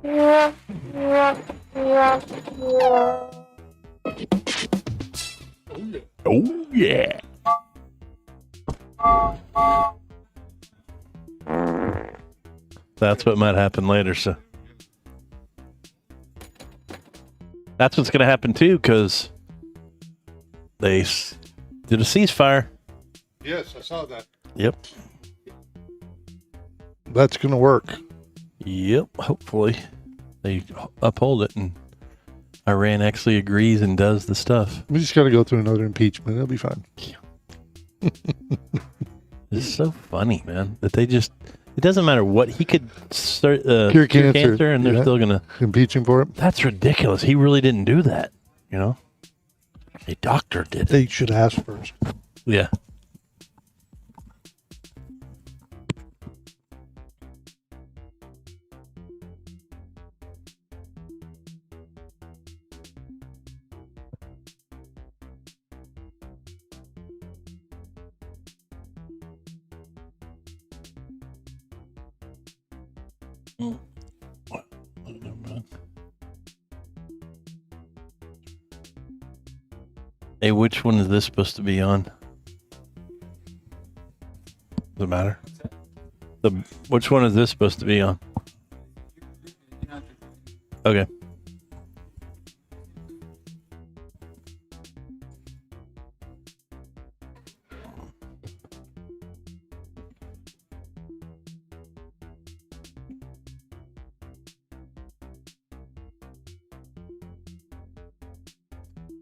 Oh, yeah. That's what might happen later, so. That's what's going to happen, too, because they did a ceasefire. Yes, I saw that. Yep. That's going to work. Yep, hopefully. They uphold it, and Iran actually agrees and does the stuff. We just got to go through another impeachment. It'll be fine. It's so funny, man, that they just... It doesn't matter what. He could start, cure cancer, and they're still going to... impeach him for it. That's ridiculous. He really didn't do that, you know? A doctor did. They should ask first. Yeah. Hey, which one is this supposed to be on? Does it matter? Which one is this supposed to be on? Okay.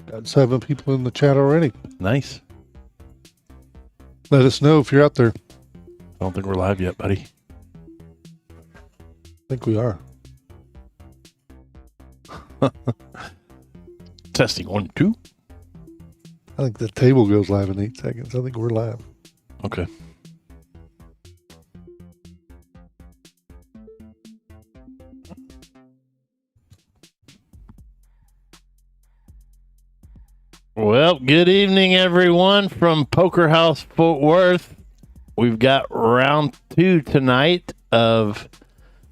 Got 7 people in the chat already. Nice. Let us know if you're out there. I don't think we're live yet, buddy. I think we are. Testing 1, 2. I think the table goes live in 8 seconds. I think we're live. Okay. Well, good evening, everyone, from Poker House Fort Worth. We've got round 2 tonight of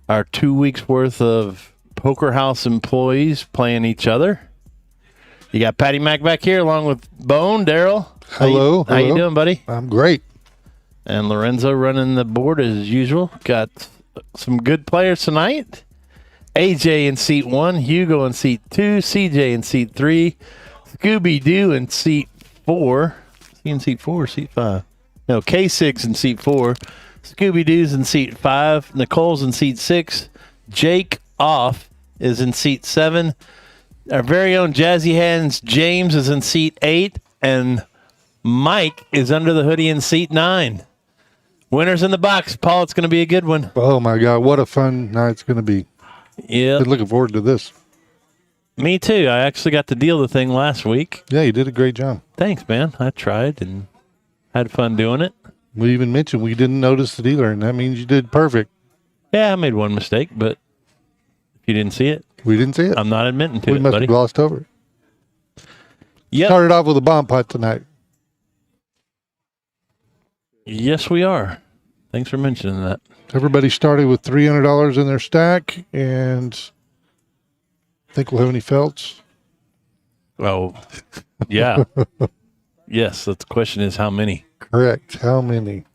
our 2 weeks worth of Poker House employees playing each other. You got Patty Mac back here along with Bone, Daryl. Hello. How you doing, buddy? I'm great. And Lorenzo running the board as usual. Got some good players tonight. AJ in seat 1, Hugo in seat 2, CJ in seat 3, Scooby-Doo in seat 4. Is he in seat 4 or seat 5? No, K-SIG's in seat 4. Scooby-Doo's in seat 5. Nicole's in seat 6. Jake Off is in seat 7. Our very own Jazzy Hands James is in seat 8. And Mike is under the hoodie in seat 9. Winners in the box. Paul, it's going to be a good one. Oh, my God. What a fun night it's going to be. Yeah. Been looking forward to this. Me too. I actually got to deal the thing last week. Yeah, you did a great job. Thanks, man. I tried and had fun doing it. We even mentioned we didn't notice the dealer, and that means you did perfect. Yeah, I made one mistake, but if you didn't see it, We didn't see it. I'm not admitting to We it, must buddy. have glossed over it. Yep. Started off with a bomb pot tonight. Yes, we are. Thanks for mentioning that. Everybody started with $300 in their stack, and think we'll have any felts. Oh, yeah. Yes, the question is how many? Correct. How many?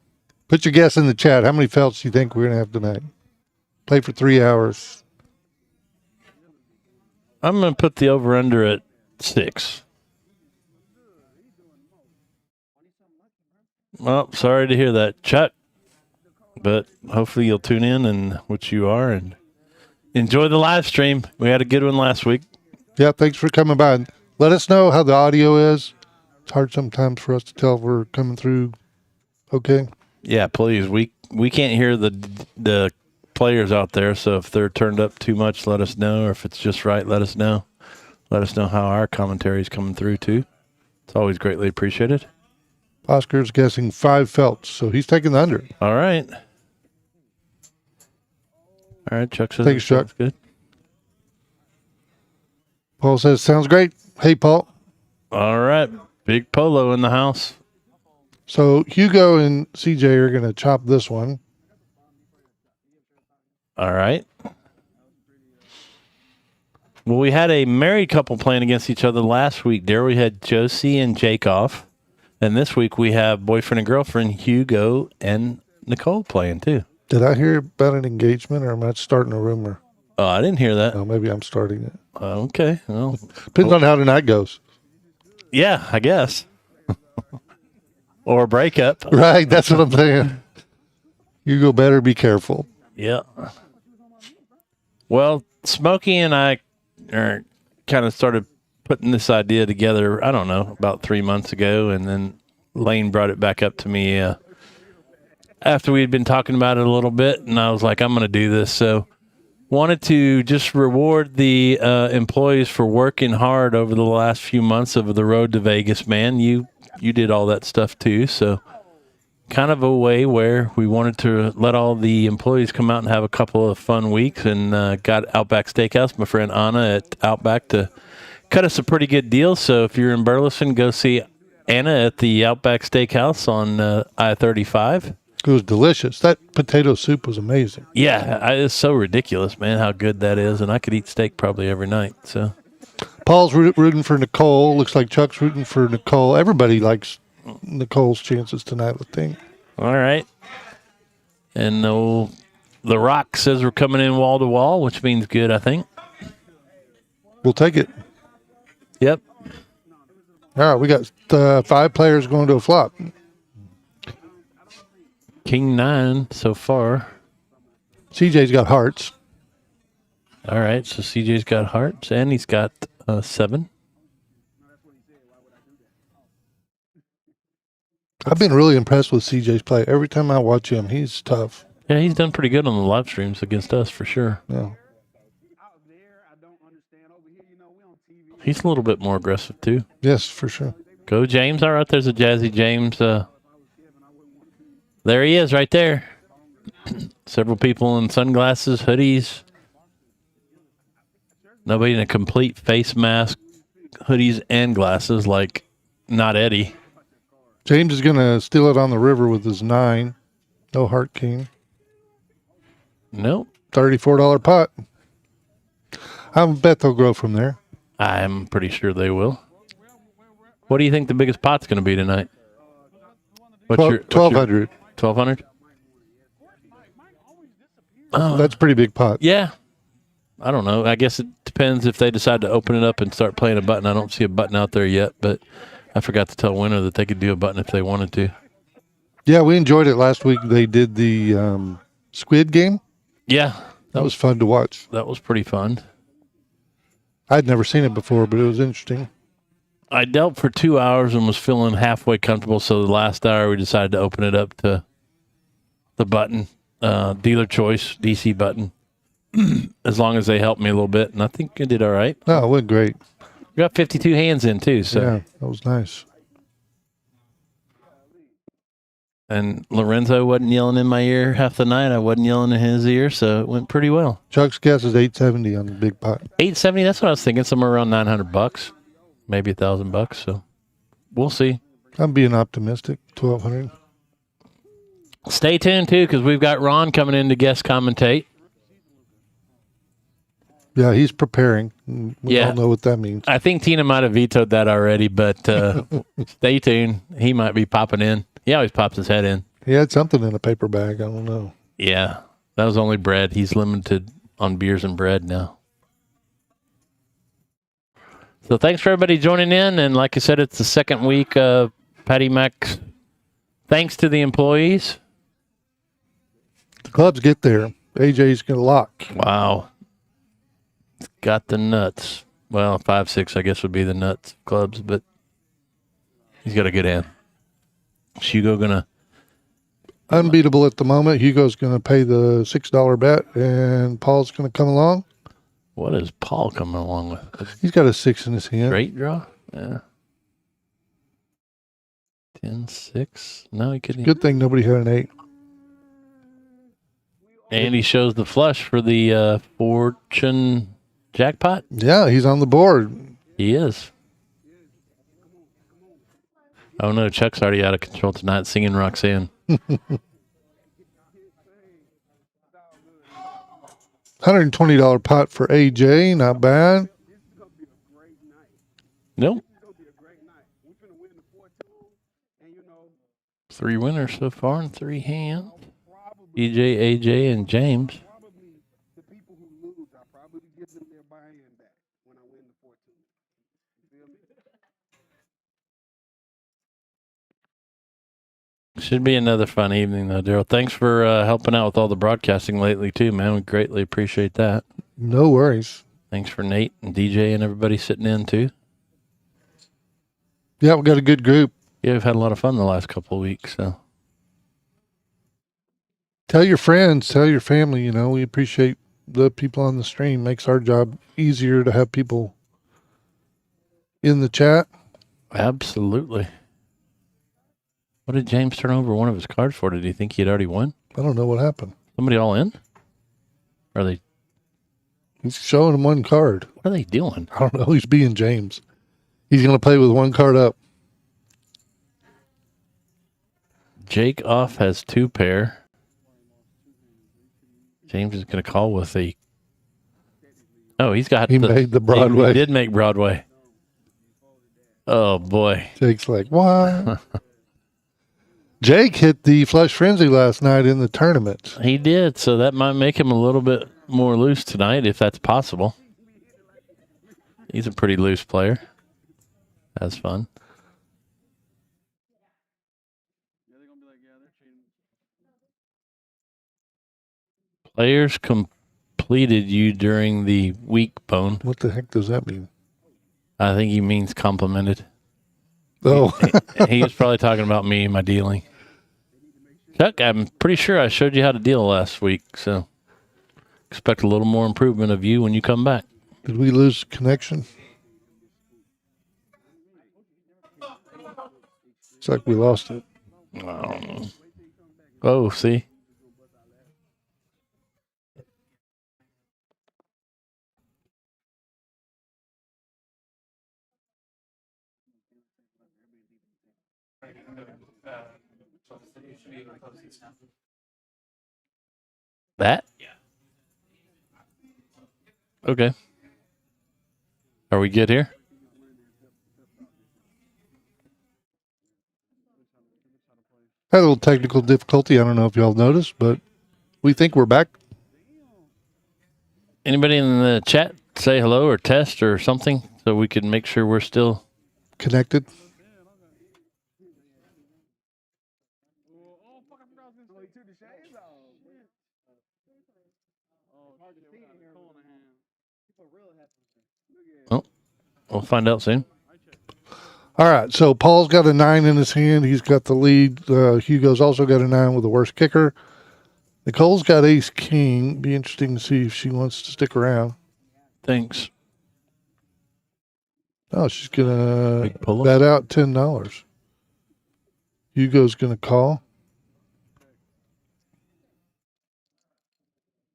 Put your guess in the chat. How many felts do you think we're going to have tonight? Play for 3 hours. I'm going to put the over-under at 6. Well, sorry to hear that, Chuck. But hopefully you'll tune in, and which you are, and enjoy the live stream. We had a good one last week. Yeah, thanks for coming by. Let us know how the audio is. It's hard sometimes for us to tell if we're coming through okay. Yeah, please. We can't hear the players out there, so if they're turned up too much, let us know. Or if it's just right, let us know. Let us know how our commentary is coming through, too. It's always greatly appreciated. Oscar's guessing 5 felts, so he's taking the under. All right. All right, Chuck says Thanks, Chuck. That's good. Paul says, sounds great. Hey, Paul. All right. Big Polo in the house. So Hugo and CJ are going to chop this one. All right. Well, we had a married couple playing against each other last week. There we had Josie and Jake off. And this week we have boyfriend and girlfriend Hugo and Nicole playing too. Did I hear about an engagement, or am I starting a rumor? Oh, I didn't hear that. Oh, maybe I'm starting it. Okay. Well, Depends on how tonight goes. yeah, I guess. Or a breakup. Right, that's what I'm saying. Hugo better be careful. Yeah. Well, Smokey and I kind of started putting this idea together, I don't know, about 3 months ago. And then Lane brought it back up to me after we had been talking about it a little bit. And I was like, I'm going to do this. So wanted to just reward the employees for working hard over the last few months of the road to Vegas, man. You did all that stuff too. So kind of a way where we wanted to let all the employees come out and have a couple of fun weeks, and got Outback Steakhouse, my friend Anna at Outback, to cut us a pretty good deal. So if you're in Burleson, go see Anna at the Outback Steakhouse on I-35. It was delicious. That potato soup was amazing. Yeah, it's so ridiculous, man, how good that is. And I could eat steak probably every night. So Paul's rooting for Nicole. Looks like Chuck's rooting for Nicole. Everybody likes Nicole's chances tonight, I think. All right. And The Rock says we're coming in wall to wall, which means good, I think. We'll take it. Yep. All right, we got 5 players going to a flop. King 9 so far. CJ's got hearts. All right, so CJ's got hearts, and he's got 7. I've been really impressed with CJ's play. Every time I watch him, he's tough. Yeah, he's done pretty good on the live streams against us for sure. Yeah. He's a little bit more aggressive too. Yes, for sure. Go James. All right, there's a Jazzy James. There he is right there. Several people in sunglasses, hoodies. Nobody in a complete face mask, hoodies, and glasses like not Eddie. James is going to steal it on the river with his 9. No heart king. Nope. $34 pot. I bet they'll grow from there. I'm pretty sure they will. What do you think the biggest pot's going to be tonight? 1,200. 1,200? That's a pretty big pot. Yeah. I don't know. I guess it depends if they decide to open it up and start playing a button. I don't see a button out there yet, but I forgot to tell Winter that they could do a button if they wanted to. Yeah, we enjoyed it last week. They did the squid game. Yeah. That was fun to watch. That was pretty fun. I'd never seen it before, but it was interesting. I dealt for 2 hours and was feeling halfway comfortable, so the last hour we decided to open it up to the button, dealer choice, DC button, as long as they helped me a little bit, and I think I did all right. No, it went great. We got 52 hands in, too. So. Yeah, that was nice. And Lorenzo wasn't yelling in my ear half the night. I wasn't yelling in his ear, so it went pretty well. Chuck's guess is $870 on the big pot. $870, that's what I was thinking, somewhere around $900, maybe $1,000, so we'll see. I'm being optimistic, 1,200. Stay tuned, too, because we've got Ron coming in to guest commentate. Yeah, he's preparing. We all know what that means. I think Tina might have vetoed that already, but stay tuned. He might be popping in. He always pops his head in. He had something in a paper bag. I don't know. Yeah, that was only bread. He's limited on beers and bread now. So thanks for everybody joining in. And like I said, it's the second week of Patty Mac's thanks to the employees. The clubs get there. AJ's going to lock. Wow. It's got the nuts. Well, 5-6, I guess, would be the nuts clubs, but he's got a good hand. Hugo gonna unbeatable at the moment. Hugo's gonna pay the $6 bet, and Paul's gonna come along. What is Paul coming along with? He's got a 6 in his hand. Straight draw? Yeah. 10-6. No, he couldn't. Good thing nobody had an 8. And he shows the flush for the fortune jackpot. Yeah, he's on the board. He is. Oh no, Chuck's already out of control tonight singing Roxanne. $120 pot for AJ, not bad. Nope. 3 winners so far in 3 hands. EJ, AJ, and James. Should be another fun evening, though, Daryl. Thanks for helping out with all the broadcasting lately, too, man. We greatly appreciate that. No worries. Thanks for Nate and DJ and everybody sitting in, too. Yeah, we got a good group. Yeah, we've had a lot of fun the last couple of weeks, so. Tell your friends, tell your family, you know, we appreciate the people on the stream. Makes our job easier to have people in the chat. Absolutely. What did James turn over one of his cards for? Did he think he had already won? I don't know what happened. Somebody all in? Are they? He's showing him one card. What are they doing? I don't know. He's being James. He's going to play with one card up. Jake off has 2 pair. James is going to call with a. Oh, he's got. He made the Broadway. He did make Broadway. Oh boy. Jake's like, what? Jake hit the Flush Frenzy last night in the tournament. He did, so that might make him a little bit more loose tonight, if that's possible. He's a pretty loose player. That's fun. Players completed you during the week, Bone. What the heck does that mean? I think he means complimented. Oh. He was probably talking about me and my dealing. Chuck, I'm pretty sure I showed you how to deal last week, so expect a little more improvement of you when you come back. Did we lose connection? It's like we lost it. Oh, see? That? Okay. Are we good here? Had a little technical difficulty. I don't know if y'all noticed, but we think we're back. Anybody in the chat say hello or test or something so we can make sure we're still connected. Oh, we'll find out soon. All right, so Paul's got a 9 in his hand. He's got the lead. Hugo's also got a 9 with the worst kicker. Nicole's got ace king. Be interesting to see if she wants to stick around. Thanks. Oh, she's going to bet out $10. Hugo's going to call.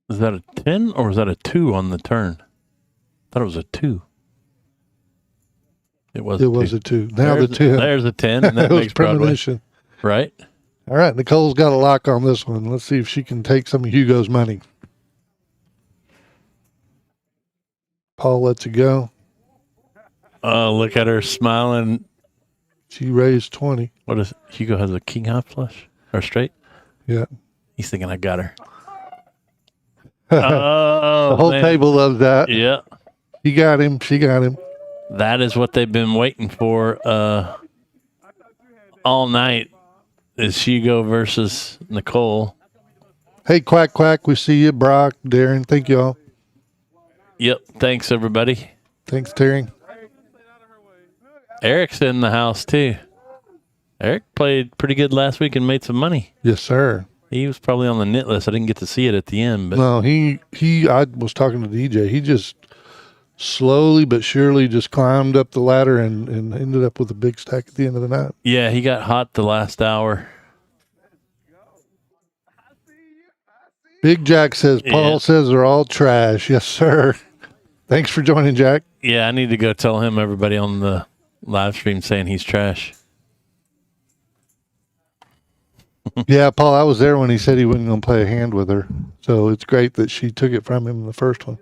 Is that a 10 or is that a 2 on the turn? I thought it was a 2. It was a 2. Now the 10. There's a 10, and that makes premonition. Right? All right, Nicole's got a lock on this one. Let's see if she can take some of Hugo's money. Paul lets it go. Oh, look at her smiling. She raised 20. What is Hugo has a king high flush or straight? Yeah. He's thinking I got her. Oh, the whole table loves that. Yeah. He got him. She got him. That is what they've been waiting for all night. Is Hugo versus Nicole. Hey, Quack Quack, we see you. Brock, Darren, thank y'all. Yep, thanks everybody. Thanks, Terry. Eric's in the house too. Eric played pretty good last week and made some money. Yes, sir. He was probably on the knit list. I didn't get to see it at the end. But no, I was talking to DJ. He just slowly but surely just climbed up the ladder and ended up with a big stack at the end of the night. Yeah, he got hot the last hour. Big Jack says, Paul says they're all trash. Yes, sir. Thanks for joining, Jack. Yeah, I need to go tell him, everybody on the live stream, saying he's trash. Yeah, Paul, I was there when he said he wasn't going to play a hand with her. So it's great that she took it from him in the first one.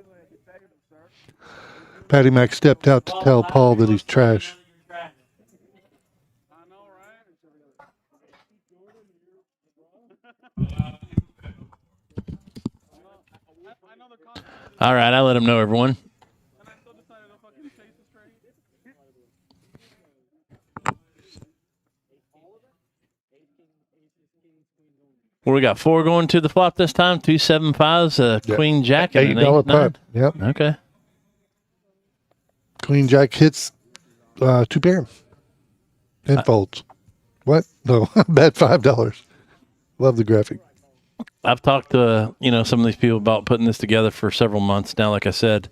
Patty Mac stepped out to tell Paul that he's trash. All right, I let him know, everyone. Well, we got 4 going to the flop this time. 2 7-5s, Yep. Queen Jack, and an $8 8 9. putt. Yep. Okay. Queen Jack hits 2 pair and folds. What? No, bet $5. Love the graphic. I've talked to some of these people about putting this together for several months now, like I said.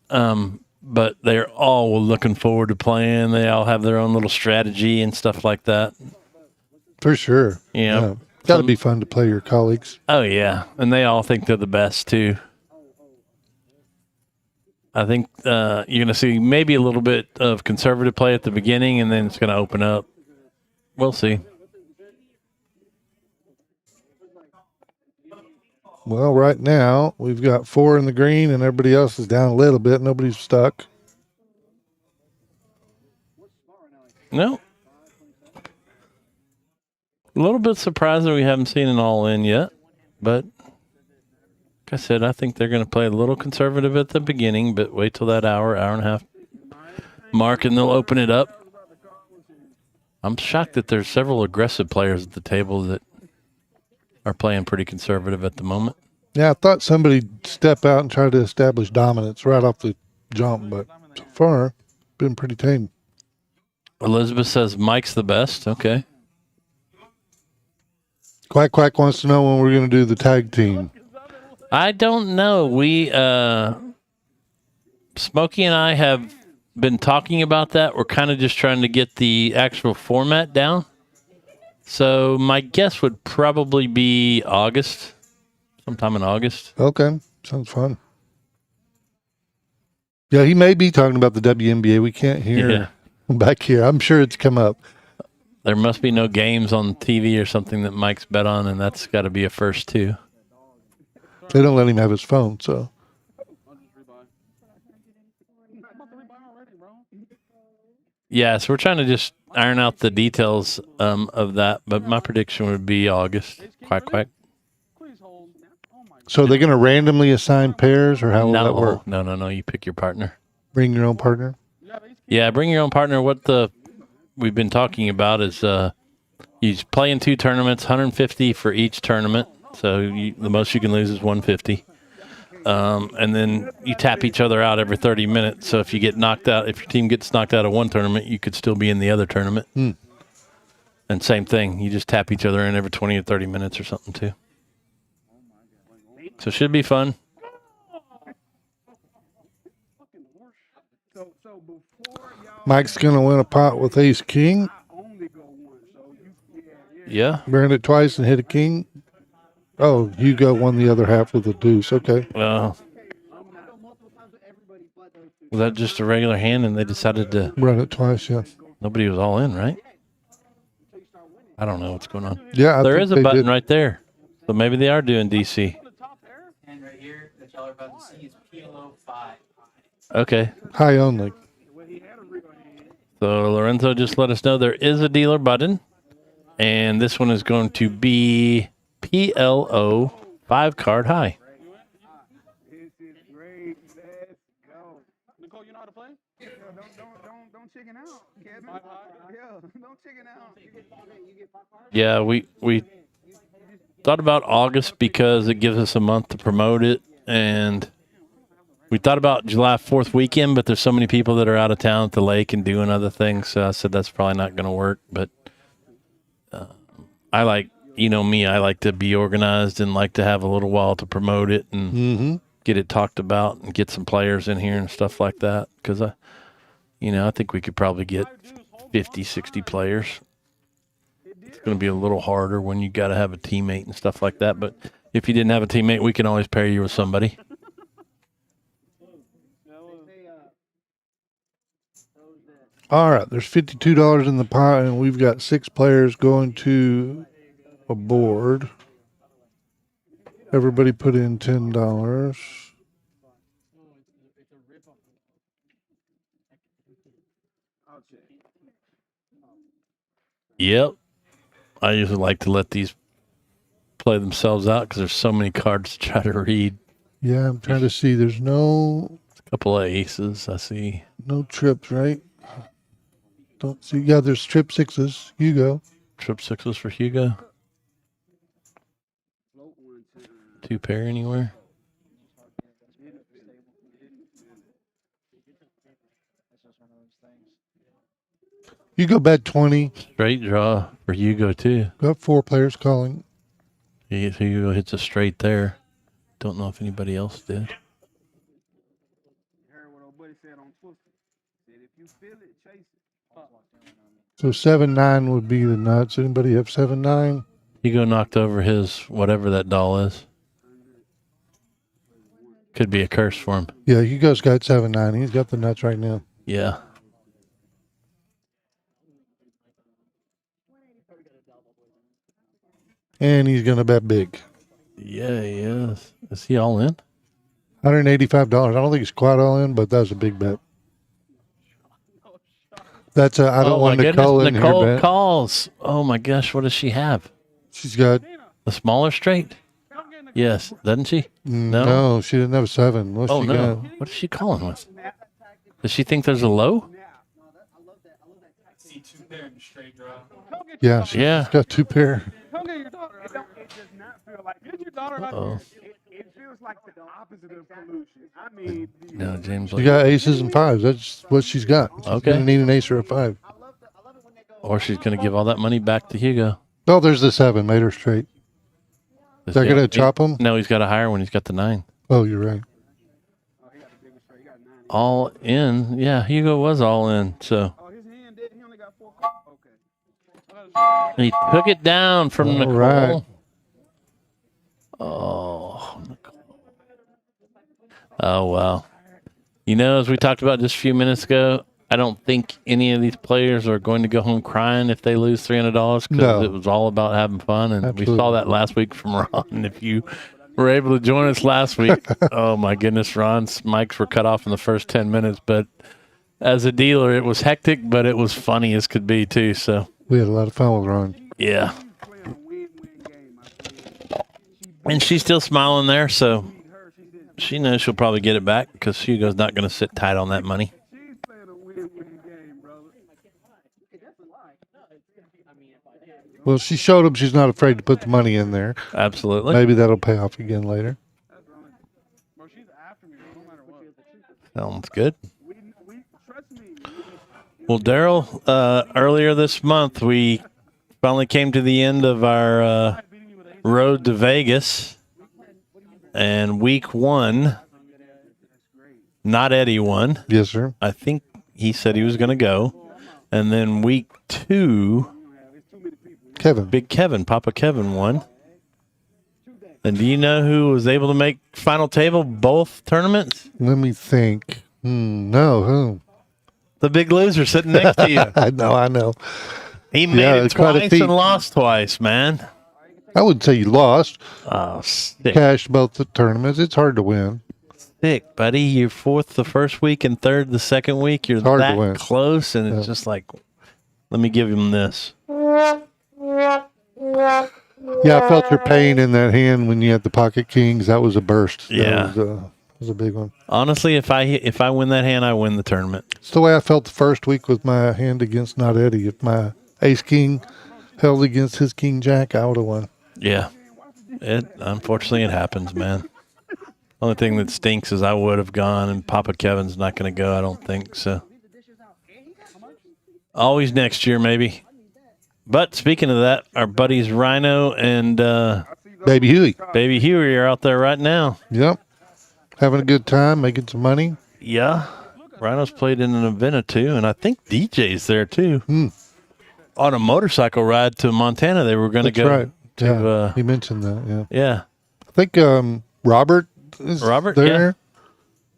But they're all looking forward to playing. They all have their own little strategy and stuff like that. For sure. Yeah. Got to be fun to play your colleagues. Oh, yeah. And they all think they're the best, too. I think you're going to see maybe a little bit of conservative play at the beginning, and then it's going to open up. We'll see. Well, right now, we've got 4 in the green, and everybody else is down a little bit. Nobody's stuck. No. A little bit surprised that we haven't seen an all-in yet, but like I said, I think they're going to play a little conservative at the beginning, but wait till that hour and a half mark, and they'll open it up. I'm shocked that there's several aggressive players at the table that are playing pretty conservative at the moment. Yeah, I thought somebody'd step out and try to establish dominance right off the jump, but so far, been pretty tame. Elizabeth says Mike's the best. Okay. Quack Quack wants to know when we're going to do the tag team. I don't know. We, Smokey and I have been talking about that. We're kind of just trying to get the actual format down. So my guess would probably be August, sometime in August. Okay, sounds fun. Yeah, he may be talking about the WNBA. We can't hear back here. I'm sure it's come up. There must be no games on TV or something that Mike's bet on, and that's got to be a first, too. They don't let him have his phone, so. Yeah, so we're trying to just iron out the details of that, but my prediction would be August. Quack, quack. So they're going to randomly assign pairs, or how will that work? No. You pick your partner. Bring your own partner? Yeah, bring your own partner. What we've been talking about is you play in 2 tournaments, 150 for each tournament. So the most you can lose is 150. And then you tap each other out every 30 minutes. So if you get knocked out, if your team gets knocked out of one tournament, you could still be in the other tournament. And same thing, you just tap each other in every 20 or 30 minutes or something too. So it should be fun. Mike's going to win a pot with ace king. Yeah. Burn it twice and hit a king. Oh, Hugo won the other half with a deuce. Okay. Well, was that just a regular hand and they decided to run it twice? Yeah. Nobody was all in, right? I don't know what's going on. Yeah, there is a button right there. So maybe they are doing DC. And right here that y'all are about to see is PLO 5. Okay. High only. So Lorenzo just let us know there is a dealer button. And this one is going to be PLO 5 card high. This is great. Let's go. Nicole, you know how to play? Yeah, don't chicken out, Kevin. Yeah, don't chicken out. Yeah, we thought about August because it gives us a month to promote it, and we thought about July 4th weekend, but there's so many people that are out of town at the lake and doing other things, so I said that's probably not going to work. But I like, me, I like to be organized and like to have a little while to promote it and get it talked about and get some players in here and stuff like that, because I think we could probably get 50, 60 players. It's going to be a little harder when you got to have a teammate and stuff like that. But if you didn't have a teammate, we can always pair you with somebody. All right, there's $52 in the pot, and we've got 6 players going to a board. Everybody put in $10. Yep. I usually like to let these play themselves out because there's so many cards to try to read. Yeah, I'm trying to see. There's no A couple of aces, I see. trips, right? Don't see. Yeah, there's trip sixes. Hugo. Trip sixes for Hugo. Two pair anywhere. Hugo bet 20. Straight draw for Hugo too. Got 4 players calling. Hugo hits a straight there. Don't know if anybody else did. Heard what old buddy said on Twitter. Said if you feel it, chase it. So 7-9 would be the nuts. Anybody have 7-9? Hugo knocked over his whatever that doll is. Could be a curse for him. Yeah, Hugo's got 7-9. He's got the nuts right now. Yeah. And he's going to bet big. Yeah, he is. Is he all in? $185. I don't think he's quite all in, but that's a big bet. That's a, I don't want Nicole in Nicole here bet. calls. Oh my gosh, what does she have? She's got, A smaller straight? Yes, doesn't she? no, she didn't have a 7. What's Oh she no. got? What is she calling with? Does she think there's a low? See 2 pair in the straight draw. Yeah, she's Yeah. got 2 pair. Come get your daughter. It does not feel like get your daughter out Uh-oh. here. It feels like the opposite of pollution. I mean, No, James. She got aces and 5s. That's what she's got. She's Okay. going to need an ace or a 5. Or she's going to give all that money back to Hugo. Oh, there's the 7. Made her straight. Is that going to chop him? No, he's got a higher one. He's got the 9. Oh, you're right. All in. Yeah, Hugo was all in. So oh, his hand did. He only got 4 cards. Okay. and he took it down from All Nicole. right. Oh, Nicole. Oh, wow. You know, as we talked about just a few minutes ago, I don't think any of these players are going to go home crying if they lose $300 because No. it was all about having fun. And we saw Absolutely. that last week from Ron. If you were able to join us last week, oh my goodness, Ron's mics were cut off in the first 10 minutes. But as a dealer, it was hectic, but it was funny as could be too. So, We had a lot of fun with Ron. yeah. Playing a win-win game. I think. And she's still smiling there. So she knows she'll probably get it back because Hugo's not going to sit tight on that money. She's playing a win-win game, brother. Well, she showed him she's not afraid to put the money in there. Absolutely. Maybe that'll pay off again later. Bro, she's after me, no matter what. Sounds good. We trust me. Well, Daryl, earlier this month, we finally came to the end of our road to Vegas. And week 1, not Eddie won. Yes, sir. I think he said he was going to go. And then week 2, Kevin. Big Kevin, Papa Kevin won. And do you know who was able to make final table both tournaments? Let me think. No, who? The big loser sitting next to you. I know. He made Yeah, it it's quite a twice feat. and lost twice, man. I wouldn't say you lost. Oh, sick. Cashed both the tournaments. It's hard to win. Sick, buddy. You're 4th the first week and 3rd the second week. You're hard to that win. close, and it's just like, let me give him this. Yeah, I felt your pain in that hand when you had the pocket kings. That was a burst. Yeah. That was a big one. Honestly, if I win that hand, I win the tournament. It's the way I felt the first week with my hand against Not Eddie. If my ace king held against his king jack, I would have won. Yeah. Unfortunately, it happens, man. Only thing that stinks is I would have gone, and Papa Kevin's not going to go, I don't think. So, always next year, maybe. But speaking of that, our buddies Rhino and Baby Huey. Baby Huey are out there right now. Yep. Having a good time, making some money. Yeah. Rhino's played in an event or two, and I think DJ's there too. On a motorcycle ride to Montana, they were going to That's go. right. To, Yeah, he mentioned that. Yeah. yeah. I think Robert is Robert, there. yeah.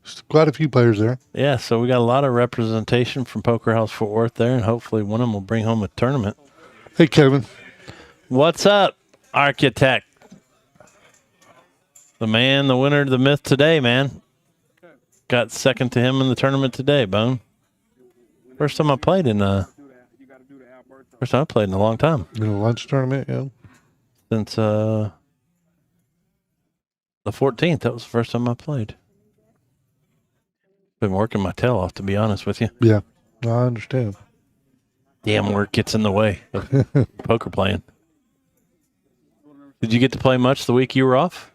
There's quite a few players there. Yeah, so we got a lot of representation from Poker House Fort Worth there, and hopefully one of them will bring home a tournament. Hey, Kevin. What's up, Architect? The man, the winner, the myth today, man. Got second to him in the tournament today, Bone. First time I played in You got to do the Alberto. First time I played in a long time. In a lunch tournament, yeah. Since the 14th. That was the first time I played. Been working my tail off, to be honest with you. Yeah, I understand. Damn work gets in the way of poker playing. Did you get to play much the week you were off?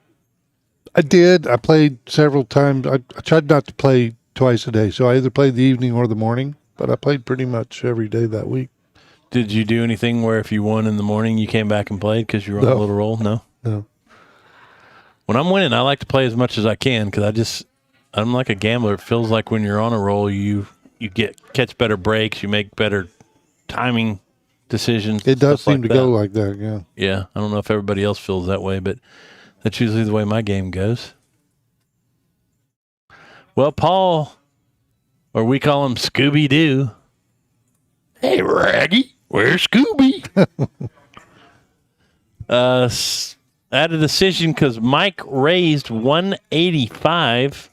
I did. I played several times. I tried not to play twice a day, so I either played the evening or the morning, but I played pretty much every day that week. Did you do anything where if you won in the morning, you came back and played because you were on a little roll? No? No. When I'm winning, I like to play as much as I can because I'm like a gambler. It feels like when you're on a roll, you catch better breaks, you make better timing decisions. It does seem like to go like that, yeah. Yeah, I don't know if everybody else feels that way, but that's usually the way my game goes. Well, Paul, or we call him Scooby-Doo. Hey, Raggy, where's Scooby? At a decision because Mike raised 185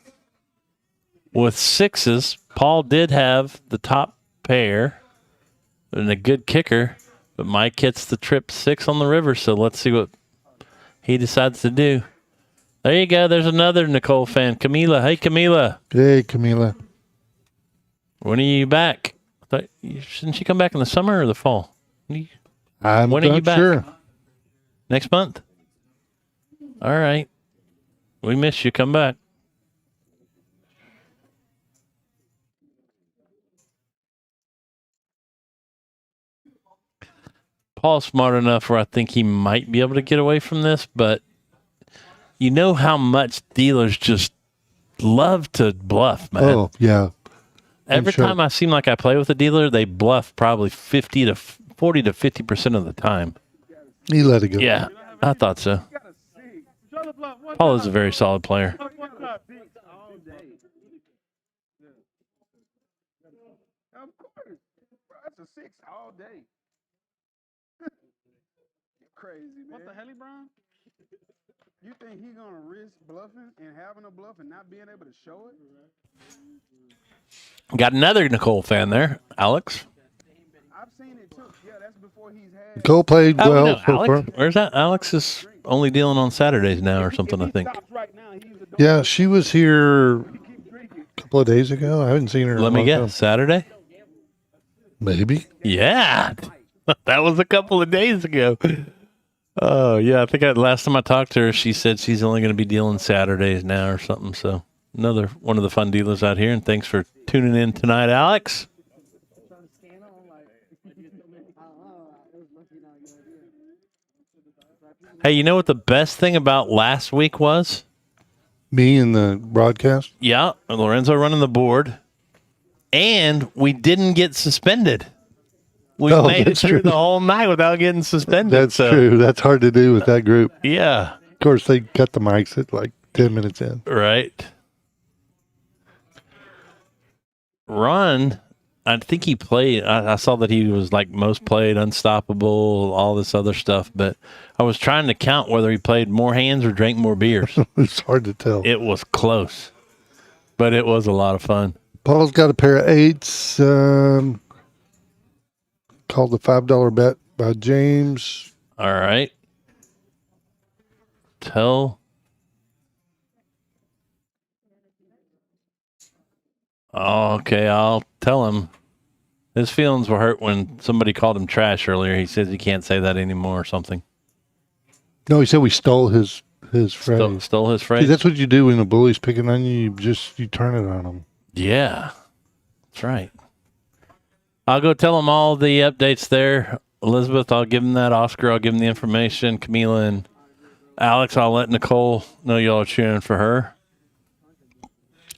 with sixes. Paul did have the top pair and a good kicker, but Mike hits the trip 6 on the river, so let's see what he decides to do. There you go. There's another Nicole fan. Camila. Hey, Camila. Hey, Camila. When are you back? Shouldn't she come back in the summer or the fall? I'm when are you not back? sure. Next month? All right. We miss you. Come back. Paul's smart enough where I think he might be able to get away from this, but you know how much dealers just love to bluff, man. Oh, yeah. Every time I seem like I play with a dealer, they bluff probably 40 to 50% of the time. He let it go. Yeah, I thought so. Paul is a very solid player. Of course. Bro, that's a 6 all day. Crazy, man. What the hell, Brian? You think he gonna risk bluffing and having a bluff and not being able to show it? Got another Nicole fan there, Alex. I've seen it too. Yeah, that's before he's had. Cole played Oh, well no, so Alex, far. where's that? Alex is only dealing on Saturdays now or something, I think. Yeah, she was here a couple of days ago. I haven't seen her. in a Let me long guess, time. Saturday? Maybe. Yeah, that was a couple of days ago. Oh, yeah, I think last time I talked to her, she said she's only going to be dealing Saturdays now or something. So another one of the fun dealers out here, and thanks for tuning in tonight, Alex. Hey, you know what the best thing about last week was? Me in the broadcast. Yeah, Lorenzo running the board, and we didn't get suspended. We made it that's through true. the whole night without getting suspended. That's so, true. That's hard to do with that group. Yeah, Of course, they cut the mics at like 10 minutes in. right. Ron, I think he played. I saw that he was like most played, unstoppable, all this other stuff. But I was trying to count whether he played more hands or drank more beers. It's hard to tell. It was close, but it was a lot of fun. Paul's got a pair of 8s. Called the $5 bet by James. All right. Okay, I'll tell him. His feelings were hurt when somebody called him trash earlier. He says he can't say that anymore or something. No, he said we stole his phrase. Stole his See, phrase? that's what you do when a bully's picking on you. You turn it on them. Yeah, that's right. I'll go tell him all the updates there. Elizabeth, I'll give him that. Oscar, I'll give him the information. Camila and Alex, I'll let Nicole know y'all are cheering for her.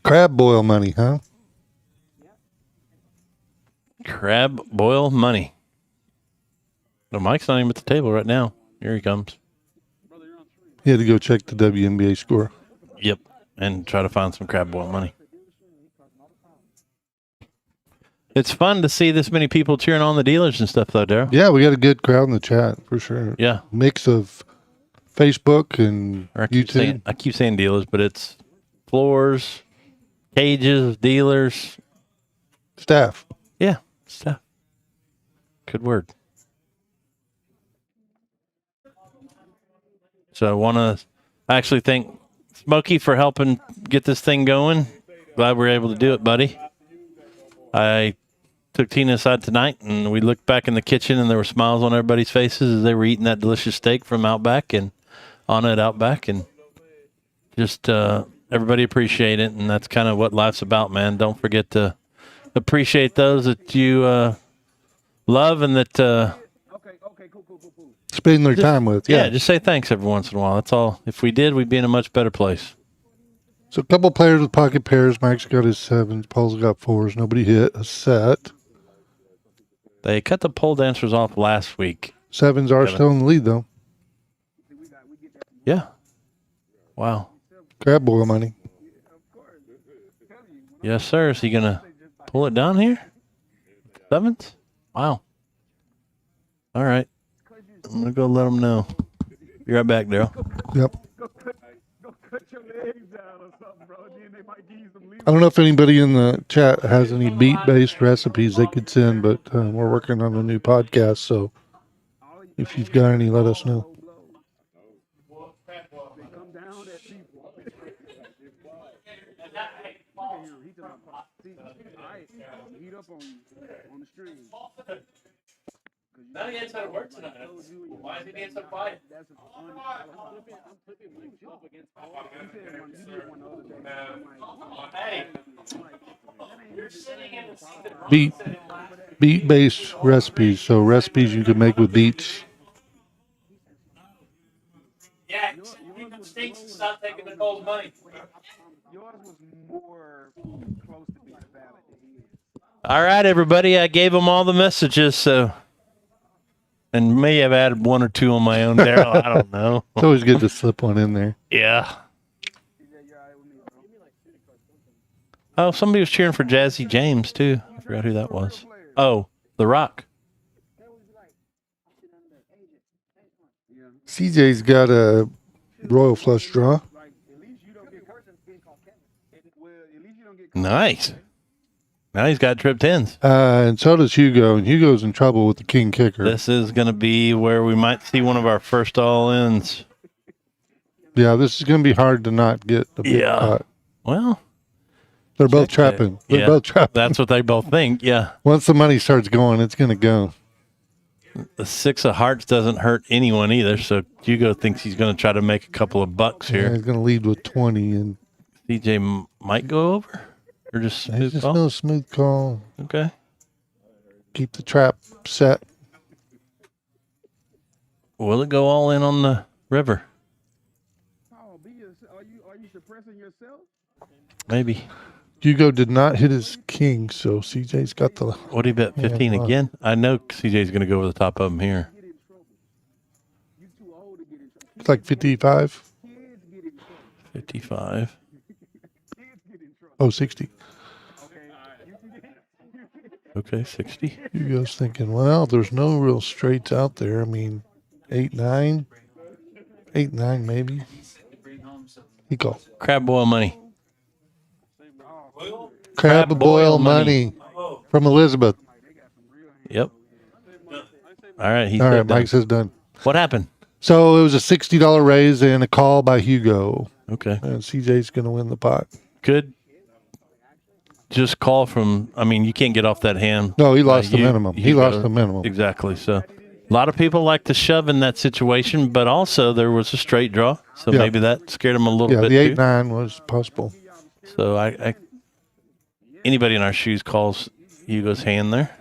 Crab boil money, huh? Crab boil money. No, Mike's not even at the table right now. Here he comes. He had to go check the WNBA score. Yep, and try to find some crab boil money. It's fun to see this many people cheering on the dealers and stuff, though, Daryl. Yeah, we got a good crowd in the chat for sure. Yeah. Mix of Facebook and YouTube. I keep saying dealers, but it's floors, cages, dealers. Staff. Yeah, stuff. Good word. So I actually thank Smokey for helping get this thing going. Glad we were able to do it, buddy. I took Tina aside tonight, and we looked back in the kitchen, and there were smiles on everybody's faces as they were eating that delicious steak from Outback and Anna at Outback, and just everybody appreciate it, and that's kind of what life's about, man. Don't forget to appreciate those that you love and that Spend their time with. yeah, just say thanks every once in a while. That's all. If we did, we'd be in a much better place. So a couple players with pocket pairs. Mike's got his 7s. Paul's got 4s. Nobody hit a set. They cut the pole dancers off last week. 7s are still in the lead, though. Yeah. Wow. Crab boil money. Yes, sir. Is he going to pull it down here? 7s? Wow. All right. I'm going to go let him know. Be right back, Daryl. Yep. Go cut your legs out or something, bro. Then they might give you some leave. I don't know if anybody in the chat has any beet-based recipes they could send, but we're working on a new podcast, so if you've got any, let us know. They come down at people. He talking about, see, I heat up on you on the stream. None of you said a word tonight. Why is he being so quiet? That's I'm flipping my job against Paul. He said you did one the other day. I'm like, Hey, you're sitting in the Beet, beet-based recipes, so recipes you can make with beets. yeah, make them stinks and stop taking Nicole's money. yours was more close to being valid than his. All right, everybody. I gave them all the messages, so. And may have added 1 or 2 on my own, Daryl. I don't know. It's always good to slip one in there. Yeah. Oh, somebody was cheering for Jazzy James, too. I forgot who that was. Oh, The Rock. CJ's got a royal flush draw. Nice. Now he's got trip 10s. And so does Hugo, and Hugo's in trouble with the king kicker. This is going to be where we might see one of our first all-ins. Yeah, this is going to be hard to not get a big pot. Well, they're both trapping. They're both trapping. That's what they both think, yeah. Once the money starts going, it's going to go. The 6 of hearts doesn't hurt anyone either, so Hugo thinks he's going to try to make a couple of bucks Yeah, here. he's going to lead with 20, and CJ might go over, or just it's smooth just call? no smooth call. Okay. Keep the trap set. Will it go all in on the river? Oh, are you suppressing yourself? Maybe. Hugo did not hit his king, so CJ's got the. What do you bet? 15 Yeah, again? I know CJ's going to go over the top of him here. Get in trouble. You too old to get in trouble. It's like 55. Kids get in trouble. 55. Kids get in trouble. Oh, 60. Okay, 60. Hugo's thinking, well, there's no real straights out there. I mean, 8, 9. 8, 9, maybe. He called. Crab boil money. Crab boil money from Elizabeth. Yep. All right. He's All right, done. Mike says done. What happened? So it was a $60 raise and a call by Hugo. Okay. And CJ's going to win the pot. Good. Just call from, I mean, you can't get off that hand. No, he lost the minimum. He lost the minimum. Exactly. So a lot of people like to shove in that situation, but also there was a straight draw. So Yeah. maybe that scared him a little Yeah, bit the too. 8-9 was possible. So I anybody in our shoes calls Hugo's hand there.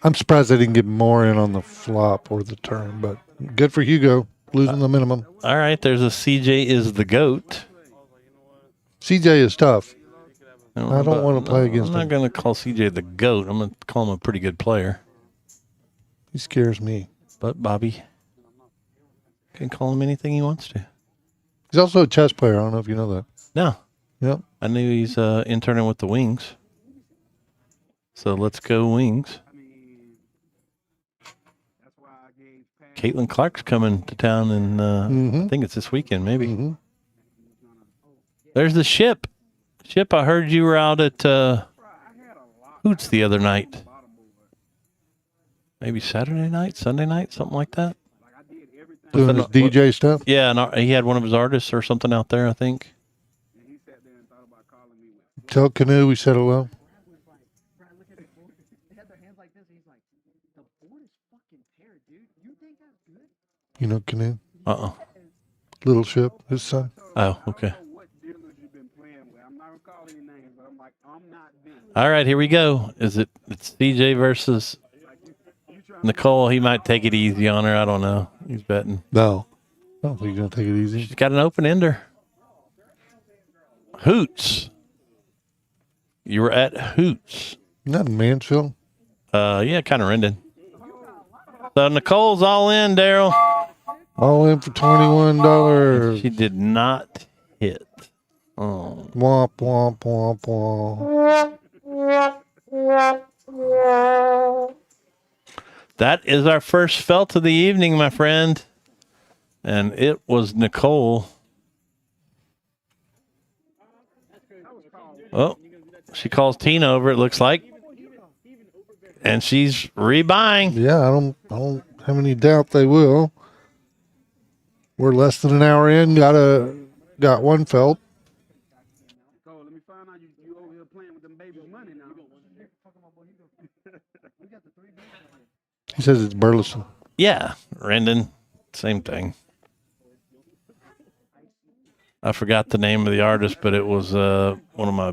I'm surprised they didn't get more in on the flop or the turn, but good for Hugo, losing the minimum. All right. There's a CJ is the GOAT. CJ is tough. I don't want to play against I'm not him. going to call CJ the GOAT. I'm going to call him a pretty good player. He scares me. But Bobby can call him anything he wants to. He's also a chess player. I don't know if you know that. No. Yep. I knew he's interning with the Wings. So let's go Wings. Caitlin Clark's coming to town, and I think it's this weekend, maybe. There's the ship. Ship, I heard you were out at Hoots the other night. Maybe Saturday night, Sunday night, something like that. Doing his DJ stuff. Yeah, and he had one of his artists or something out there, I think. And he sat there and thought about calling me. Tell Canoe we said hello. They had their hands like this, and he's like, the board is fucking tear, dude. You think that's good? You know Canoe? Little Ship, his son. Oh, okay. I don't know what dealers you've been playing with. I'm not gonna call any names, but I'm like, I'm not them. All right, here we go. It's CJ versus Nicole. He might take it easy on her. I don't know. He's betting. No. I don't think he's going to take it easy. She's got an open ender. Hoots. You were at Hoots. Not in Mansfield. Yeah, kind of rending. So Nicole's all in, Daryl. All in for $21. She did not hit. Oh. Womp, womp, womp, womp. That is our first felt of the evening, my friend. And it was Nicole. Oh, she calls Tina over, it looks like. And she's rebuying. Yeah, I don't have any doubt they will. We're less than an hour in. Got one felt. Nicole, let me find out you over here playing with them babies' money now. He says it's Burleson. Yeah, Rendon. Same thing. I forgot the name of the artist, but it was one of my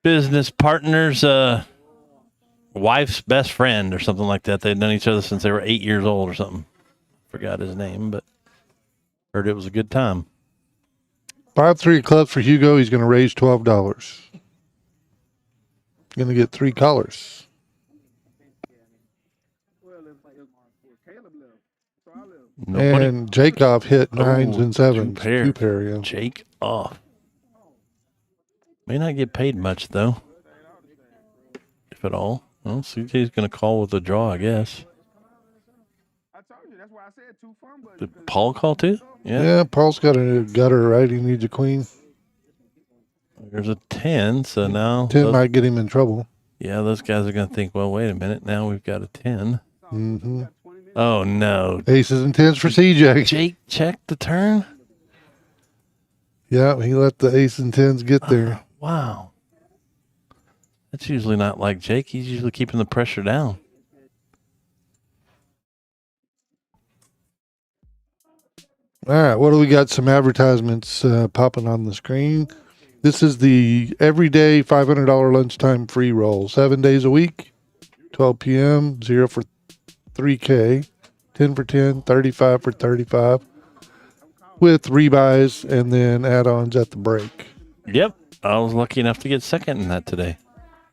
business partners' wife's best friend or something like that. They'd known each other since they were 8 years old or something. Forgot his name, but heard it was a good time. 5-3 clubs for Hugo. He's going to raise $12. Going to get 3 callers. Well, if Caleb left, so I left. Nobody. And Jacob hit 9s and 7s. Two pair. Yeah. Jake off. May not get paid much, though. If at all. Well, CJ's going to call with a draw, I guess. I told you, that's why I said 2 fumbles. Did Paul call, too? Yeah, Paul's got a gutter, right? He needs a queen. There's a 10, so now... 10 might get him in trouble. Yeah, those guys are going to think, well, wait a minute. Now we've got a 10. Mm-hmm. Oh, no. Aces and 10s for CJ. Jake checked the turn? Yeah, he let the ace and 10s get there. Wow. That's usually not like Jake. He's usually keeping the pressure down. All right, what do we got? Some advertisements popping on the screen. This is the everyday $500 lunchtime free roll. 7 days a week, 12 p.m., 0 for 3K, 10 for 10, 35 for 35, with rebuys and then add-ons at the break. Yep. I was lucky enough to get second in that today.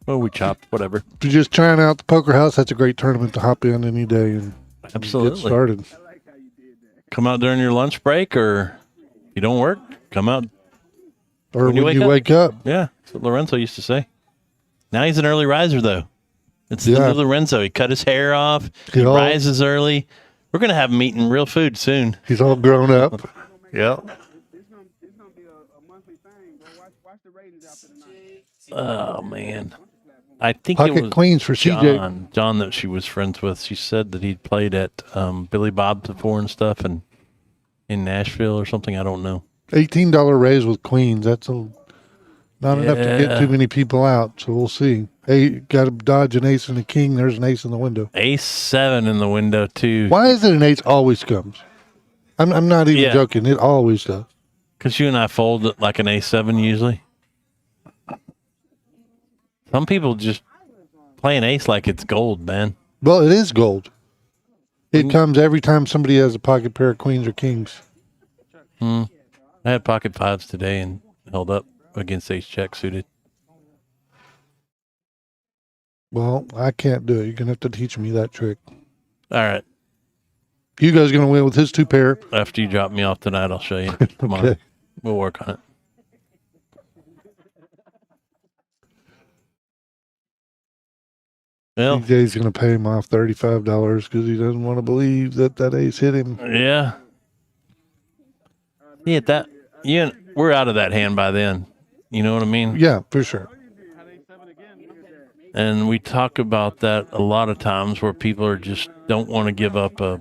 Well, we chopped, whatever. If you're just trying out the poker house, that's a great tournament to hop in any day and Absolutely. get started. Come out during your lunch break, or if you don't work, come out. Or when you up. wake up. Yeah, that's what Lorenzo used to say. Now he's an early riser, though. It's the Yeah. new Lorenzo. He cut his hair off. He Yeah. rises early. We're going to have him eating real food soon. He's all grown up. Yep. It's gonna be a monthly thing, bro. Watch the ratings after the night. Oh, man. I think it Pocket was queens for CJ. John that she was friends with. She said that he'd played at Billy Bob's before and stuff, and in Nashville or something. I don't know. $18 raise with queens. That's not enough to get Yeah. too many people out. So we'll see. Hey, got to dodge an ace and a king. There's an ace in the window. Ace 7 in the window, too. Why is it an ace always comes? I'm not even Yeah. joking. It always does. Because you and I fold it like an A7 usually. Some people just play an ace like it's gold, man. Well, it is gold. It comes every time somebody has a pocket pair of queens or kings. I had pocket 5s today and held up against ace check suited. Well, I can't do it. You're going to have to teach me that trick. All right. Hugo's going to win with his 2 pair. After you drop me off tonight, I'll show you. Come on. Okay. We'll work on it. Well, CJ's going to pay him off $35 because he doesn't want to believe that ace hit him. yeah. Yeah, we're out of that hand by then. You know what I mean? Yeah, for sure. And we talk about that a lot of times where people are just don't want to give up a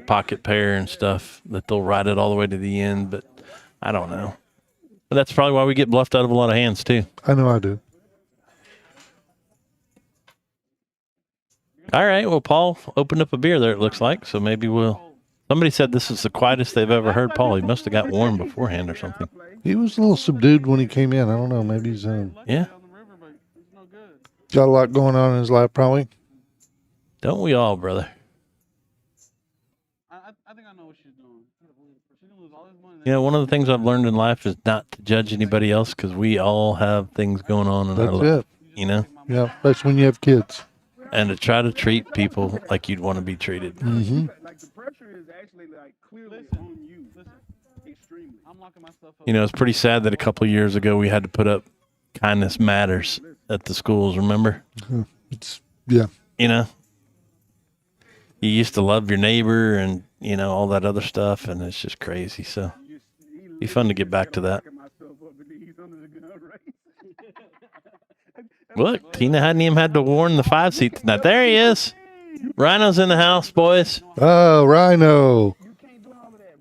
pocket pair and stuff, that they'll ride it all the way to the end. But I don't know. But that's probably why we get bluffed out of a lot of hands too. I know I do. All right. Well, Paul opened up a beer there, it looks like. So maybe somebody said this is the quietest they've ever heard Paul. He must have got warm beforehand or something. He was a little subdued when he came in. I don't know. Maybe he's Yeah. got a lot going on in his life, probably. Don't we all, brother? I think I know what she's doing. She's gonna lose all this money. You know, one of the things I've learned in life is not to judge anybody else because we all have things going on in our That's life. it. You know? Yeah, especially when you have kids. And to try to treat people like you'd want to be treated. Mm-hmm. Like the pressure is actually like clearly on you. Extremely. I'm locking myself up. You know, it's pretty sad that a couple of years ago we had to put up kindness matters at the schools, remember? Yeah. You know? You used to love your neighbor and, you know, all that other stuff, and it's just crazy. So, be fun to get back to that. Look, Tina hadn't even had to warn the 5 seat tonight. There he is. Rhino's in the house, boys. Oh, Rhino.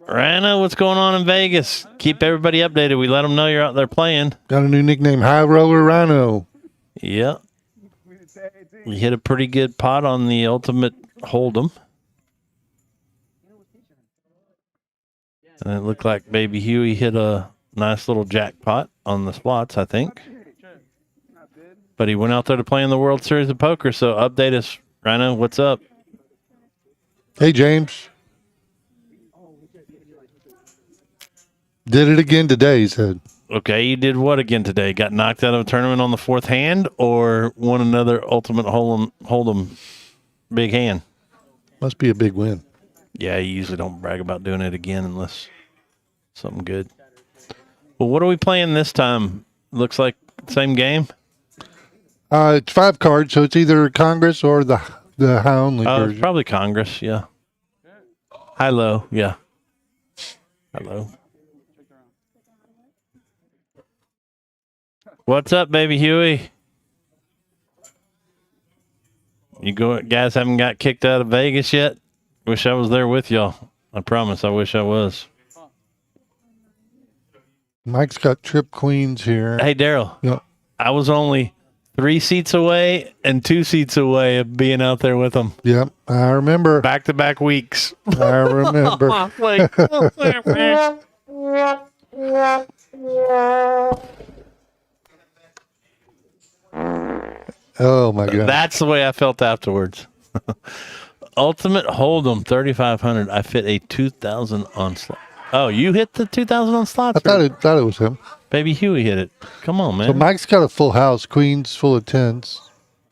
Rhino, what's going on in Vegas? Keep everybody updated. We let them know you're out there playing. Got a new nickname, High Roller Rhino. Yep. You hit a pretty good pot on the ultimate hold'em. And it looked like Baby Huey hit a nice little jackpot on the slots, I think. But he went out there to play in the World Series of Poker, so update us, Rhino. What's up? Hey, James. Did it again today, he said. Okay, you did what again today? Got knocked out of a tournament on the 4th hand or won another ultimate hold'em big hand? Must be a big win. Yeah, you usually don't brag about doing it again unless something good. Well, what are we playing this time? Looks like same game? It's 5 cards, so it's either Congress or the high only Oh, version. it's probably Congress, yeah. High-low, yeah. High-low. What's up, Baby Huey? You guys haven't got kicked out of Vegas yet? Wish I was there with y'all. I promise, I wish I was. Mike's got trip queens here. Hey, Daryl. Yep. I was only 3 seats away and 2 seats away of being out there with them. Yep, I remember. Back-to-back weeks. I remember. Like, Oh, my God. that's the way I felt afterwards. Ultimate Hold'em 3,500. I fit a 2,000 on slot. Oh, you hit the 2,000 on slots? I thought it was him. Baby Huey hit it. Come on, man. So Mike's got a full house, queens full of 10s.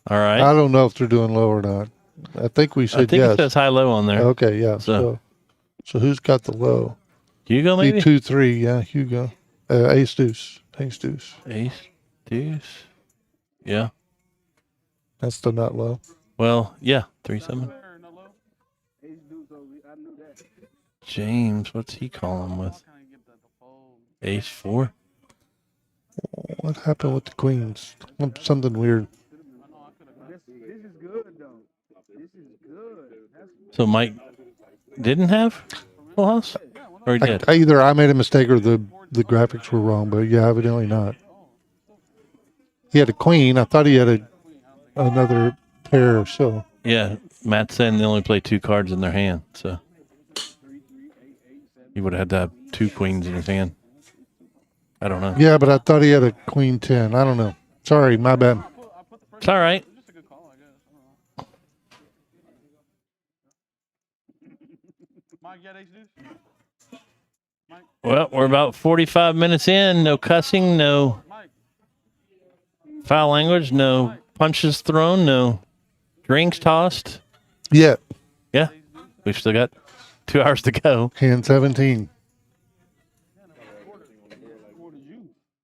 All right. I don't know if they're doing low or not. I think we I said think yes. it says high-low on there. Okay, yeah. So- So who's got the low? Hugo, maybe? 2-3, yeah, Hugo. Ace deuce. Ace deuce. Ace, deuce. Yeah. That's the not low. Well, yeah. 3-7. James, what's he calling with? Ace 4. What happened with the queens? Something weird. This is good though. This is good. So Mike didn't have full house? Or he did? Either I made a mistake or the graphics were wrong, but yeah, evidently not. He had a queen. I thought he had another pair, so. Yeah. Matt's saying they only play 2 cards in their hand, so. He would have had to have 2 queens in his hand. I don't know. Yeah, but I thought he had a queen 10. I don't know. Sorry, my bad. It's all right. Well, we're about 45 minutes in. No cussing, no foul language, no punches thrown, no drinks tossed. Yeah, Yeah, we've still got 2 hours to go. hand 17.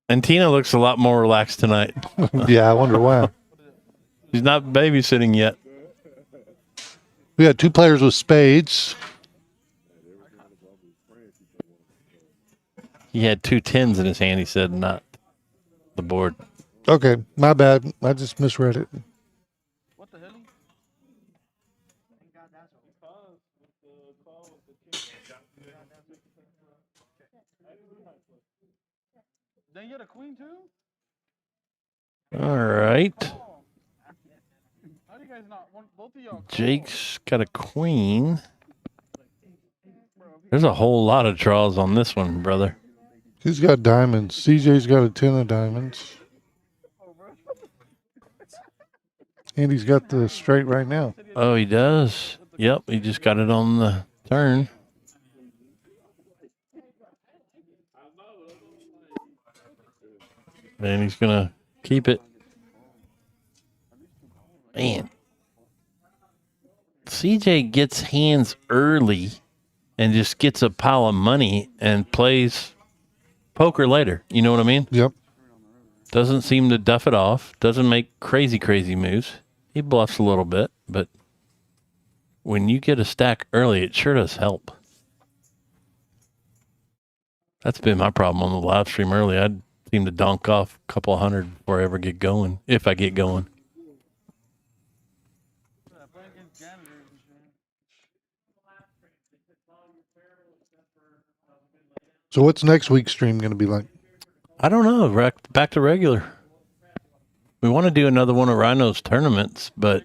And Tina looks a lot more relaxed tonight. Yeah, I wonder why. She's not babysitting yet. We got 2 players with spades. He had 2 10s in his hand, he said, not the board. Okay, my bad. I just misread it. Then you had a queen too? All right. How do you guys not? Both of y'all. Jake's got a queen. There's a whole lot of draws on this one, brother. He's got diamonds. CJ's got a 10 of diamonds. And he's got the straight right now. Oh, he does. Yep, he just got it on the turn. And he's going to keep it. Man. CJ gets hands early and just gets a pile of money and plays poker later. You know what I mean? Yep. Doesn't seem to duff it off. Doesn't make crazy moves. He bluffs a little bit, but when you get a stack early, it sure does help. That's been my problem on the live stream early. I'd seem to donk off a couple hundred before I ever get going, if I get going. So what's next week's stream going to be like? I don't know. Back to regular. We want to do another one of Rhino's tournaments, but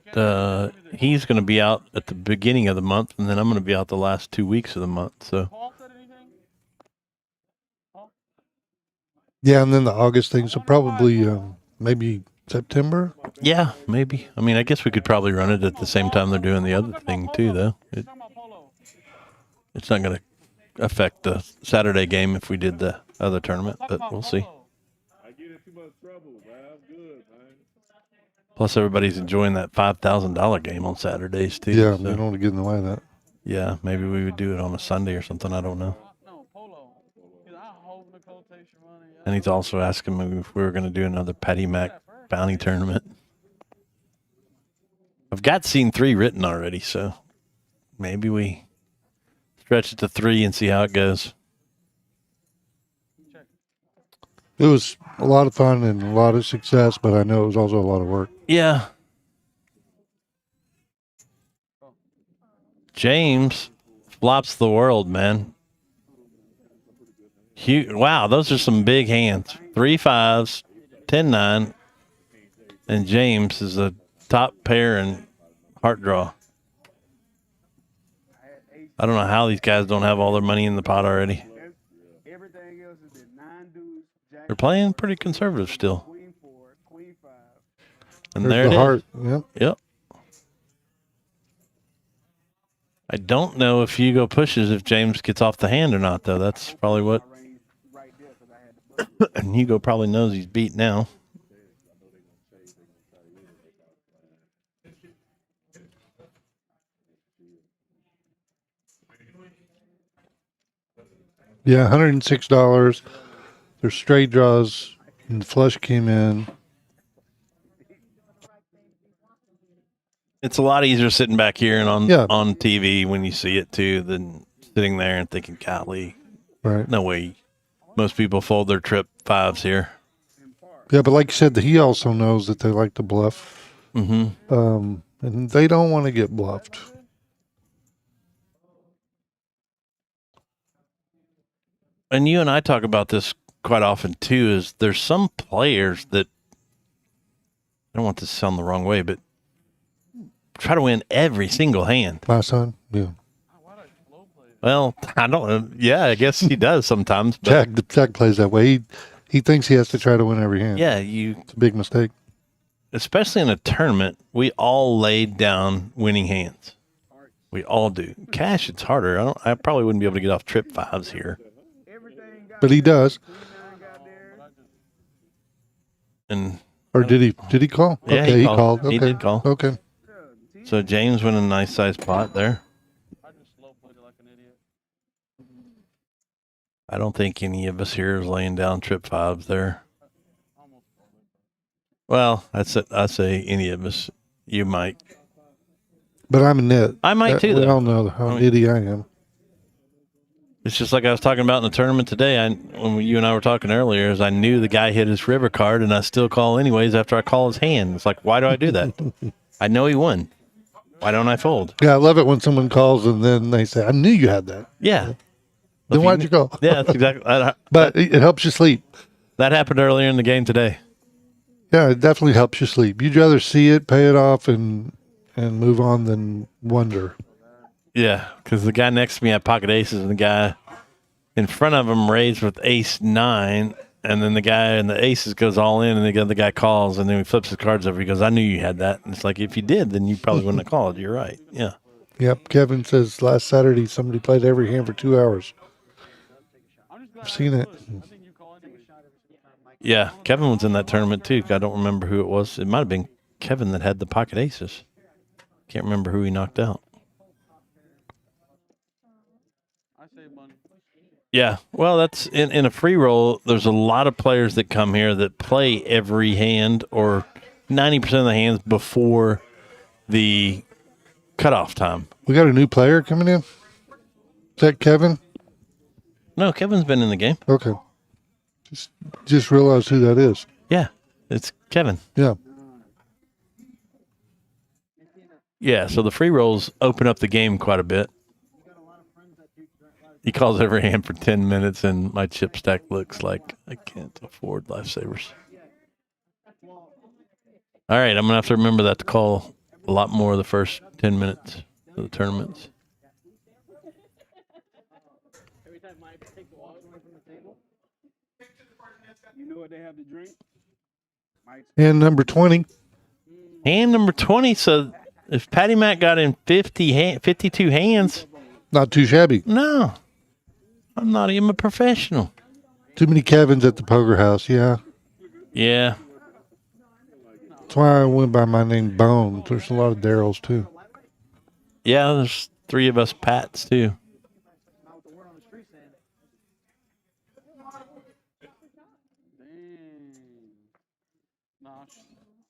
he's going to be out at the beginning of the month, and then I'm going to be out the last 2 weeks of the month. So. Yeah, and then the August thing, so probably maybe September? Yeah, maybe. I mean, I guess we could probably run it at the same time they're doing the other thing, too, though. It's not going to affect the Saturday game if we did the other tournament, but we'll see. Plus, everybody's enjoying that $5,000 game on Saturdays, too. Yeah, so. we don't want to get in the way of that. Yeah, maybe we would do it on a Sunday or something. I don't know. And he's also asking me if we were going to do another Patty Mac bounty tournament. I've got scene 3 written already, so maybe we stretch it to 3 and see how it goes. It was a lot of fun and a lot of success, but I know it was also a lot of work. Yeah. James flops the world, man. Wow, those are some big hands. 3 5s, 10-9, and James is a top pair and heart draw. I don't know how these guys don't have all their money in the pot already. Everything else is at 9 deuce. They're playing pretty conservative still. Queen 4, queen 5. And There's there the it heart. is. Yep. Yep. I don't know if Hugo pushes if James gets off the hand or not, though. That's probably what. And Hugo probably knows he's beat now. Yeah, $106. There's straight draws, and the flush came in. It's a lot easier sitting back here and on Yeah. on TV when you see it, too, than sitting there and thinking, golly, Right. no way. Most people fold their trip 5s here. Yeah, but like you said, he also knows that they like to bluff. Mm-hmm. And they don't want to get bluffed. And you and I talk about this quite often, too, is there's some players that, I don't want this to sound the wrong way, but try to win every single hand. Last time? Yeah. Well, I don't. Yeah, I guess he does sometimes. But Jack plays that way. He thinks he has to try to win every hand. yeah, It's a big mistake. especially in a tournament, we all laid down winning hands. We all do. Cash, it's harder. I probably wouldn't be able to get off trip 5s here. But he does. And Or did he call? Yeah, okay, he he called. called. He Okay. did call. Okay. so James win a nice sized pot there. I just slow played it like an idiot. I don't think any of us here is laying down trip 5s there. Almost folded. Well, I say any of us. You might. But I'm a nit. I might too, We though. all know how I mean- nitty I am. It's just like I was talking about in the tournament today. When you and I were talking earlier, is I knew the guy hit his river card, and I still call anyways after I call his hand. It's like, why do I do that? I know he won. Why don't I fold? Yeah, I love it when someone calls and then they say, I knew you had that. Yeah. Then why'd you call? Yeah, that's exactly. But it helps you sleep. That happened earlier in the game today. Yeah, it definitely helps you sleep. You'd rather see it, pay it off, and move on than wonder. Yeah, because the guy next to me had pocket aces, and the guy in front of him raised with ace 9, and then the guy in the aces goes all in, and the other guy calls, and then he flips his cards over. He goes, "I knew you had that." And it's like, if you did, then you probably wouldn't have called. You're right. Yeah. Yep. Kevin says last Saturday somebody played every hand for 2 hours. I've seen it. Yeah, Kevin was in that tournament too. I don't remember who it was. It might have been Kevin that had the pocket aces. Can't remember who he knocked out. Yeah, well, that's in a free roll. There's a lot of players that come here that play every hand or 90% of the hands before the cutoff time. We got a new player coming in. Is that Kevin? No, Kevin's been in the game. Okay. Just realized who that is. Yeah, it's Kevin. Yeah. Yeah, so the free rolls open up the game quite a bit. He calls every hand for 10 minutes, and my chip stack looks like I can't afford lifesavers. All right, I'm going to have to remember that to call a lot more of the first 10 minutes of the tournaments. You know what they have to drink? And number 20. Hand number 20, so if Patty Mac got in 52 hands. Not too shabby. No, I'm not even a professional. Too many Kevins at the poker house, yeah. Yeah. That's why I went by my name Bones. There's a lot of Daryls, too. Yeah, there's 3 of us Pats, too. Nah,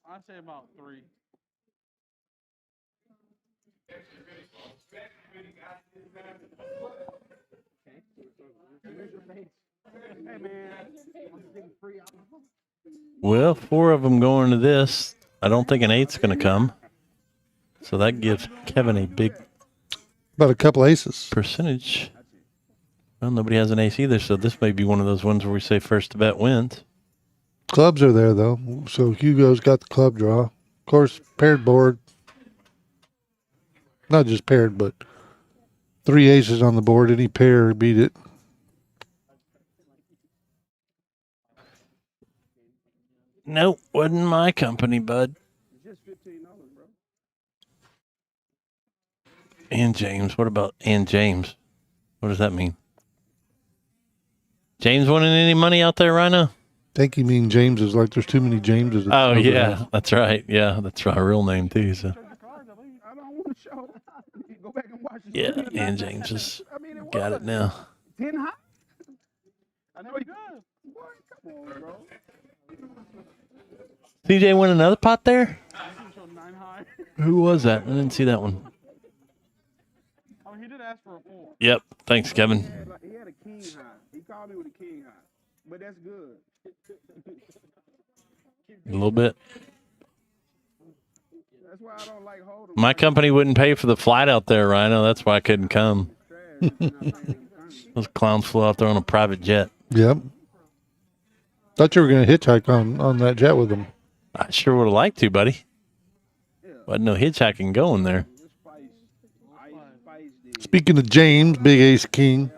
I'd say about 3. Hey, man. Well, 4 of them going to this. I don't think an 8's going to come. So that gives Kevin a big About a couple aces. percentage. Well, nobody has an ace either, so this may be one of those ones where we say first to bet wins. Clubs are there, though. So Hugo's got the club draw. Of course, paired board. Not just paired, but 3 aces on the board. Any pair beat it. Nope, wasn't my company, bud. It's just $15, bro. And James. What about and James? What does that mean? James winning any money out there right now? I think you mean James is like there's too many Jameses. at the Oh, poker yeah, house. that's right. Yeah, that's my real name, too. So. I don't want to show. Go back and watch Yeah, it. and James has I mean, it got was it now. 10 high. I know he good. Boy, come on, bro. CJ win another pot there? He showed 9 high. Who was that? I didn't see that one. Oh, he did ask for a 4. Yep. Thanks, Kevin. He had a king high. He called me with a king high. But that's good. A little bit. That's why I don't like holding. My company wouldn't pay for the flight out there, Rhino. That's why I couldn't come. Those clowns flew out there on a private jet. Yep. Thought you were going to hitchhike on that jet with them. I sure would have liked to, buddy. Wasn't no hitchhiking going there. Speaking of James, big ace king.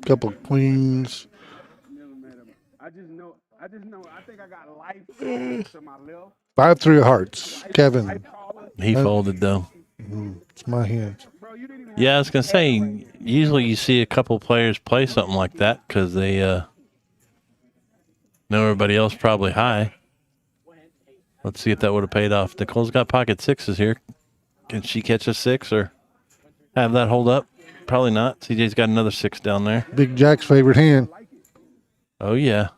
Couple queens. Never met him. I just know. I think I got life to my left. 5-3 of hearts. Kevin. He folded, though. It's my hand. Bro, you didn't even Yeah, I was going to say, usually you see a couple players play something like that because they know everybody else probably high. Let's see if that would have paid off. Nicole's got pocket 6s here. Can she catch a 6 or have that hold up? Probably not. CJ's got another 6 down there. Big Jack's favorite hand. Oh, yeah.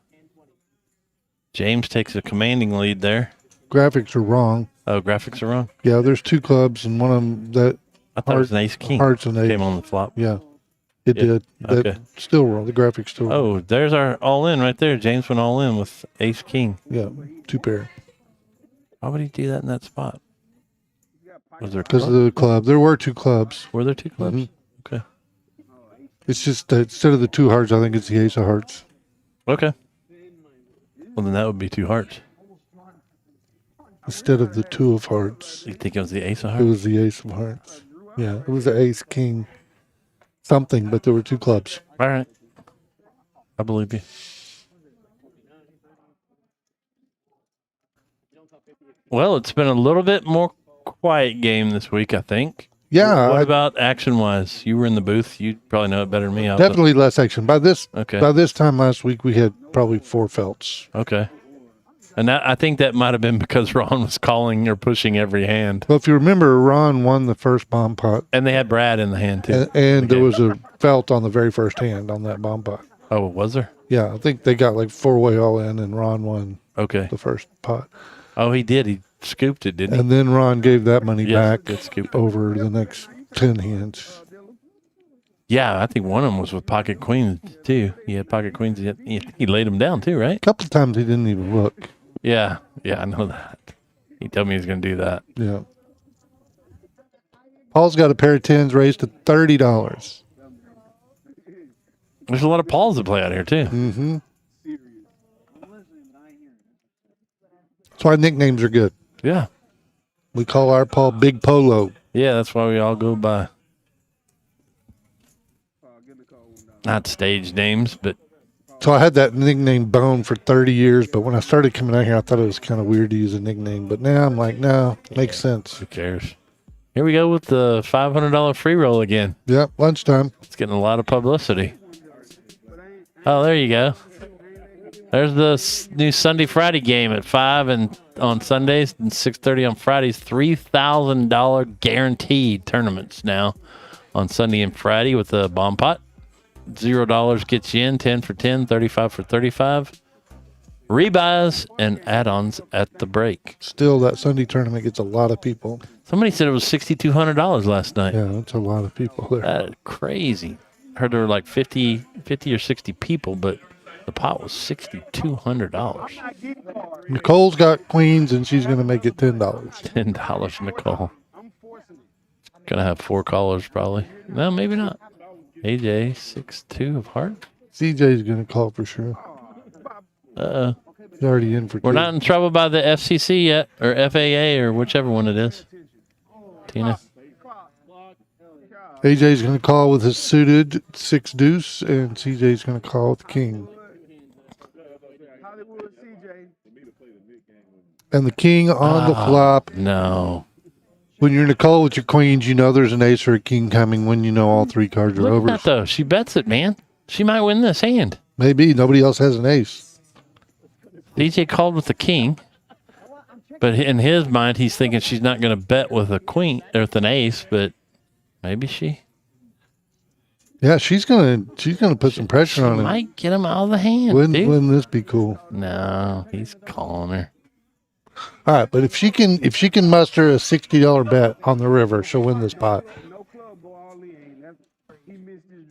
James takes a commanding lead there. Graphics are wrong. Oh, graphics are wrong. Yeah, there's 2 clubs and one of them that I thought it was an ace king. hearts and ace. Came on the flop. Yeah, it Yeah, did. That okay. still wrong. The graphics still wrong. Oh, there's our all in right there. James went all in with ace king. Yeah, 2 pair. Why would he do that in that spot? Was there Because of the club. There were 2 clubs. Were there 2 clubs? Okay. It's just that instead of the 2 hearts, I think it's the ace of hearts. Okay. Well, then that would be 2 hearts. Instead of the 2 of hearts, You think it was the ace of it hearts? was the ace of hearts. Yeah, it was the ace, king, something, but there were 2 clubs. All right. I believe you. Well, it's been a little bit more quiet game this week, I think. Yeah, What about action-wise? You were in the booth. You probably know it better than me. definitely less action. By this time last week, we had probably 4 felts. Okay. And I think that might have been because Ron was calling or pushing every hand. Well, if you remember, Ron won the first bomb pot. And they had Brad in the hand, too. And there was a felt on the very first hand on that bomb pot. Oh, was there? Yeah, I think they got like 4-way all in, and Ron won the first pot. Oh, he did. He scooped it, didn't he? And then Ron gave that money back scoop over the next 10 hands. Yeah, I think one of them was with pocket queens, too. He had pocket queens. He laid them down, too, right? A couple of times he didn't even look. Yeah, I know that. He told me he was going to do that. Yeah. Paul's got a pair of 10s raised to $30. There's a lot of Pauls that play out here, too. Mm-hmm. That's why nicknames are good. Yeah. We call our Paul Big Polo. Yeah, that's why we all go by. Not stage names, but. So I had that nickname Bone for 30 years, but when I started coming out here, I thought it was kind of weird to use a nickname. But now I'm like, no, makes sense. Who cares? Here we go with the $500 free roll again. Yep, lunchtime. It's getting a lot of publicity. Oh, there you go. There's the new Sunday-Friday game at 5 and on Sundays and 6:30 on Fridays. $3,000 guaranteed tournaments now on Sunday and Friday with a bomb pot. $0 gets you in, 10 for 10, 35 for 35. Rebuys and add-ons at the break. Still, that Sunday tournament gets a lot of people. Somebody said it was $6,200 last night. Yeah, that's a lot of people there. That's crazy. Heard there were like 50 or 60 people, but the pot was $6,200. Nicole's got queens, and she's going to make it $10. $10, Nicole. Gonna have 4 callers probably. No, maybe not. AJ 6-2 of heart. CJ's going to call for sure. He's already in for 2. We're not in trouble by the FCC yet, or FAA, or whichever one it is. Tina. AJ's going to call with his suited 6 deuce, and CJ's going to call with the king. And the king on the flop. No. When you're Nicole with your queens, you know there's an ace or a king coming when you know all 3 cards are Look over. at that, though. She bets it, man. She might win this hand. Maybe. Nobody else has an ace. DJ called with the king, but in his mind, he's thinking she's not going to bet with a queen or with an ace, but maybe she. Yeah, she's gonna put some pressure on him. Might get him out of the hand. Wouldn't this be cool? No, he's calling her. All right, but if she can muster a $60 bet on the river, she'll win this pot.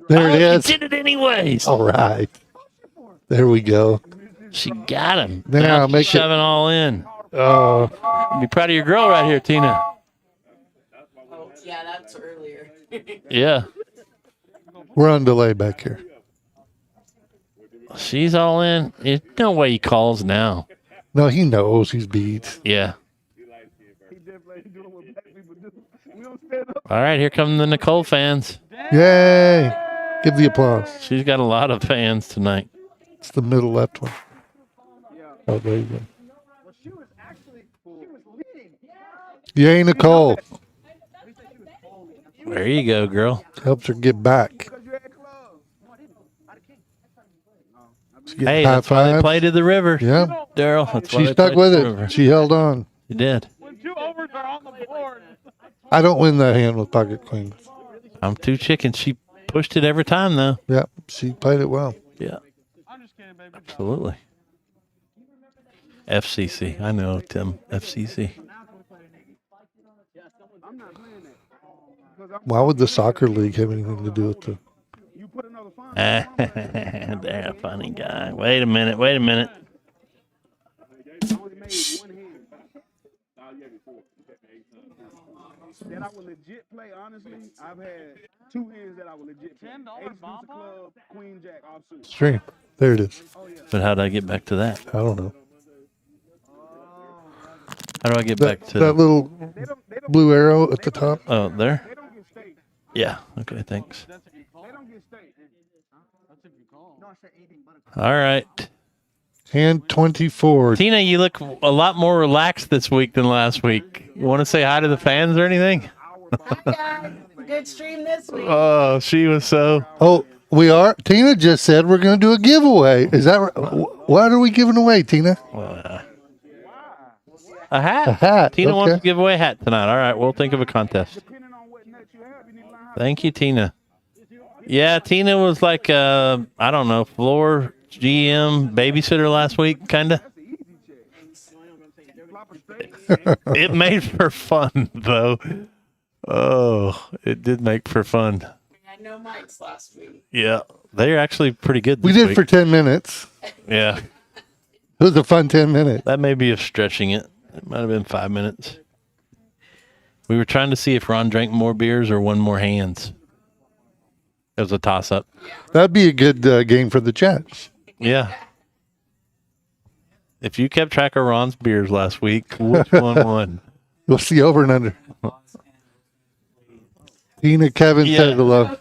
There it is. He did it anyways. All right. There we go. She got him. Now she's shoving all in. Oh. Be proud of your girl right here, Tina. Oh, yeah, that's earlier. Yeah. We're on delay back here. She's all in. There's no way he calls now. No, he knows he's beat. Yeah. All right, here come the Nicole fans. Yay. Give the applause. She's got a lot of fans tonight. It's the middle left one. Oh, there you go. Yay, Nicole. There you go, girl. Helps her get back. Hey, that's why they played to the river. Yeah. Daryl, that's why She they stuck played with to the it. river. She held on. She did. I don't win that hand with pocket queens. I'm 2 chickens. She pushed it every time, though. Yeah, she played it well. Yeah. Absolutely. FCC. I know, Tim. FCC. Why would the soccer league have anything to do with the... They're a funny guy. Wait a minute. Then I would legit play honestly, I've had 2 hands that I would legit play. $10 bomb club, queen jack offsuit. Stream. There it is. But how do I get back to that? I don't know. How do I get back to That little They don't blue arrow at the top. Oh, there? they don't get state. Yeah. Okay, thanks. They don't get state. That's if you call. No, I said anything but a All right. Hand 24. Tina, you look a lot more relaxed this week than last week. You want to say hi to the fans or anything? Hi guys. Good stream this week. Oh, she was so. Oh, we are. Tina just said we're going to do a giveaway. Is that right? What are we giving away, Tina? A hat. A hat. Tina wants to Okay. give away a hat tonight. All right, we'll think of a contest. Depending on what nuts you have, you need to learn how Thank you, Tina. Yeah, Tina was like, I don't know, floor GM babysitter last week, kind of. It made for fun, though. Oh, it did make for fun. I had no mics last week. Yeah, they're actually pretty good We this did week. for 10 minutes. Yeah, It was a fun 10 minutes. that may be of stretching it. It might have been 5 minutes. We were trying to see if Ron drank more beers or won more hands. It was a toss-up. That'd be a good game for the chat. Yeah. If you kept track of Ron's beers last week, which one won? We'll see over and under. Tina, Kevin Yeah. said hello.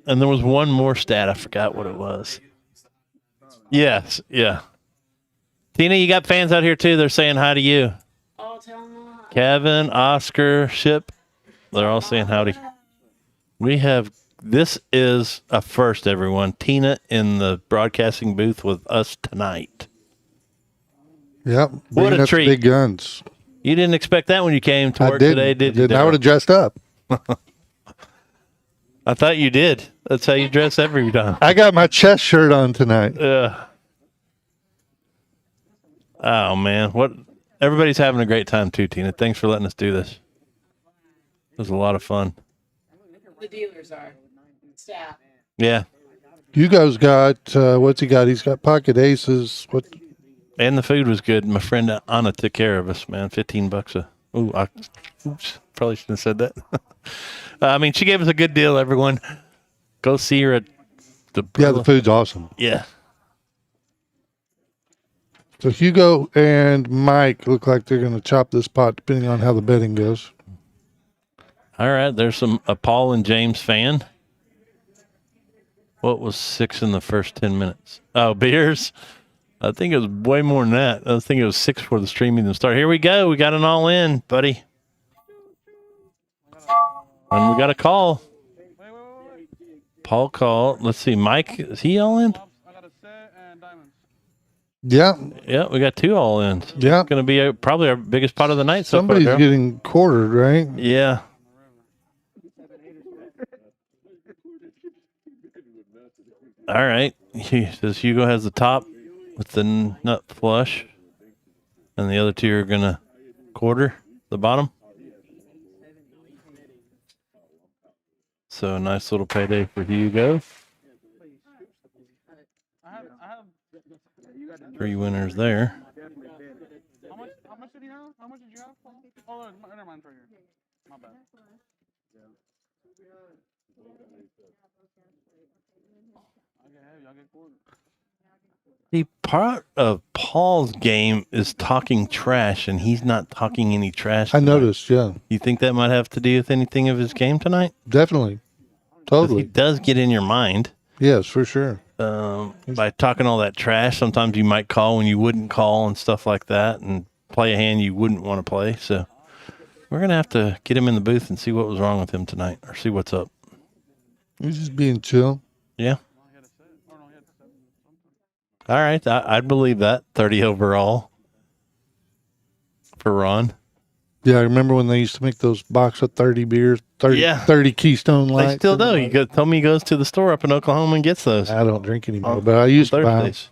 And there was one more stat. I forgot what it was. Yes, yeah. Tina, you got fans out here too. They're saying hi to you. Oh, tell them what. Kevin, Oscar, Ship. They're all saying howdy. This is a first, everyone. Tina in the broadcasting booth with us tonight. Yep. What bringing a us treat. Big guns. You didn't expect that when you came to I work didn't. today, did you? I would have dressed up. I thought you did. That's how you dress every time. I got my chest shirt on tonight. Oh man, what? Everybody's having a great time too, Tina. Thanks for letting us do this. It was a lot of fun. The dealers are. Staff. Yeah, Hugo's got, what's he got? He's got pocket aces. What? and the food was good. My friend Anna took care of us, man. $15 a. Oops, probably shouldn't have said that. I mean, she gave us a good deal. Everyone, go see her at the. Yeah, the food's awesome. Yeah. So Hugo and Mike look like they're going to chop this pot depending on how the betting goes. All right, there's a Paul and James fan. What was 6 in the first 10 minutes? Oh, beers. I think it was way more than that. I think it was 6 before the stream even started. Here we go. We got an all in, buddy. And we got a call. Paul called. Let's see. Mike, is he all in? I got a set and diamonds. Yeah, Yeah, we got 2 all ins. yeah. Going to be probably our biggest pot of the night so Somebody's far. Daryl. getting quartered, right? Yeah. All right. He says Hugo has the top with the nut flush, and the other 2 are going to quarter the bottom. So a nice little payday for Hugo. I have 3 winners there. how much did he have? How much did you have? Oh, never mind, right here. My bad. Y'all get quartered. See, part of Paul's game is talking trash, and he's not talking any trash. I tonight. noticed, yeah. You think that might have to do with anything of his game tonight? Definitely. 'Cause he Totally. does get in your mind Yes, for sure. by talking all that trash. Sometimes you might call when you wouldn't call and stuff like that, and play a hand you wouldn't want to play. So we're gonna have to get him in the booth and see what was wrong with him tonight, or see what's up. He's just being chill. Yeah. All right, I'd believe that 30 overall for Ron. Yeah, I remember when they used to make those box of 30 beers, 30, Yeah. 30 Keystone Lights. They still do. He told me he goes to the store up in Oklahoma and gets those. I don't drink anymore, On- but I used to buy 'em. Thursdays.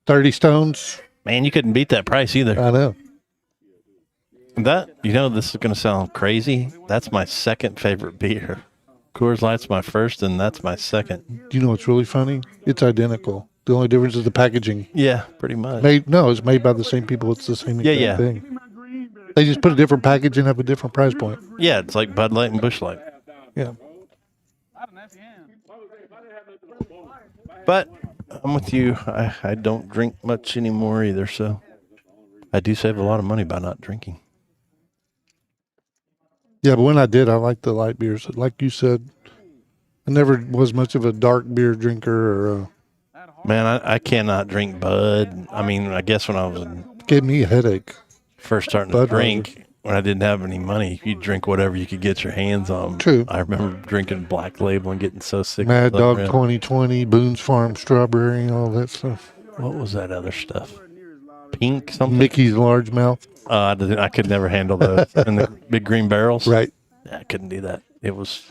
30 Stones. Man, you couldn't beat that price either. I know. This is going to sound crazy. That's my second favorite beer. Coors Light's my first, and that's my second. Do you know what's really funny? It's identical. The only difference is the packaging. Yeah, pretty much. It's made by the same people. It's the same Yeah, exact yeah. thing. My green bag. They just put a different package and have a different price point. Yeah, it's like Bud Light and Busch Light. Yeah. But I'm with you. I don't drink much anymore either, so I do save a lot of money by not drinking. Yeah, but when I did, I liked the light beers. Like you said, I never was much of a dark beer drinker. Or Man, I cannot drink Bud. I mean, I guess when I was gave me a headache. first starting to drink, when I didn't have any money, you drink whatever you could get your hands on. True. I remember drinking Black Label and getting so sick. Mad Dog 2020, Boone's Farm Strawberry, all that stuff. What was that other stuff? Pink something? Mickey's Largemouth. I could never handle those. And the big green barrels. Right. Yeah, I couldn't do that. It was.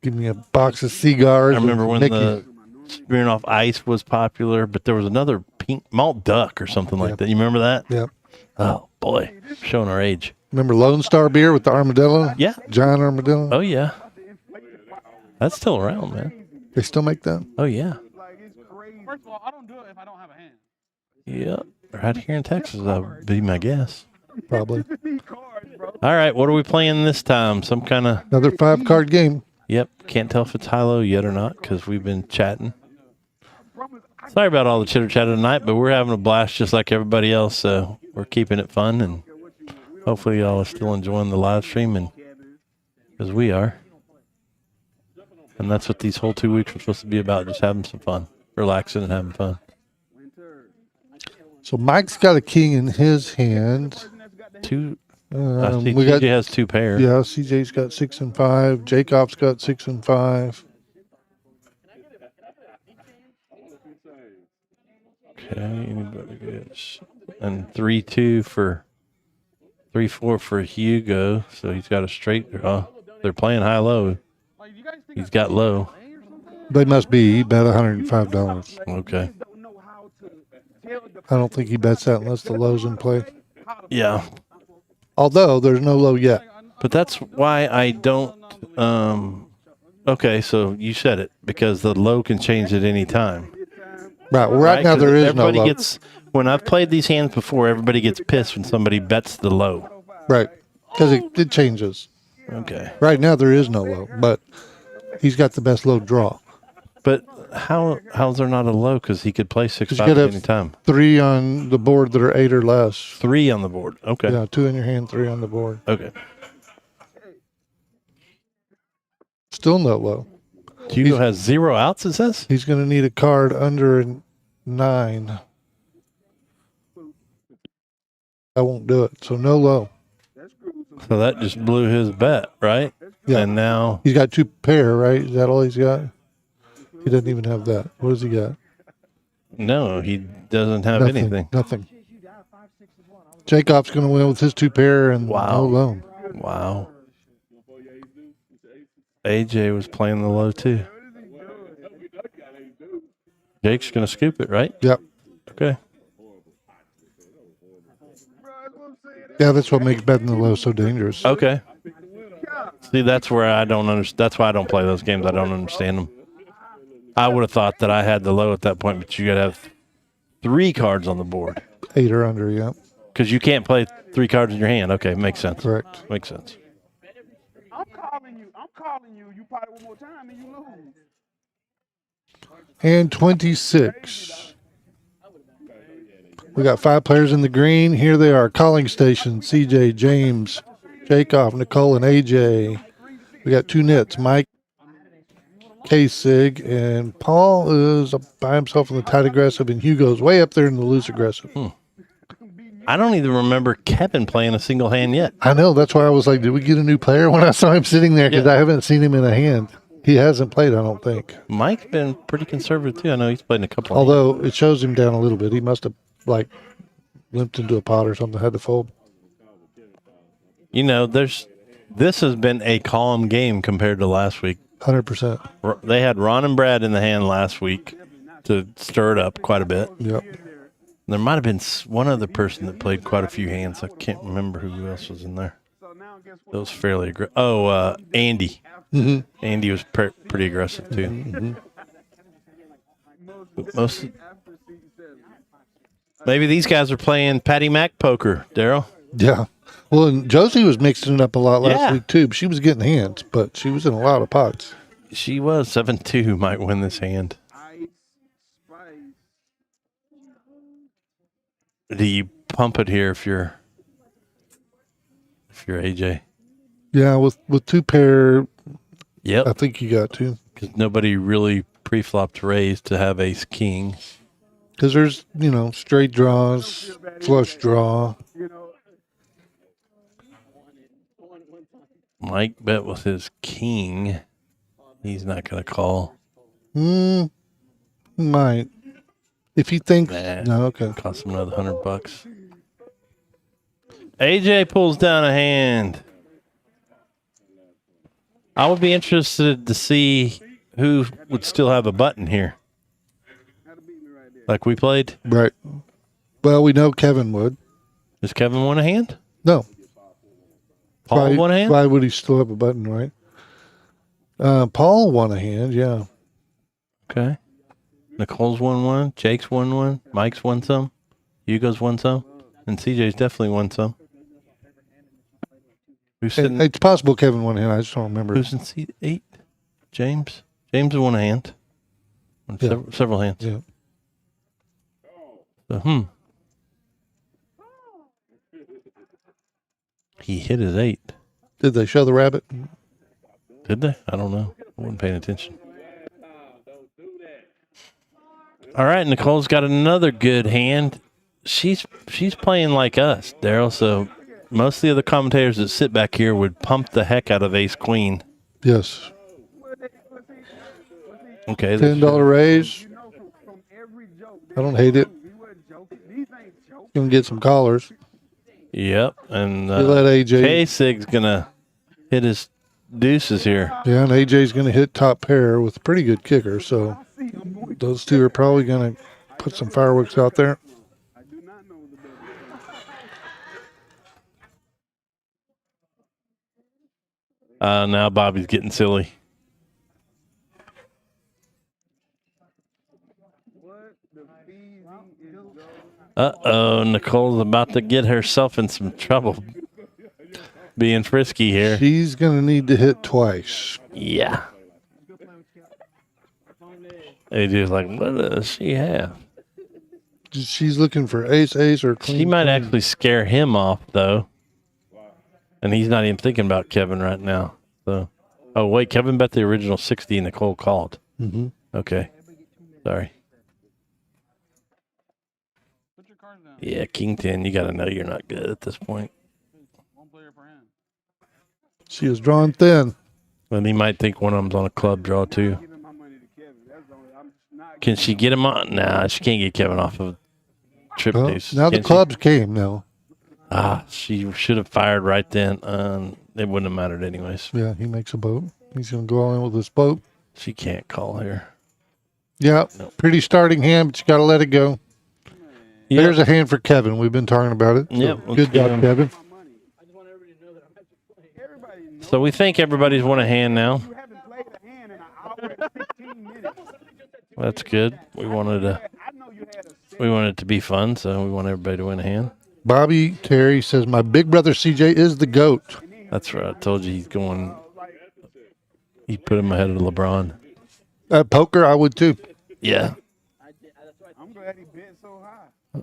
Give me a box of cigars. I remember when Mickey. the Smirnoff Ice was popular, but there was another pink malt duck or something like that. You remember that? Yep. Oh boy, showing our age. Remember Lone Star beer with the armadillo? Yeah. Giant armadillo? Oh yeah. That's still around, man. They still make that? Oh yeah. First of all, I don't do it if I don't have a hand. Yeah. Right here in Texas, that would be my guess. Probably. All right, what are we playing this time? Some kind of. Another 5-card game. Yep. Can't tell if it's high-low yet or not because we've been chatting. Sorry about all the chitter-chatter tonight, but we're having a blast just like everybody else, so we're keeping it fun, and hopefully y'all are still enjoying the live stream, and because we are. And that's what these whole 2 weeks are supposed to be about, just having some fun, relaxing and having fun. So Mike's got a king in his hand. Two. I see we TJ got, has 2 pairs. yeah, CJ's got 6 and 5. Jacob's got 6 and 5. Okay, anybody gets and 3-2 for 3-4 for Hugo. So he's got a straight. They're playing high-low. He's got low. They must be. He bet $105. Okay. I don't think he bets that unless the low's in play. Yeah, Although there's no low yet. but that's why I don't. Okay, so you said it because the low can change at any time. Right. Well, right now 'Cause there is no everybody low. gets. When I've played these hands before, everybody gets pissed when somebody bets the low. Right. Because it changes. Okay, Right now there is no low, but he's got the best low draw. but how's there not a low? Because he could play 6-5 You at gotta any have time. 3 on the board that are 8 or less. 3 on the board. Okay. Yeah, 2 in your hand, 3 on the board. Okay. Still no low. Hugo has 0 outs, it says? He's going to need a card under a 9. I won't do it. So no low. So that just blew his bet, right? Yeah. And now, He's got 2 pair, right? Is that all he's got? He doesn't even have that. What does he got? no, he doesn't have Nothing. anything. Nothing. Jacob's going to win with his 2 pair and Wow. no low. Wow. AJ was playing the low too. Jake's going to scoop it, right? Yep. Okay. Yeah, that's what makes betting the low so dangerous. Okay. See, that's where I don't understand. That's why I don't play those games. I don't understand them. I would have thought that I had the low at that point, but you got to have 3 cards on the board 8 or under, yeah. because you can't play 3 cards in your hand. Okay, makes sense. Correct. Makes sense. I'm calling you. You probably one more time and you lose. And 26. We got 5 players in the green. Here they are. Calling station, CJ, James, Jacob, Nicole, and AJ. We got 2 nits, Mike, K-SIG, and Paul is by himself in the tight aggressive, and Hugo's way up there in the loose aggressive. I don't even remember Kevin playing a single hand yet. I know. That's why I was like, did we get a new player when I saw him sitting there? Because Yeah. I haven't seen him in a hand. He hasn't played, I don't think. Mike's been pretty conservative too. I know he's played in a couple. Although it shows him down a little bit. He must have, like, limped into a pot or something, had to fold. You know, this has been a calm game compared to last week. 100%. They had Ron and Brad in the hand last week to stir it up quite a bit. Yep. There might have been one other person that played quite a few hands. I can't remember who else was in there. That was fairly aggressive. Oh, Andy. Mm-hmm. Andy was pretty aggressive too. Mm-hmm. Maybe these guys are playing Patty Mac poker, Daryl. Yeah. Well, and Josie was mixing it up a lot last Yeah. week too. She was getting hands, but she was in a lot of pots. She was 7-2 might win this hand. Ice, spice. Do you pump it here if you're AJ? Yeah, with two pair, I Yep. think you got to. Because nobody really pre-flopped raise to have ace king. Because there's, straight draws, flush draw. You know, Mike bet with his king. He's not going to call. Might. If he thinks. Nah. No, okay. Cost him another $100. AJ pulls down a hand. I would be interested to see who would still have a button here. Like we played. Right. Well, we know Kevin would. Does Kevin want a hand? No. Paul want a hand? Why would he still have a button, right? Paul won a hand, yeah. Okay. Nicole's won one. Jake's won one. Mike's won some. Hugo's won some. And CJ's definitely won some. Who's sitting? It's possible Kevin won a hand. I just don't remember. Who's in seat 8? James. James won a hand. Won Yeah. several hands. Yeah. So, He hit his 8. Did they show the rabbit? Did they? I don't know. I wasn't paying attention. All right, Nicole's got another good hand. She's playing like us, Daryl. So most of the other commentators that sit back here would pump the heck out of ace queen. Yes. Okay. $10 raise. you know, from every joke. I don't hate it. He wasn't joking. These ain't jokes. Gonna get some collars. Yep. And You let AJ. K-SIG's going to hit his deuces here. Yeah, and AJ's gonna hit top pair with a pretty good kicker. So those two are probably gonna put some fireworks out there. I do not know the better. Now Bobby's getting silly. What the Phfw is going? Uh-oh, Nicole's about to get herself in some trouble being frisky here. She's gonna need to hit twice. Yeah. AJ's like, what does she have? She's looking for ace, or queen. She might queen. actually scare him off, though. And he's not even thinking about Kevin right now. So, oh, wait, Kevin bet the original 60 and Nicole called. Mhm. Okay. Sorry. Put your cards down. Yeah, King 10, you got to know you're not good at this point. One player per hand. She is drawn thin. And he might think one of them's on a club draw, too. Giving my money to Kevin. That's the only. I'm not. Can she get him on? Nah, she can't get Kevin off of trip Well, deuce. now the Can she? clubs came now. She should have fired right then. It wouldn't have mattered anyways. Yeah, he makes a boat. He's gonna go all in with this boat. She can't call here. Yeah, Nope. pretty starting hand, but you got to let it go. Yep. There's a hand for Kevin. We've been talking about it. So Yep, let's good get job, him. Kevin. My money. I just want everybody to know that I'm actually playing. Everybody knows. So we think everybody's won a hand now. You haven't played a hand in an hour and 15 minutes. That's good. We wanted I know you had a it to be fun, so we want everybody to win a hand. Bobby Terry says, my big brother CJ is the GOAT. That's right. I told you he's going. He put him ahead of LeBron. At poker, I would too. Yeah. I'm glad he bet so high.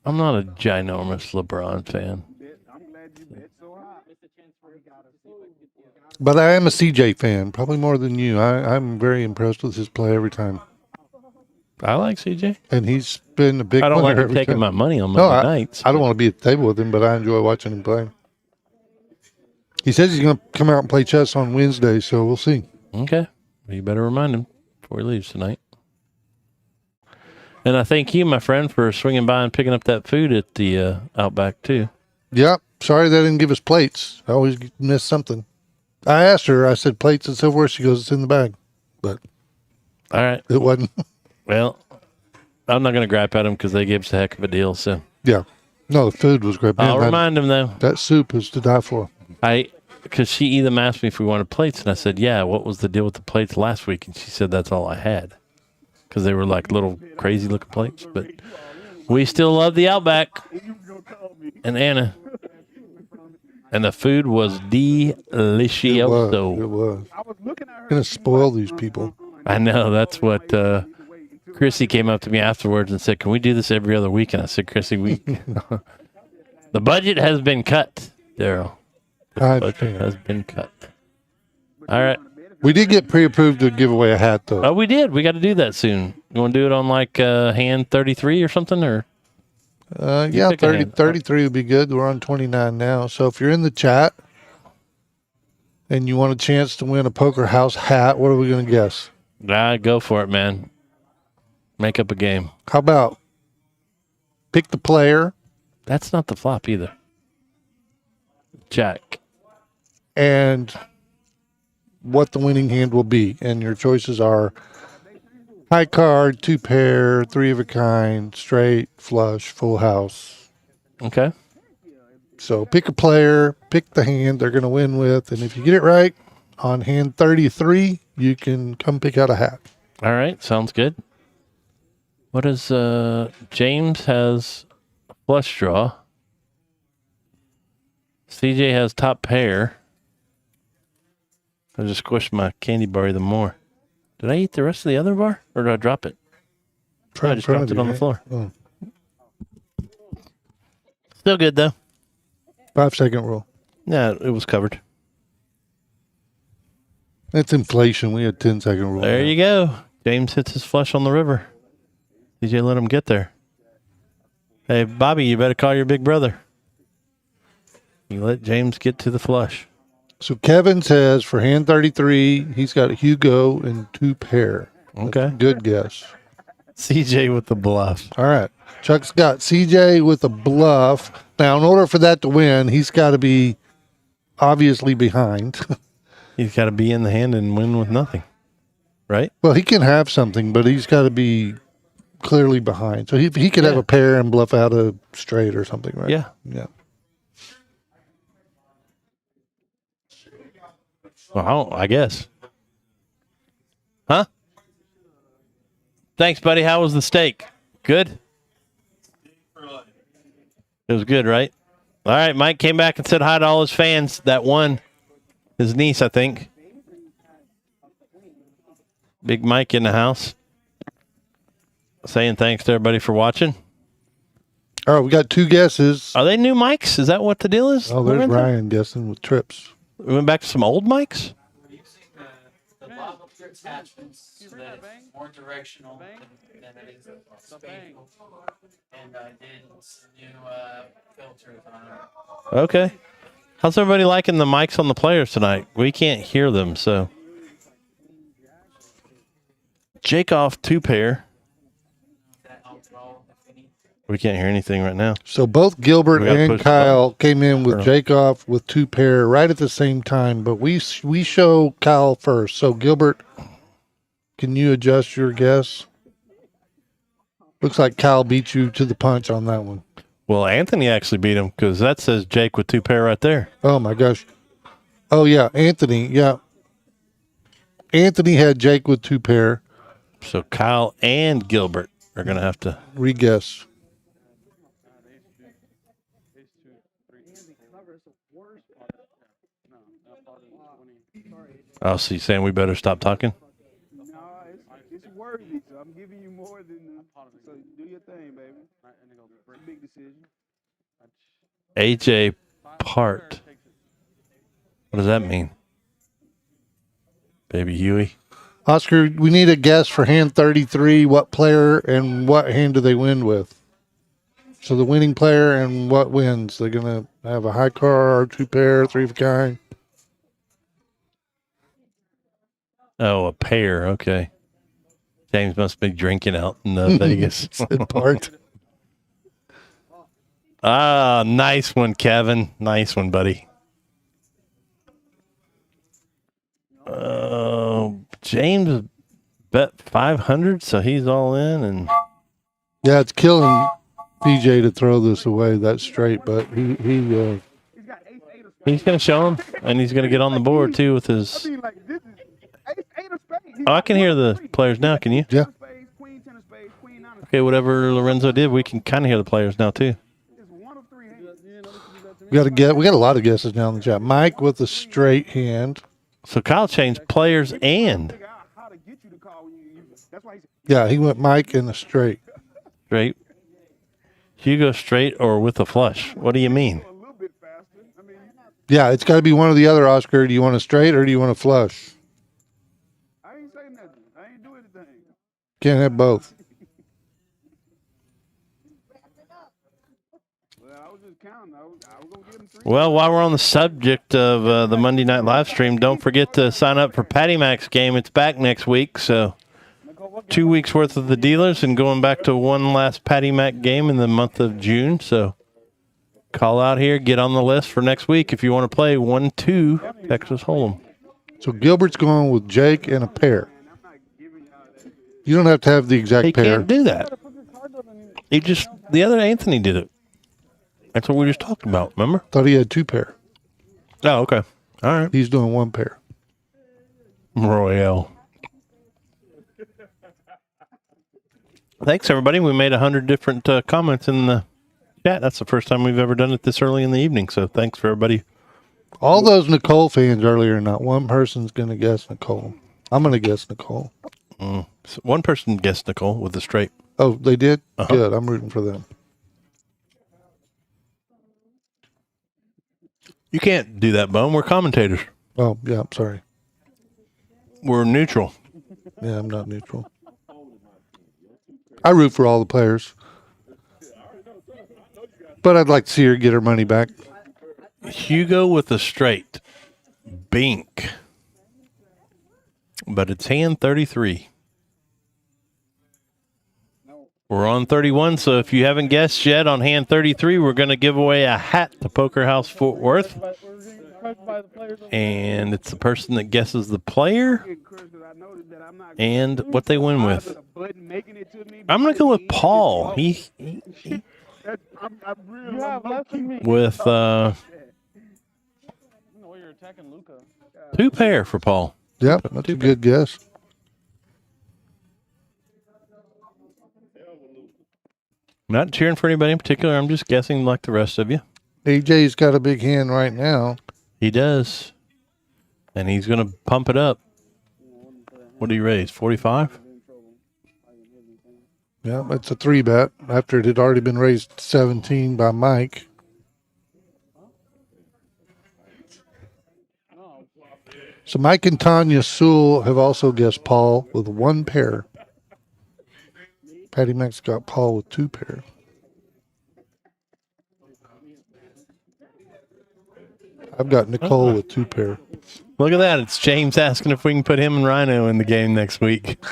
I'm not a ginormous LeBron fan. I'm glad you bet so high. But I am a CJ fan, probably more than you. I'm very impressed with his play every time. I like CJ. And he's been a big I don't like winner him every taking time. my money on No, Monday nights. I don't want to be at the table with him, but I enjoy watching him play. He says he's going to come out and play chess on Wednesday, so we'll see. Okay. Well, you better remind him before he leaves tonight. And I thank you, my friend, for swinging by and picking up that food at the Outback, too. Yeah, sorry they didn't give us plates. I always miss something. I asked her, I said, plates and silverware. She goes, it's in the bag. But All right. it wasn't. Well, I'm not going to gripe at them because they gave us a heck of a deal. So Yeah. No, the food was great. Man, I'll remind them, though. that soup is to die for. Because she either asked me if we wanted plates, and I said, yeah, what was the deal with the plates last week? And she said, that's all I had. Because they were like little crazy looking plates. But We still love the Outback. And Anna. And the food was delicioso. It was. I was looking at her. Gonna spoil these people. I know. That's what Chrissy came up to me afterwards and said, "Can we do this every other week?" And I said, "Chrissy, the budget has been cut, Daryl. The budget has been cut." All right. We did get pre-approved to give away a hat, though. Oh, we did. We got to do that soon. You want to do it on like hand 33 or something, or? Yeah, 33 would be good. We're on 29 now. So if you're in the chat and you want a chance to win a Poker House hat, what are we going to guess? Go for it, man. Make up a game. How about pick the player? That's not the flop either. Jack. And what the winning hand will be. And your choices are high card, 2 pair, 3 of a kind, straight, flush, full house. Okay. So pick a player, pick the hand they're going to win with. And if you get it right on hand 33, you can come pick out a hat. All right. Sounds good. What is James has flush draw. CJ has top pair. I just squished my candy bar even more. Did I eat the rest of the other bar, or did I drop it? I just dropped it on the floor. Oh. Still good, though. 5-second rule. Yeah, it was covered. That's inflation. We had 10-second rule. There you go. James hits his flush on the river. DJ let him get there. Hey, Bobby, you better call your big brother. You let James get to the flush. So Kevin says for hand 33, he's got a HUGO and 2 pair. That's Okay. a good guess. CJ with the bluff. All right. Chuck's got CJ with a bluff. Now, in order for that to win, he's got to be obviously behind. He's got to be in the hand and win with nothing. Right? Well, he can have something, but he's got to be clearly behind. So he could have a pair and bluff out a straight or something, right? Yeah. Yeah. Well, I guess. Huh? Thanks, buddy. How was the steak? Good? It was good, right? All right, Mike came back and said hi to all his fans. That won his niece, I think. Big Mike in the house. Saying thanks to everybody for watching. All right, we got 2 guesses. Are they new mics? Is that what the deal is? Oh, there's Lorenzo? Ryan guessing with trips. We went back to some old mics? We're using the lava attachments so that it's more directional than it is spatial. And I did some new filters on it. Okay. How's everybody liking the mics on the players tonight? We can't hear them, so. Jake off 2 pair. That helps at all, if any. We can't hear anything right now. So both Gilbert We gotta and push the Kyle came in with Or- Jacob with 2 pair right at the same time, but we show Kyle first. So Gilbert, can you adjust your guess? Looks like Kyle beat you to the punch on that one. Well, Anthony actually beat him because that says Jake with 2 pair right there. Oh my gosh. Oh yeah, Anthony. Yeah, Anthony had Jake with 2 pair. So Kyle and Gilbert are going to have to. Re-guess. Oh, so you saying we better stop talking? No, it's worthy. So I'm giving you more than. So do your thing, baby. Big decision. AJ Part. What does that mean? Baby Huey. Oscar, we need a guess for hand 33. What player and what hand do they win with? So the winning player and what wins? They're going to have a high card, 2 pair, 3 of a kind. Oh, a pair. Okay. James must be drinking out in Vegas. Said Part. Ah, nice one, Kevin. Nice one, buddy. James bet 500, so he's all in, and Yeah, it's killing PJ to throw this away that straight, but he He's got ace, 8 of spades. he's going to show him, and he's going to get on the board too with I his. mean, like, this is ace, 8 of spades. He's Oh, I got can hear 1 the of 3. players now. Can you? Yeah. Spades, queen, 10 of spades, queen, 9 of Okay, whatever Lorenzo did, we can kind of hear the players now too. It's one of three hands. We got a lot of guesses now in the chat. Mike with a straight hand. So Kyle changed players and Figure out how to get you to call when you that's why he said, Yeah, he went Mike in the straight. straight. Hugo straight or with a flush? What do you mean? a little bit faster. I mean, Yeah, it's got to be one or the other, Oscar. Do you want a straight or do you want a flush? I ain't say nothing. I ain't do anything. Can't have both. Well, I was just counting. I was gonna give him three. Well, while we're on the subject of the Monday night live stream, don't forget to sign up for Patty Mac's game. It's back next week, so 2 weeks worth of the dealers and going back to one last Patty Mac game in the month of June. So call out here, get on the list for next week if you want to play 1-2 Texas Hold'em. So Gilbert's going with Jake and a pair. You don't have to have the exact He pair. can't do that. The other Anthony did it. That's what we just talked about, remember? Thought he had two pair. Oh, okay. All right. He's doing one pair. Royale. Thanks, everybody. We made 100 different comments in the chat. That's the first time we've ever done it this early in the evening, so thanks for everybody. All those Nicole fans earlier, not one person's going to guess Nicole. I'm going to guess Nicole. So one person guessed Nicole with the straight. Oh, they did? Good. I'm rooting for them. You can't do that, Bone. We're commentators. Oh, yeah, I'm sorry. We're neutral. Yeah, I'm not neutral. I root for all the players. But I'd like to see her get her money back. Hugo with the straight. Bink. But it's hand 33. We're on 31, so if you haven't guessed yet on hand 33, we're going to give away a hat to Poker House Fort Worth. And it's the person that guesses the player and what they win with. I'm going to go with Paul. With two pair for Paul. Yep, that's a good guess. Not cheering for anybody in particular. I'm just guessing like the rest of you. AJ's got a big hand right now. He does. And he's going to pump it up. What do you raise? 45? Yeah, it's a 3-bet after it had already been raised 17 by Mike. So Mike and Tanya Sewell have also guessed Paul with one pair. Patty Mac's got Paul with two pair. I've got Nicole with two pair. Look at that. It's James asking if we can put him and Rhino in the game next week.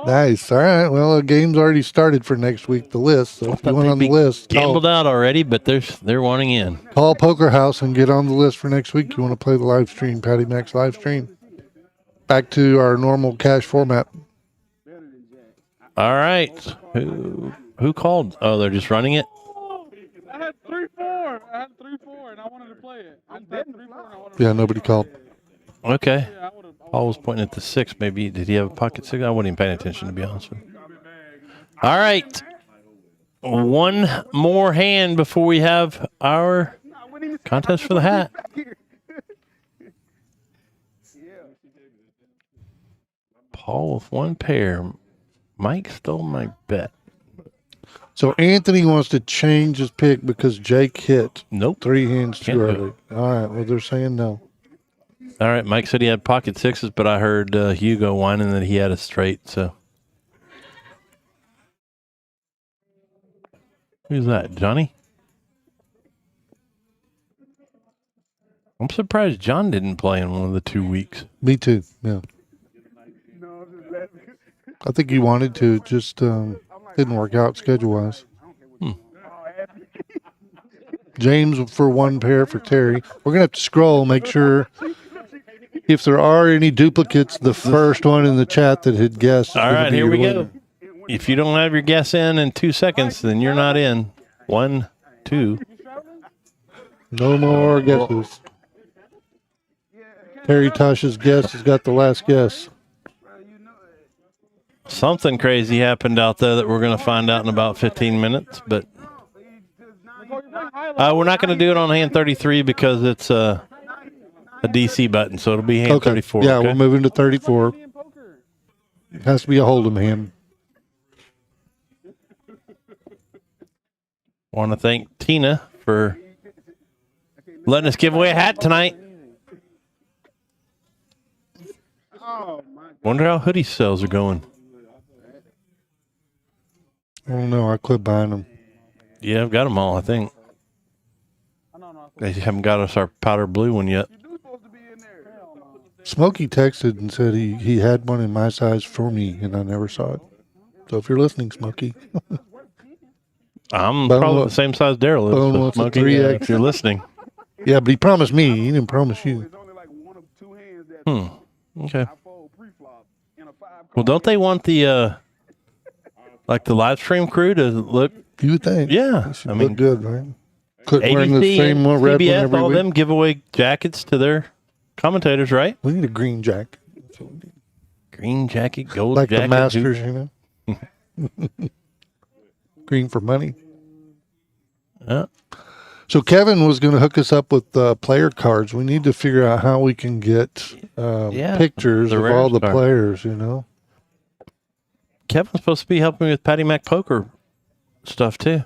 Nice. All right. Well, the game's already started for next week, the list. So if you want on the list, Gambled out already, but they're wanting in. call Poker House and get on the list for next week. You want to play the live stream, Patty Mac's live stream. Back to our normal cash format. All right. Who called? Oh, they're just running it? I had 3-4. And I wanted to play it. I bet 3-4 and I wanted to Yeah, nobody called. Okay. Paul was pointing at the 6. Maybe. Did he have a pocket 6? I wasn't even paying attention, to be honest with you. All right. One more hand before we have our contest for the hat. Paul with one pair. Mike stole my bet. So Anthony wants to change his pick because Jake hit. Nope. 3 hands Can't too do early. All right. Well, they're saying no. All right. Mike said he had pocket 6s, but I heard Hugo whining that he had a straight. So who's that? Johnny? I'm surprised John didn't play in one of the 2 weeks. Me too. Yeah. I think he wanted to. It just didn't work out schedule-wise. James for one pair for Terry. We're going to have to scroll, make sure if there are any duplicates, the first one in the chat that had guessed. All right, here we go. If you don't have your guess in 2 seconds, then you're not in. 1, 2. No more guesses. Terry Tosh's guess has got the last guess. Something crazy happened out there that we're going to find out in about 15 minutes, but we're not going to do it on hand 33 because it's a DC button, so it'll be hand Okay. 34. Yeah, okay? we're moving to 34. It has to be a hold'em hand. Want to thank Tina for letting us give away a hat tonight. Wonder how hoodie sales are going. I don't know. I quit buying them. Yeah, I've got them all, I think. They haven't got us our powder blue one yet. Smokey texted and said he had one in my size for me, and I never saw it. So if you're listening, Smokey, I'm Bone probably wa- the same size Daryl Bone is. wants So a Smokey, 3X. if you're listening. yeah, but he promised me. He didn't promise you. There's only like one of two hands that Okay. I fold pre-flop in a 5 Well, don't they want the like the live stream crew to look? You would think. Yeah, It should I look mean, good, right? Quit wearing the ABC same and one, red one CBS, every all week. them give away jackets to their commentators, right? We need a green jacket. Green jacket, gold Like jacket. the Masters, you know? Green for money. Yeah. So Kevin was going to hook us up with player cards. We need to figure out how we can get pictures the of rare all the card. players, you know? Kevin's supposed to be helping me with Patty Mac poker stuff too.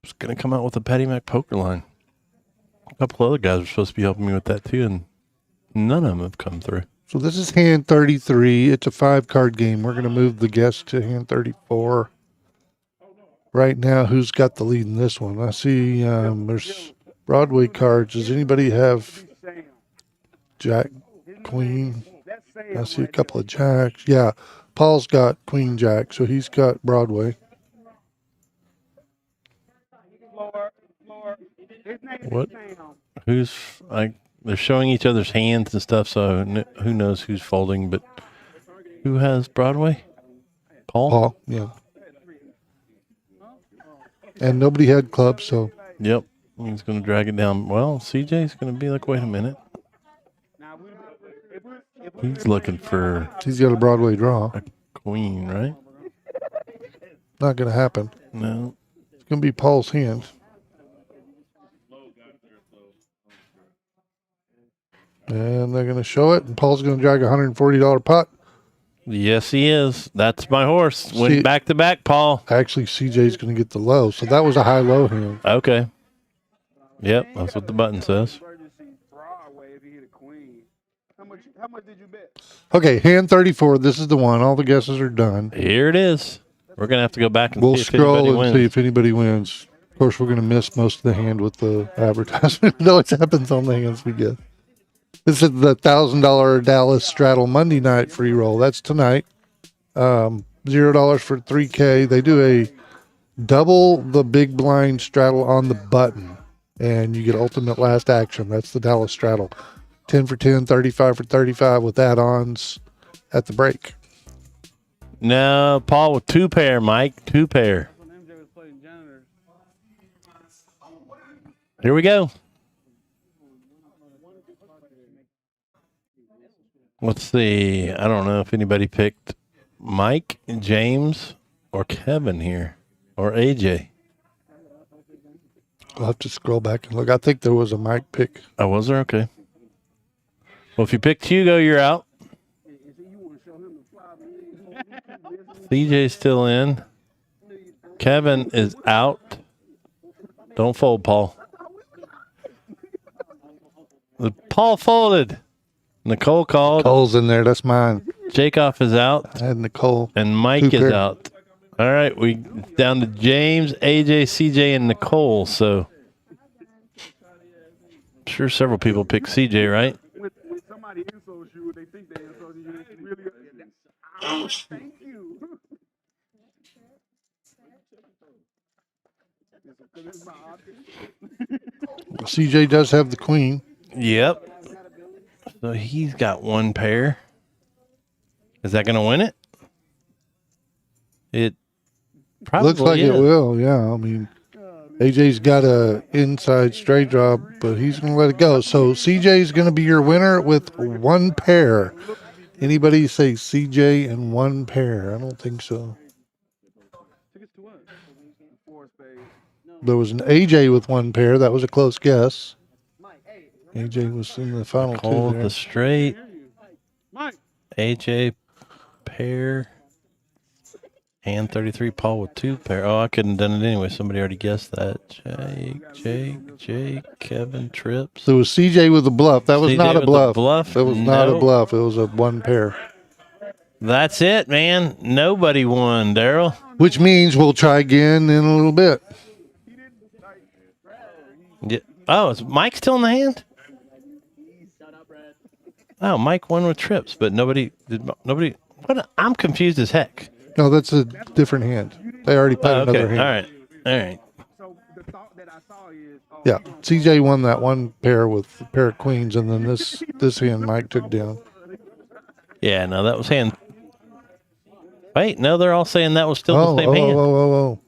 Just gonna come out with a Patty Mac poker line. A couple other guys were supposed to be helping me with that too, and none of them have come through. So this is hand 33. It's a 5-card game. We're going to move the guest to hand 34. Right now, who's got the lead in this one? I see there's Broadway cards. Does anybody have Jack, Queen? I see a couple of Jacks. Yeah, Paul's got Queen Jack, so he's got Broadway. What? Who's like? They're showing each other's hands and stuff, so who knows who's folding? But who has Broadway? Paul, yeah. And nobody had clubs, so Yep. He's going to drag it down. Well, CJ's going to be like, wait a minute. He's looking for he's got a Broadway draw. a queen, right? Not going to happen. No. It's going to be Paul's hands. And they're going to show it, and Paul's going to drag a $140 pot. Yes, he is. That's my horse. Went See- back to back, Paul. Actually, CJ's going to get the low, so that was a high-low hand. Okay. Yep, that's what the button says. Broadway if he hit a queen. How much did you bet? Okay, hand 34. This is the one. All the guesses are done. Here it is. We're going to have to go back and We'll see if scroll anybody and wins. see if anybody wins. Of course, we're going to miss most of the hand with the advertisement. It always happens on the hands we get. This is the $1,000 Dallas Straddle Monday night free roll. That's tonight. $0 for $3K. They do a double the big blind straddle on the button, and you get ultimate last action. That's the Dallas Straddle. 10 for 10, 35 for 35 with add-ons at the break. No, Paul with 2 pair, Mike. 2 pair. When MJ was playing janitor. Here we go. Let's see. I don't know if anybody picked Mike, James, or Kevin here, or AJ. I'll have to scroll back and look. I think there was a mic pick. Oh, was there? Okay. Well, if you picked Hugo, you're out. CJ's still in. Kevin is out. Don't fold, Paul. Paul folded. Nicole called. Cole's in there. That's mine. Jakeoff is out. I had Nicole. And Mike 2 is pair. out. All right, we down to James, AJ, CJ, and Nicole. So, I'm sure several people picked CJ, right? When somebody insults you, they think they insult you. It's really thank you. CJ does have the queen. Yep. So he's got 1 pair. Is that going to win it? It probably Looks like is. it will, yeah. I mean, AJ's got a inside straight draw, but he's going to let it go. So CJ's going to be your winner with 1 pair. Anybody say CJ and one pair? I don't think so. Tickets to what? Four spades. There was an AJ with one pair. That was a close guess. AJ was in the final two Nicole there. the straight. Mike. AJ pair. And 33 Paul with 2 pair. Oh, I couldn't have done it anyway. Somebody already guessed that. Jake, Kevin, Trips. There was CJ with a bluff. That was CJ not a with the bluff. bluff? That was not a Nope. bluff. It was a one pair. That's it, man. Nobody won, Daryl. Which means we'll try again in a little bit. Yeah. Oh, is Mike still in the hand? Oh, Mike won with Trips, but nobody. What? I'm confused as heck. No, that's a different hand. They already played Oh, okay. another hand. All right. So the thought that I saw is, Yeah, CJ won that one pair with a pair of queens, and then this hand Mike took down. Yeah, no, that was hand. Wait, no, they're all saying that was still Oh, the same hand. oh.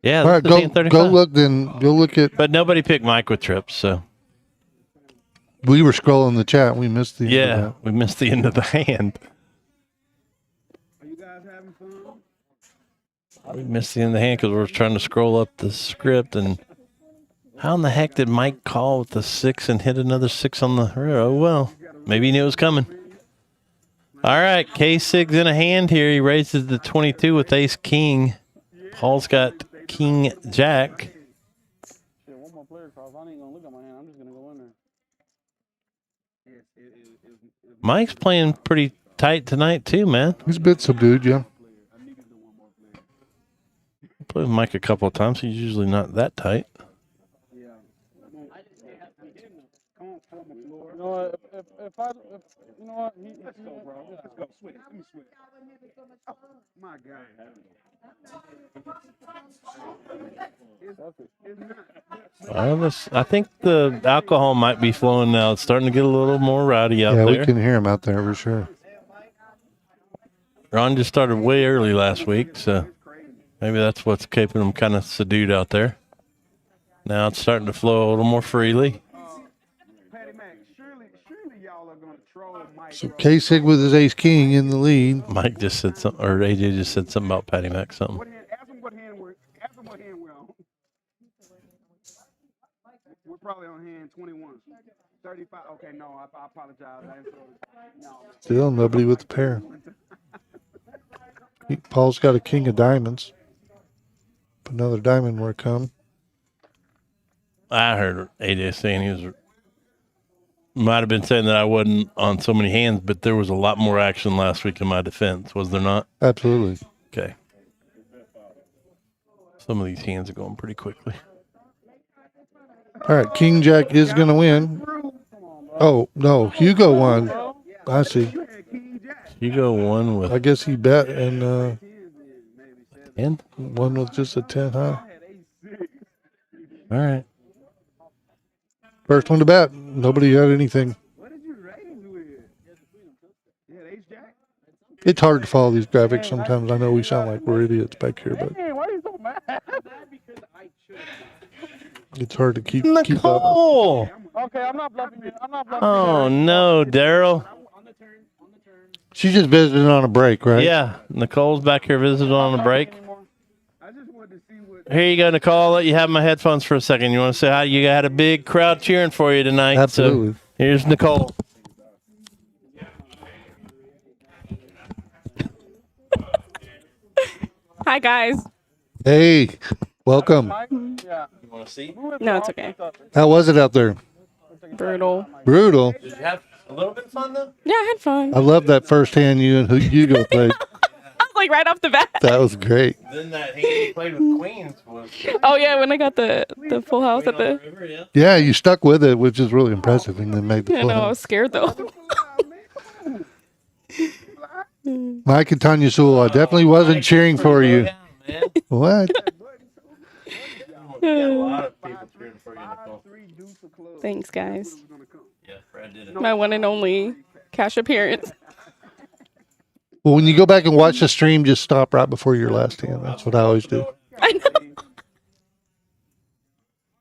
Yeah, All right, this is hand go 35. look then. Go look at. But nobody picked Mike with Trips, so We were scrolling the chat. We missed the end of yeah, that. we missed the end of the hand. are you guys having fun? We missed the end of the hand because we were trying to scroll up the script. And how in the heck did Mike call with the 6 and hit another 6 on the rear? Oh, well, maybe he knew it was coming. All right, K-SIG's in a hand here. He raises the 22 with ace king. Paul's got king jack. Shit, one more player calls. I ain't gonna look at my hand. I'm just gonna go in there. Mike's playing pretty tight tonight too, man. He's a bit subdued, yeah. Played with Mike a couple of times. He's usually not that tight. Yeah. Come on, pull my floor. You know what? If you know what? Let's go, bro. Let's go. Switch. Let me switch. Oh, my God. It's not. I think the alcohol might be flowing now. It's starting to get a little more rowdy out Yeah, there. we can hear him out there for sure. Ron just started way early last week, so maybe that's what's keeping him kind of subdued out there. Now it's starting to flow a little more freely. Patty Mac, surely y'all are gonna troll Mike. So K-SIG with his ace king in the lead. Mike just said something, or AJ just said something about Patty Mac something. What hand? Ask him what hand we're on. We're probably on hand 21. 35. Okay, no, I apologize. No. Still nobody with the pair. Paul's got a king of diamonds. Another diamond will come. I heard AJ saying he was, might have been saying that I wasn't on so many hands, but there was a lot more action last week in my defense, was there not? Absolutely. Okay. Some of these hands are going pretty quickly. All right, king jack is going to win. Oh, no, Hugo won. I see. Hugo won with I guess he bet and 10. won with just a 10, huh? All right. First one to bet. Nobody had anything. What did you raise with? Yeah, ace jack. It's hard to follow these graphics sometimes. I know we sound like we're idiots back here, but Hey, why are you so mad? it's hard to keep up. Nicole! Okay, I'm not bluffing you. I'm not bluffing Oh, no, Daryl. She just visited on a break, right? Yeah, Nicole's back here visiting on a break. I just wanted to see what. Here you go, Nicole. I'll let you have my headphones for a second. You want to say hi? You had a big crowd cheering for you tonight. Absolutely. So here's Nicole. Hi, guys. Hey, welcome. Yeah. You want to see? No, it's okay. How was it out there? Brutal. Brutal. Did you have a little bit of fun, though? Yeah, I had fun. I love that first hand you and Hugo played. I was like right off the bat. That was great. Then that hand you played with Queens was Oh yeah, when I got the full house at the. river, yeah. Yeah, you stuck with it, which is really impressive, and then made the I full know I house. was scared though. Mike and Tanya Sewell, I definitely wasn't cheering for you. Yeah, man. What? We got a lot of people cheering for you, Nicole. Thanks, guys. Yeah, Brad did it. My one and only cash appearance. Well, when you go back and watch the stream, just stop right before your last hand. That's what I always do. I know.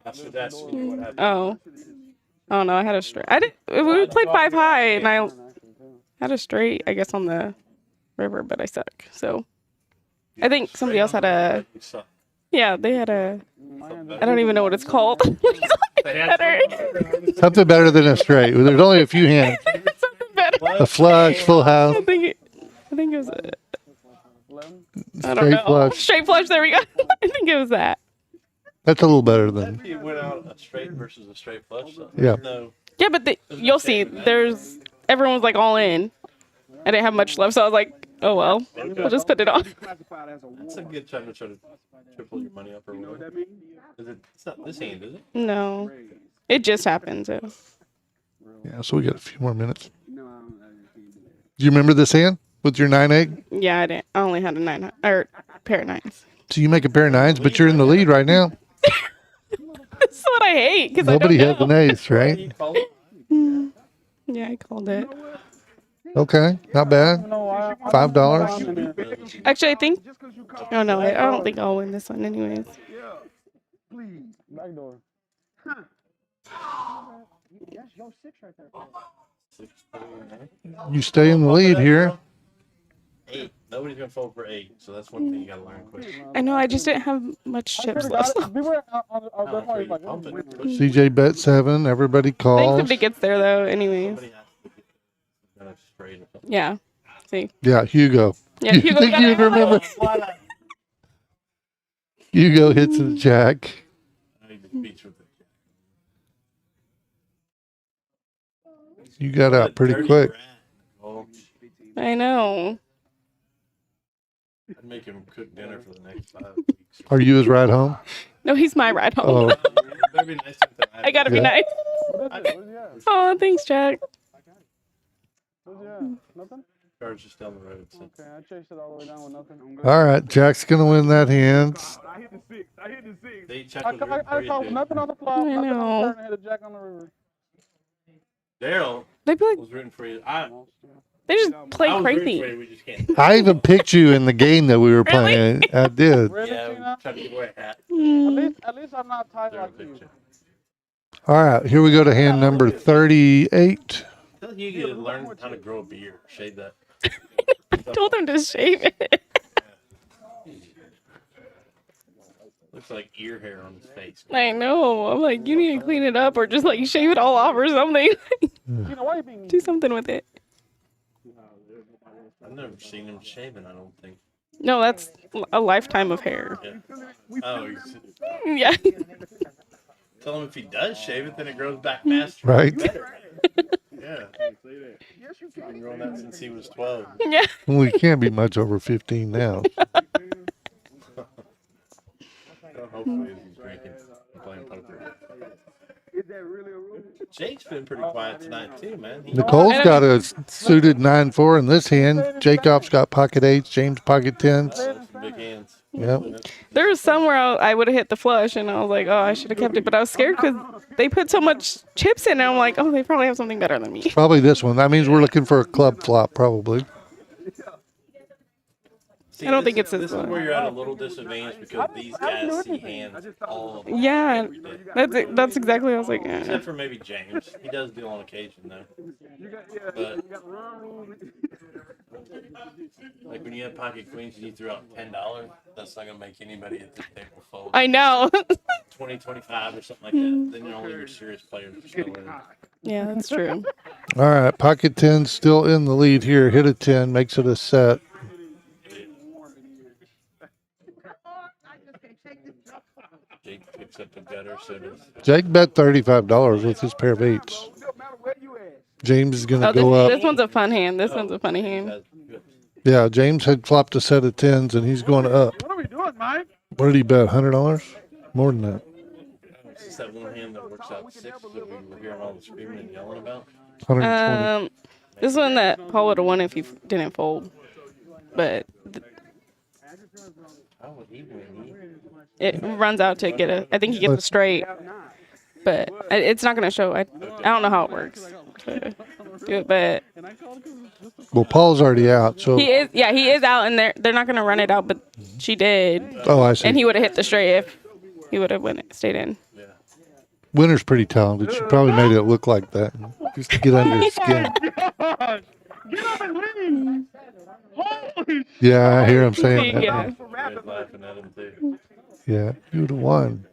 That's what happened. Oh. I don't know. I had a straight. I did. We played 5 high, and I had a straight, I guess, on the river, but I suck. So I think somebody else had a. Yeah, they had a. I don't even know what it's called. Better. Something better than a straight. There's only a few hands. Something better. A flush, full house, I think it was. I don't straight know. flush. Straight flush. There we go. I think it was that. That's a little better than. You went out a straight versus a straight flush. So Yeah. No. Yeah, but you'll see. Everyone's like all in. I didn't have much left, so I was like, oh well, we'll just put it on. That's a good time to try to triple your money up or whatever. It's not this hand, is it? No, it just happened. So. Yeah, so we got a few more minutes. Do you remember this hand with your 9-8? Yeah, I didn't. I only had a 9 or pair of 9s. So you make a pair of 9s, but you're in the lead right now. That's what I hate because Nobody I has don't an know. ace, right? Yeah, I called it. Okay, not bad. $5. Actually, I think. Oh no, I don't think I'll win this one, anyways. Please. Back door. That's your 6 right there. You stay in the lead here. 8. Nobody's gonna fold for 8, so that's one thing you gotta learn quick. I know. I just didn't have much chips left. CJ bet 7. Everybody I think calls. somebody gets there though, anyways. Somebody has to be straight or something. Yeah. See. Yeah, Hugo. Yeah. You Hugo think got you'd it. remember? Hugo hits the jack. I need to beat you with it. You got out pretty Dirty quick. rat. Oh, I know. I'd make him cook dinner for the next 5 weeks. Are you his ride home? No, he's my ride home. Oh, Better be nice with that. I gotta be Yeah. nice. What is it? Oh, thanks, Jack. Nothing? Car's just down the road. So. Okay, I chased it all the way down with nothing. I'm good. all right. Jack's going to win that hand. I hit the 6. They check I with her before you called do. nothing on the flop. I Nothing on know. the turn and hit a jack on the river. Daryl They play. was rooting for you. I They just play was rooting for crazy. you. We just can't. I even picked you in the game that we were playing. I did. Really, Yeah, Tina? we tried to give away a hat. At least I'm not tight Daryl like you. picked you. All right. Here we go to hand number 38. Tell you to learn how to grow a beard. Shave that. I told him to shave it. Looks like ear hair on his face. I know. I'm like, you need to clean it up or just like shave it all off or something. Tina, why you being Do something with it. I've never seen him shaving, I don't think. No, that's a lifetime of hair. Yeah. Oh, Yeah. tell him if he does shave it, then it grows back faster. Right. Better. Yeah. He's been growing that since he was 12. Yeah. Well, he can't be much over 15 now. Hopefully he's drinking and playing poker. Jake's been pretty quiet tonight too, man. Nicole's got a suited 9-4 in this hand. Jacob's got pocket 8s. James pocket 10s. Some big hands. Yep. There was somewhere I would have hit the flush and I was like, oh, I should have kept it. But I was scared because they put so much chips in and I'm like, oh, they probably have something better than me. Probably this one. That means we're looking for a club flop, probably. See, I don't think it's this this is one. where you're at a little disadvantage because these guys see hands all the Yeah. every day. That's exactly what I was like, Except for maybe James. He does deal on occasion though. But like when you have pocket queens and you throw out $10, that's not gonna make anybody at this table fold. I know. 20, 25 or something like that. Then only your serious players are still in. Yeah, that's true. All right. Pocket 10 still in the lead here. Hit a 10. Makes it a set. Jake picks up the gutter, so does Jake bet $35 with his pair of 8s. James is going to Oh, go this up. one's a fun hand. This one's a funny hand. Yeah, James had flopped a set of 10s, and he's going up. What are we doing, Mike? What did he bet? $100? More than that. It's just that one hand that works out 6 that we were hearing all the screaming and yelling about. 120. This one that Paul would have won if he didn't fold. But How would he win? it runs out to get a. I think he gets a straight. But it's not going to show. I don't know how it works. To do it, but Well, Paul's already out, so. he is. Yeah, he is out, and they're not going to run it out. But she did, Oh, I see. and he would have hit the straight if he would have stayed in. Winter's pretty talented. She probably made it look like that just to get under his skin. Gosh, get up and leave. Holy Yeah, I hear him saying that. Yeah. laughing at him too. Yeah, you would have won.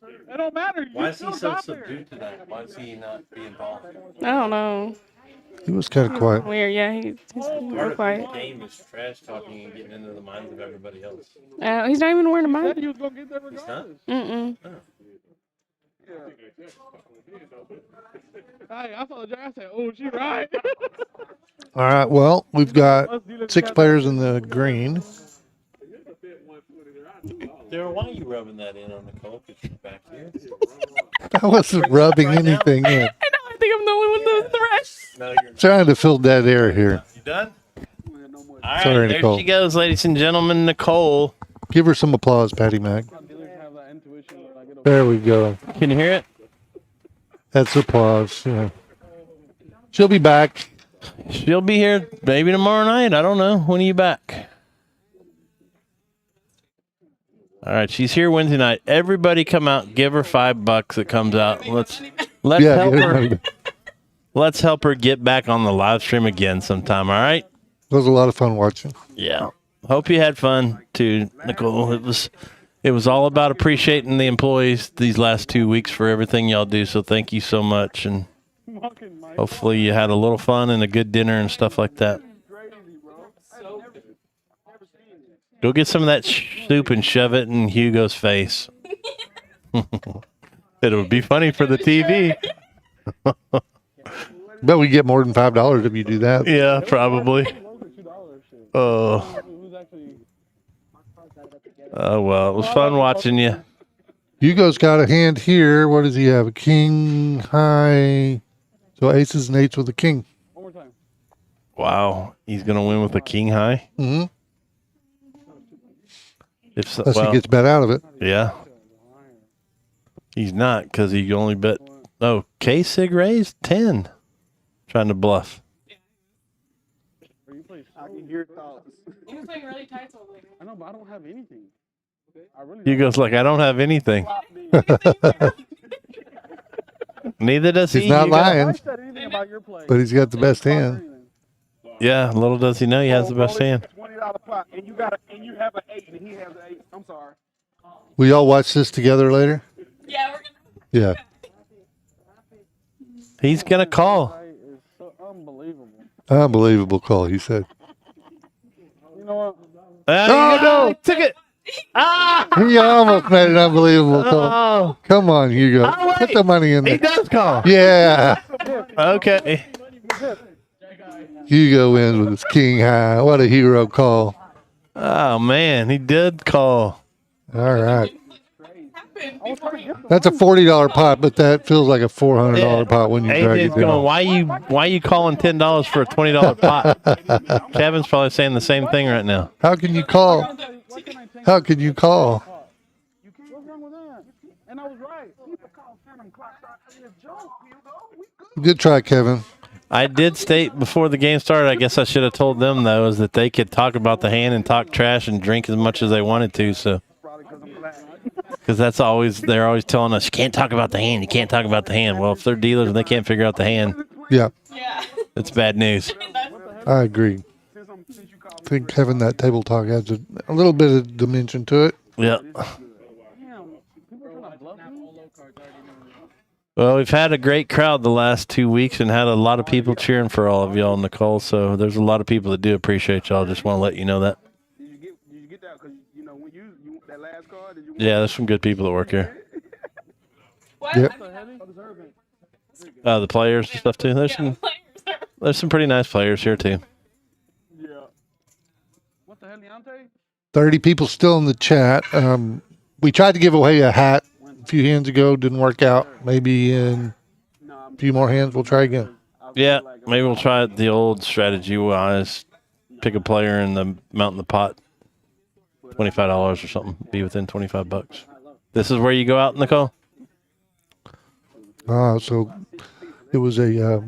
It don't matter. Why You is he still so got there. subdued tonight? Why is he not being involved? I don't know. He was kind of quiet. Weird. Yeah, he's real quiet. The game is trash talking and getting into the minds of everybody else. He's not even wearing a Said mic. he was gonna get there He's not? regardless. Mm-mm. Hey, I saw the draft. I said, "Oh, she right." All right, well, we've got 6 players in the green. Daryl, why are you rubbing that in on Nicole? Because she's back here. I wasn't rubbing anything in. I know. I think I'm the only one that was thrashed. No, you're not. Trying to fill dead air here. You done? All right, Sorry, there Nicole. she goes, ladies and gentlemen. Nicole. Give her some applause, Patty Mac. Dealers have that intuition, like, it'll- There we go. Can you hear it? That's applause. Yeah. She'll be back. She'll be here maybe tomorrow night. I don't know. When are you back? All right, she's here Wednesday night. Everybody come out, give her $5. It comes out. Let's Yeah, help get her. everybody back. Let's help her get back on the live stream again sometime. All right. It was a lot of fun watching. Yeah. Hope you had fun too, Nicole. It was all about appreciating the employees these last 2 weeks for everything y'all do. So thank you so much, and Fucking Mike. hopefully you had a little fun and a good dinner and stuff like that. Crazy, bro. Go get some of that soup and shove it in Hugo's face. It'll be funny for the TV. Bet we get more than $5 if you do that. Yeah, probably. $2 shit. Oh, Who's actually? well, it was fun watching you. Hugo's got a hand here. What does he have? A king high. So aces and eights with a king. One more time. Wow, he's gonna win with a king high. Mm-hmm. If so, Unless well, he gets bet out of it. yeah, he's not because he only bet. Oh, K-SIG raised 10, trying to bluff. Or you play. I can hear thoughts. He was playing really tight all week. I know, but I don't have anything. I really. Hugo's like, I don't have anything. Neither does he. He's not Hugo. lying, I said anything about your play. but he's got the best hand. Yeah, little does he know he has the best hand. $20 pot, and you got and you have an 8, and he has an 8. I'm sorry. Will y'all watch this together later? Yeah, we're gonna. Yeah. He's gonna call. Is so unbelievable. Unbelievable call, he said. You know what? Oh no! He took it. Ah! He almost made an unbelievable call. Oh, Come on, Hugo. Oh, wait. Put the money in he there. does call. Yeah. Okay. Hugo wins with his king high. What a hero call. Oh man, he did call. All right. That's a $40 pot, but that feels like a $400 pot when you drag AJ's it going. down. Why you calling $10 for a $20 pot? Kevin's probably saying the same thing right now. How can you call? How can you call? What's wrong with that? And I was right. Good try, Kevin. I did state before the game started. I guess I should have told them though, is that they could talk about the hand and talk trash and drink as much as they wanted to. So, because they're always telling us you can't talk about the hand. You can't talk about the hand. Well, if they're dealers and they can't figure out the hand, Yeah, Yeah. it's bad news. I agree. I think having that table talk adds a little bit of dimension to it. Yeah. Damn, people trying to bluff me? Well, we've had a great crowd the last 2 weeks and had a lot of people cheering for all of y'all, Nicole. So there's a lot of people that do appreciate y'all. Just want to let you know that. Did you get that? Because, you know, when you that last card, did you Yeah, there's some good people that work here. What? Yep. The players and stuff too. There's some pretty nice players here too. Yeah. What the hell, Leonte? 30 people still in the chat. We tried to give away a hat a few hands ago. Didn't work out. Maybe in a few more hands, we'll try again. Yeah, maybe we'll try the old strategy wise. Pick a player and the mount in the pot. $25 or something. Be within $25. This is where you go out, Nicole? So it was a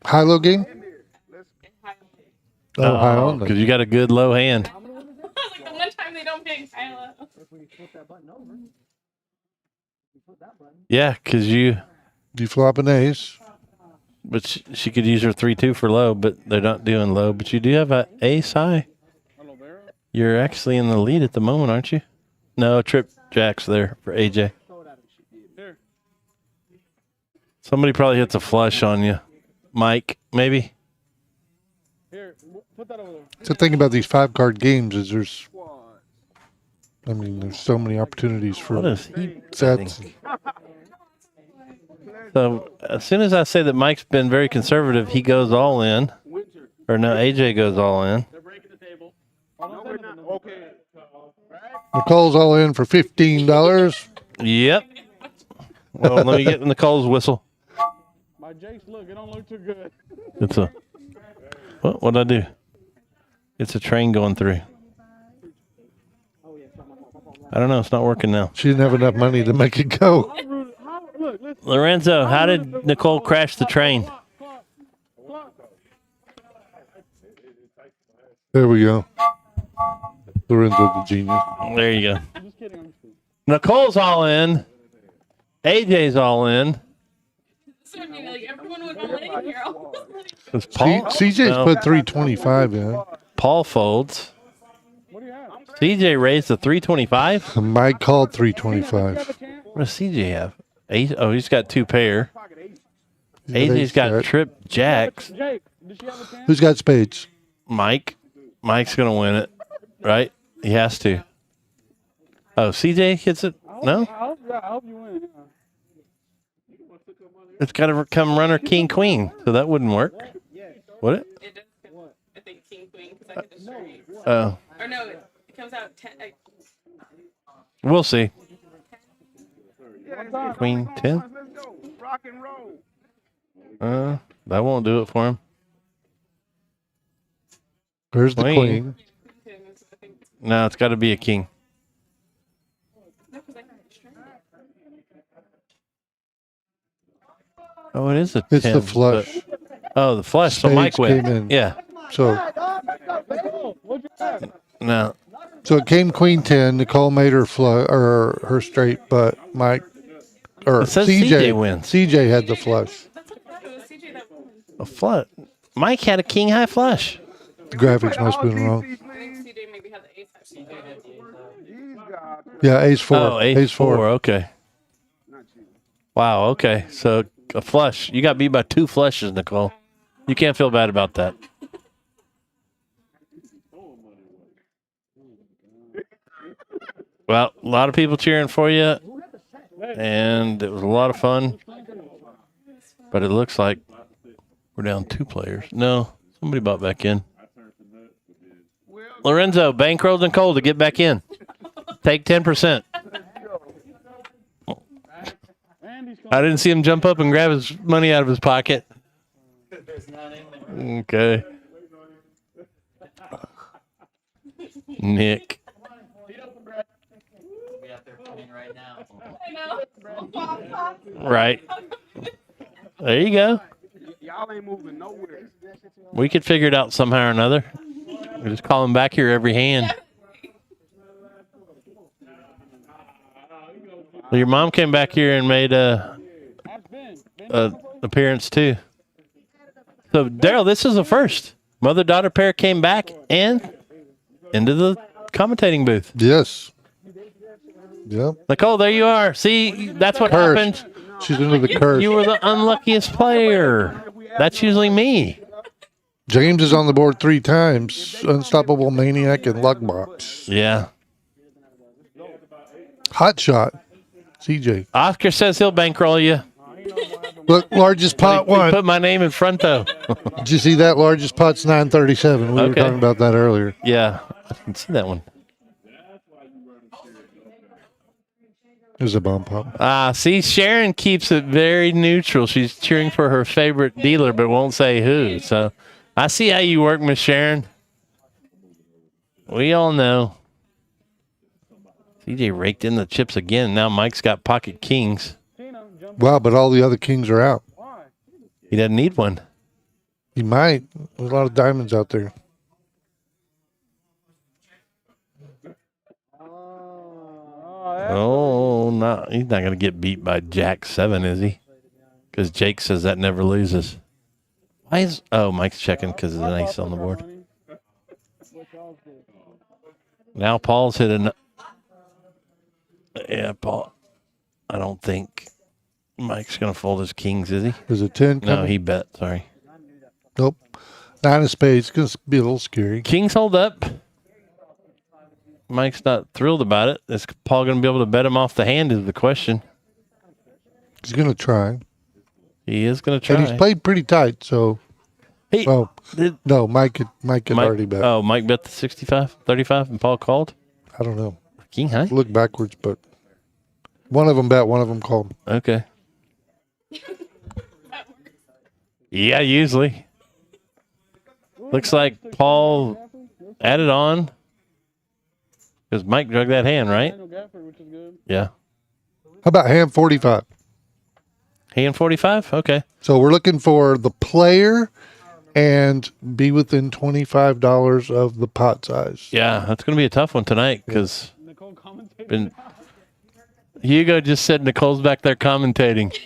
high-low game? Oh, high on. Because you got a good low hand. I was like, the one time they don't pick Kyla. Yeah, because you. You flop an ace. But she could use her 3-2 for low, but they're not doing low. But you do have an ace high. Hello, Vera. You're actually in the lead at the moment, aren't you? No, trip jack's there for AJ. Here. Somebody probably hits a flush on you. Mike, maybe? Here. Put that over there. The thing about these 5-card games is there's so many opportunities for What is he sets. betting? So as soon as I say that Mike's been very conservative, he goes all in. Or no, AJ goes all in. They're breaking the table. No, we're not. Okay. Nicole's all in for $15. Yep. Well, let me get Nicole's whistle. My Jake's look. It don't look too good. It's a. What'd I do? It's a train going through. I don't know. It's not working now. She didn't have enough money to make it go. Look, listen. Lorenzo, how did Nicole crash the train? There we go. Lorenzo the genius. There you go. I'm just kidding. I'm just kidding. Nicole's all in. AJ's all in. So I mean, like everyone would roll in here. Is Paul? CJ's No, put 325 in. Paul folds. What do you have? CJ raised the 325. Mike called 325. What does CJ have? Ace. Oh, he's got 2 pair. He's got AJ's got ace trip jacks. Jake, did she have a chance? Who's got spades? Mike. Mike's gonna win it, right? He has to. Oh, CJ hits it. No, I hope you win. it's got to come runner king queen, so that wouldn't work. Would it? It does. I think king queen because I hit the straight. Oh, Or no, it comes out 10. we'll see. Yeah. Queen 10. Let's go. Rock and roll. That won't do it for him. Where's the Queen. queen? No, it's got to be a king. Oh, it is a 10. It's the flush. but- oh, the flush. So Mike Spades came went. in. Yeah. So What'd you have? No. so it came queen 10. Nicole made her flush or her straight, but Mike or It says CJ wins. CJ had the flush. That's okay. It was CJ that won. A flush. Mike had a king high flush. The graphics must have been wrong. I think CJ maybe had the ace. Yeah, ace 4. Oh, ace 4. Okay. Wow. Okay. So a flush. You got beat by 2 flushes, Nicole. You can't feel bad about that. Well, a lot of people cheering for you, and it was a lot of fun. But it looks like we're down 2 players. No, somebody bought back in. Lorenzo bankrolled Nicole to get back in. Take 10%. I didn't see him jump up and grab his money out of his pocket. Okay. Nick. We out there playing right now. I know. Right. There you go. Y'all ain't moving nowhere. We could figure it out somehow or another. We just call him back here every hand. Well, your mom came back here and made a appearance too. So Daryl, this is the first. Mother-daughter pair came back and into the commentating booth. Yes. Yep. Nicole, there you are. See, that's what Curse. happened. She's into the curse. You were the unluckiest player. That's usually me. James is on the board 3 times. Unstoppable Maniac and Luck Box. Yeah. Hot shot. CJ. Oscar says he'll bankroll you. Look, largest pot He one. put my name in front though. Did you see that? Largest pot's 937. We were Okay. talking about that earlier. Yeah, I can see that one. There's a bomb pop. See, Sharon keeps it very neutral. She's cheering for her favorite dealer, but won't say who. So I see how you work, Miss Sharon. We all know. CJ raked in the chips again. Now Mike's got pocket kings. Wow, but all the other kings are out. He doesn't need one. He might. There's a lot of diamonds out there. Oh, Oh, no. He's not going to get beat by Jack 7, is he? Because Jake says that never loses. Why is... Oh, Mike's checking because there's an ace on the board. Now Paul's hit an... Yeah, Paul. I don't think Mike's going to fold his kings, is he? Is it 10 coming? No, he bet. Sorry. Nope. 9 of spades. It's going to be a little scary. Kings hold up. Mike's not thrilled about it. Is Paul going to be able to bet him off the hand is the question. He's going to try. He is going to try. And he's played pretty tight, so... Hey, Oh, no, Mike had already bet. Oh, Mike bet the 65, 35, and Paul called? I don't know. King high? Look backwards, but one of them bet, one of them called. Okay. Yeah, usually. Looks like Paul added on. Because Mike drug that hand, right? Yeah. How about hand 45? Hand 45? Okay. So we're looking for the player and be within $25 of the pot size. Yeah, that's going to be a tough one tonight because Hugo just said Nicole's back there commentating.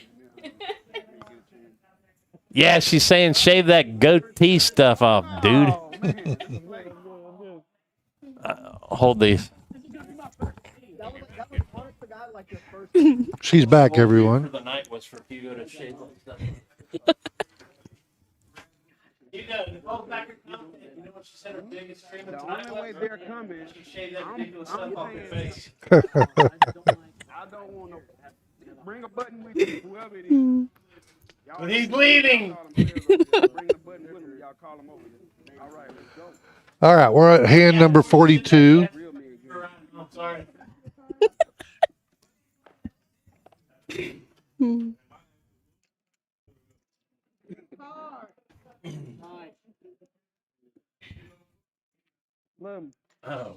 Yeah, she's saying shave that goatee stuff off, dude. Hold these. She's back, everyone. The night was for Hugo to shave stuff. Hugo, Nicole's back here commentating. You know what she said her biggest stream of tonight was? The only way they're coming. She shaved that ridiculous stuff off her face. I don't want to bring a button with you, whoever it is. But he's leaving. Bring the button with him. Y'all call him over. All right, let's go. All right, we're at hand number 42. Real man. I'm sorry. Lim. Oh.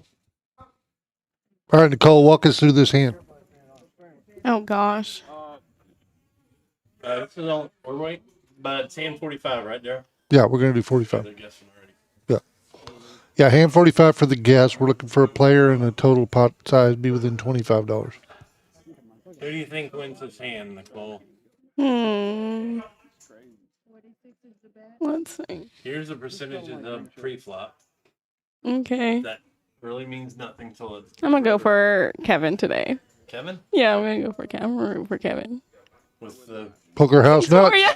All right, Nicole, walk us through this hand. Oh gosh. This is on, we're waiting, but it's hand 45 right there. Yeah, we're going to do 45. They're guessing already. Yeah, hand 45 for the guess. We're looking for a player and a total pot size be within $25. Who do you think wins this hand, Nicole? Let's see. Here's the percentages of pre-flop. Okay. That really means nothing till it's I'm gonna go for Kevin today. Kevin Yeah, I'm gonna go for Kevin. I'm gonna root for Kevin. with the Poker House Nuts. Oh, yeah.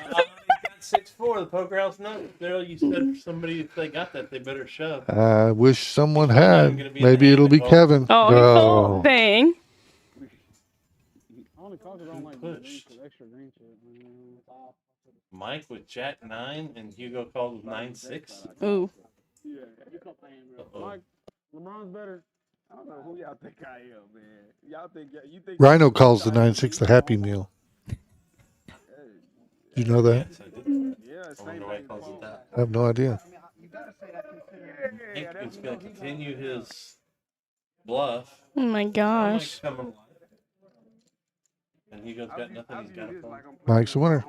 6-4, the poker house nut. Daryl, you said somebody, if they got that, they better shove. I wish someone not even had. gonna be in Maybe the it'll hand, be Nicole. Kevin. Oh, Oh. dang. Only cause I don't like Pushed. extra green shit, man. Mike with Jack 9 and Hugo called with 9-6. Ooh. Yeah. Mike, LeBron's better. I don't know who y'all think I am, man. Y'all think you think Rhino calls the 9-6 the Happy Meal. You know that? Yes, I did. Yeah, I same wonder why he thing. calls it that. I have no idea. I think he's going to continue his bluff. Oh my Mike's gosh. coming alive. And Hugo's got nothing. He's got a phone. Mike's the winner.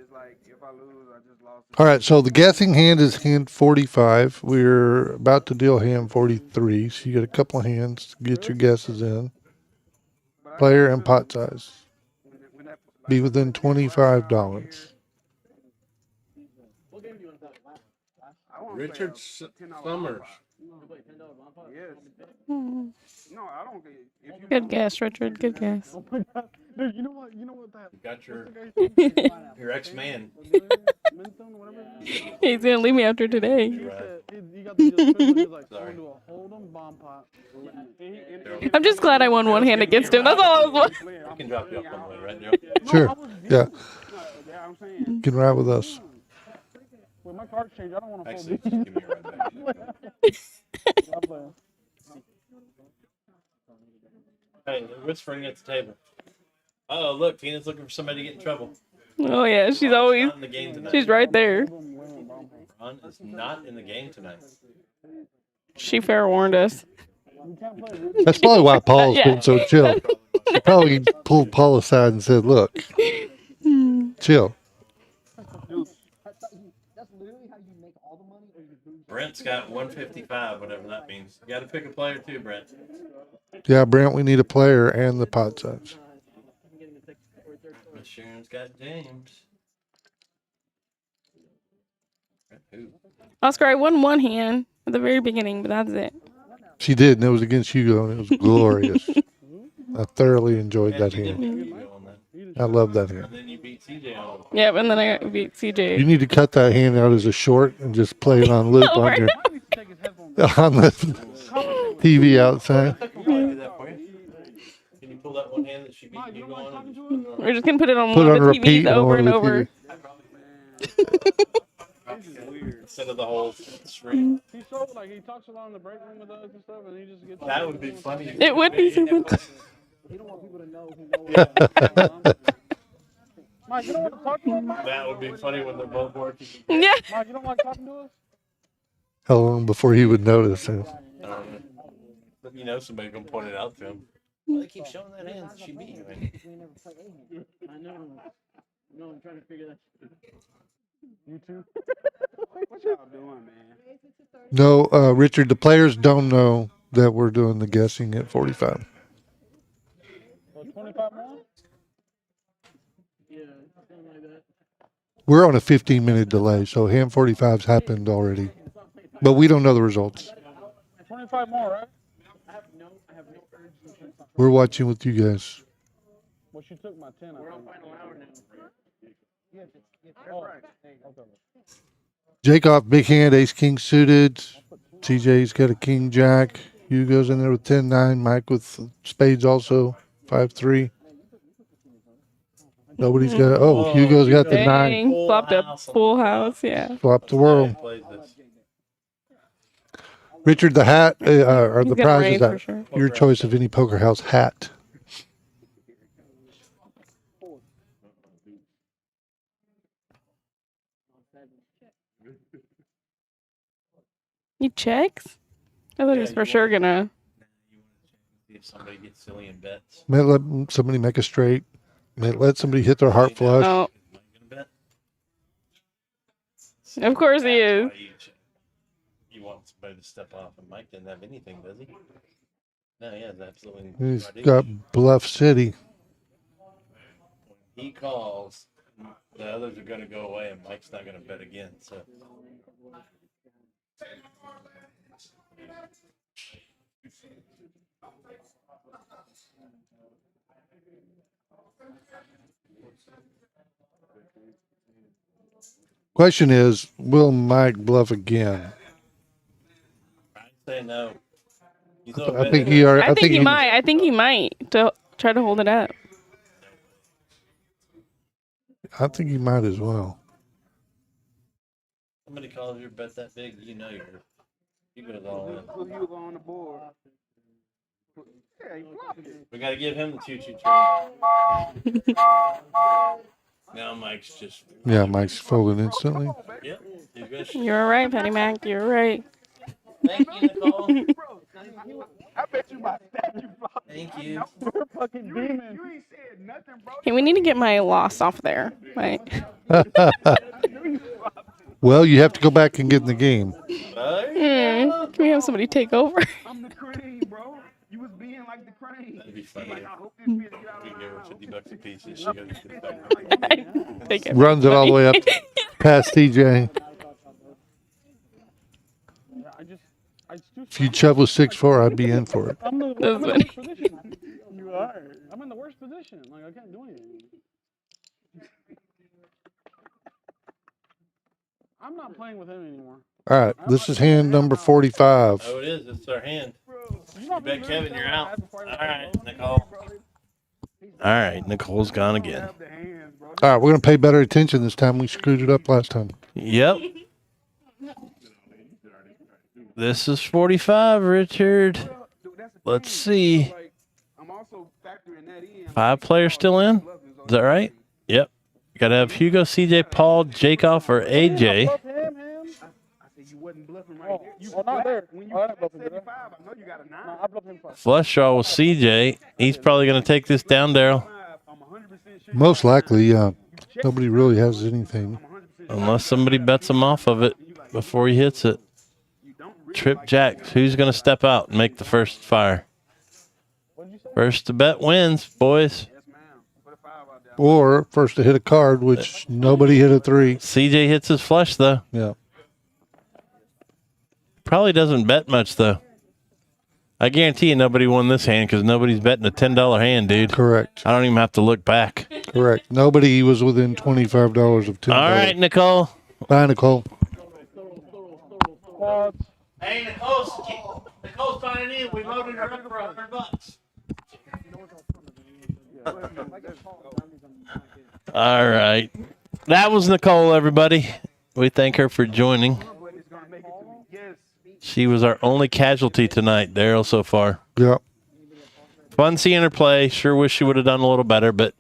It's like if I lose, I just lost. All right, so the guessing hand is hand 45. We're about to deal hand 43. So you got a couple of hands to get your guesses in. Player and pot size. Be within $25. Richard Summers. Yes. Hmm. No, I don't get if you Good guess, Richard. Good guess. Dude, you know what? You know what that? You got your ex-man. He's gonna leave me after today. You got the like Sorry. do a hold'em bomb pot. I'm just glad I won one hand against him. That's all I was. I can drop you off one way right now. Sure. Yeah. Yeah, I'm saying. You can ride with us. When my cards change, I don't want to Actually, fold just give me a right back. I'm playing. Hey, they're whispering at the table. Oh, look, Tina's looking for somebody to get in trouble. Oh yeah, she's always. Not in the game tonight. She's right there. Ron is not in the game tonight. She fair warned us. That's probably why Paul's Yeah. been so chill. She probably pulled Paul aside and said, look, chill. literally how you make all the money, or you lose. Brent's got 155, whatever that means. You got to pick a player too, Brent. Yeah, Brent, we need a player and the pot size. Miss Sharon's got James. Who? Oscar, I won one hand at the very beginning, but that's it. She did, and it was against Hugo, and it was glorious. I thoroughly enjoyed that You did hand. beat Hugo on that. I love that hand. And then you beat CJ on it. Yep, and then I beat CJ. You need to cut that hand out as a short and just play it on loop on your on the TV outside. I can probably do that for you. Can you pull that one hand that she beat Hugo on? We're just gonna put it on Put one it of on the repeat TVs on over one and of the over. Instead of the whole screen. He's so like he talks a lot in the break room with us and stuff, and he just gets. That would be funny. It would be super. He don't want people to know who knows. Mike, you don't want to talk to us, Mike? That would be funny when they're both working. Yeah. Mike, you don't like talking to us? How long before he would notice? But you know somebody's gonna point it out to him. Well, they keep showing that hand that she beat you in. We never play A hand. I know. No, I'm trying to figure that. You too? What y'all doing, man? No, Richard, the players don't know that we're doing the guessing at 45. 25 more? Yeah, something like that. We're on a 15-minute delay, so hand 45's happened already. But we don't know the results. 25 more, right? I have no urge to play something. We're watching with you guys. Well, she took my 10. We're on final hour now. Yeah, that's right. Okay. Jacob, big hand, ace king suited. TJ's got a king jack. Hugo's in there with 10-9. Mike with spades also, 5-3. Nobody's got. Oh, Hugo's got the 9. Dang, flopped a full house. Yeah. Flop the world. Plays this. Richard, the hat or He's the gonna prize raise is for that sure. your choice of any poker house hat. He checks? I thought he was for sure gonna. See if somebody gets silly and bets. Might let somebody make a straight. Might let somebody hit their heart flush. Oh, Am I gonna bet? of course he is. That's why you want somebody to step off, and Mike didn't have anything, does he? No, he has absolutely. He's no idea. got Bluff City. When he calls, the others are going to go away, and Mike's not going to bet again. So. Question is, will Mike bluff again? I'd say no. He's I think he already. I think he might. I think he might to try to hold it up. I think he might as well. Somebody calls your bet that big, you know you goes all in. Put Hugo on the board. Yeah, he flopped it. We got to give him the choo-choo train. Now Mike's just. Yeah, Mike's folding instantly. Yep. He's gonna You're right, Patty Mac. You're right. Thank you, Nicole. I bet you my statue flopped. Thank you. You're fucking demon. You ain't said nothing, bro. Hey, we need to get my loss off there. Right. Well, you have to go back and get in the game. Can we have somebody take over? I'm the crane, bro. You was being like the crane. That'd be funny. Like, I hope this bitch get out We of give her my $50 a piece and she goes to get it back. I think it- Runs it all the way up past TJ. If you shovel 6-4, I'd be in for it. I'm in the That's worst position. You are. I'm in the worst position. Like, I can't do anything. I'm not playing with him anymore. All right, this is hand number 45. Oh, it is. It's our hand. You You bet Kevin you're out. All right, Nicole. All right, Nicole's gone again. All right, we're going to pay better attention this time. We screwed it up last time. Yep. This is 45, Richard. Let's see. 5 players still in? Is that right? Yep. Got to have Hugo, CJ, Paul, Jacob, or AJ. Oh, not there. When you said 75, I know you got a 9. I bluffed him first. Flush draw with CJ. He's probably going to take this down, Daryl. Most likely, yeah. Nobody really has anything. I'm 100% Unless somebody bets him off of it before he hits it. Trip jacks. Who's going to step out and make the first fire? First to bet wins, boys. Or first to hit a card, which nobody hit a 3. CJ hits his flush, though. Yeah. Probably doesn't bet much, though. I guarantee you nobody won this hand because nobody's betting a $10 hand, dude. Correct. I don't even have to look back. Correct. Nobody was within $25 of $10. All right, Nicole. Bye, Nicole. Hey, Nicole's signing in. We loaded her up for $100. All right. That was Nicole, everybody. We thank her for joining. She was our only casualty tonight, Daryl, so far. Yeah. Fun seeing her play. Sure wish she would have done a little better, but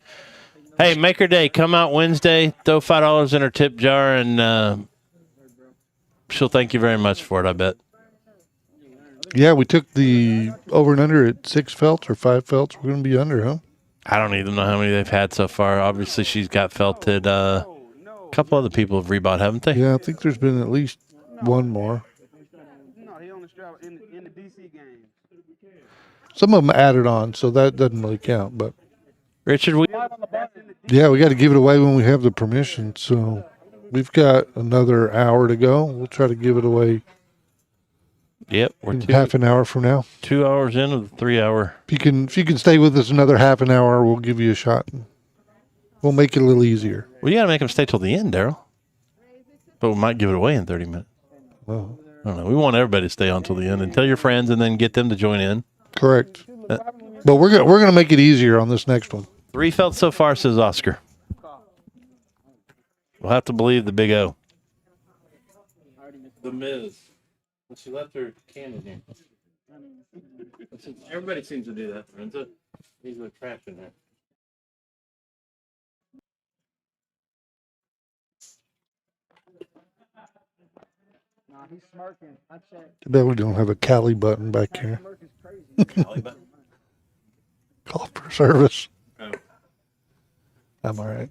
hey, make her day. Come out Wednesday, throw $5 in her tip jar, and she'll thank you very much for it, I bet. Yeah, we took the over and under at 6 felts or 5 felts. We're going to be under, huh? I don't even know how many they've had so far. Obviously, she's got felted. A couple other people have rebought, haven't they? Yeah, I think there's been at least one more. No, he only strapped in the DC game. Some of them added on, so that doesn't really count. But Richard, yeah, we got to give it away when we have the permission. So we've got another hour to go. We'll try to give it away. Yep, we're half an hour from now. 2 hours into the 3 hour. If you can stay with us another half an hour, we'll give you a shot. We'll make it a little easier. Well, you got to make them stay till the end, Daryl. But we might give it away in 30 minutes. Well, I don't know. We want everybody to stay on till the end and tell your friends and then get them to join in. correct. But we're gonna make it easier on this next one. 3 felt so far, says Oscar. We'll have to believe the big O. The Miz. She left her can in here. Everybody seems to do that, Lorenzo. Leaves the trash in there. Nah, he's smirking. I checked. Too bad we don't have a Cali button back here. Smirk is crazy. Call for service. Oh. I'm all right.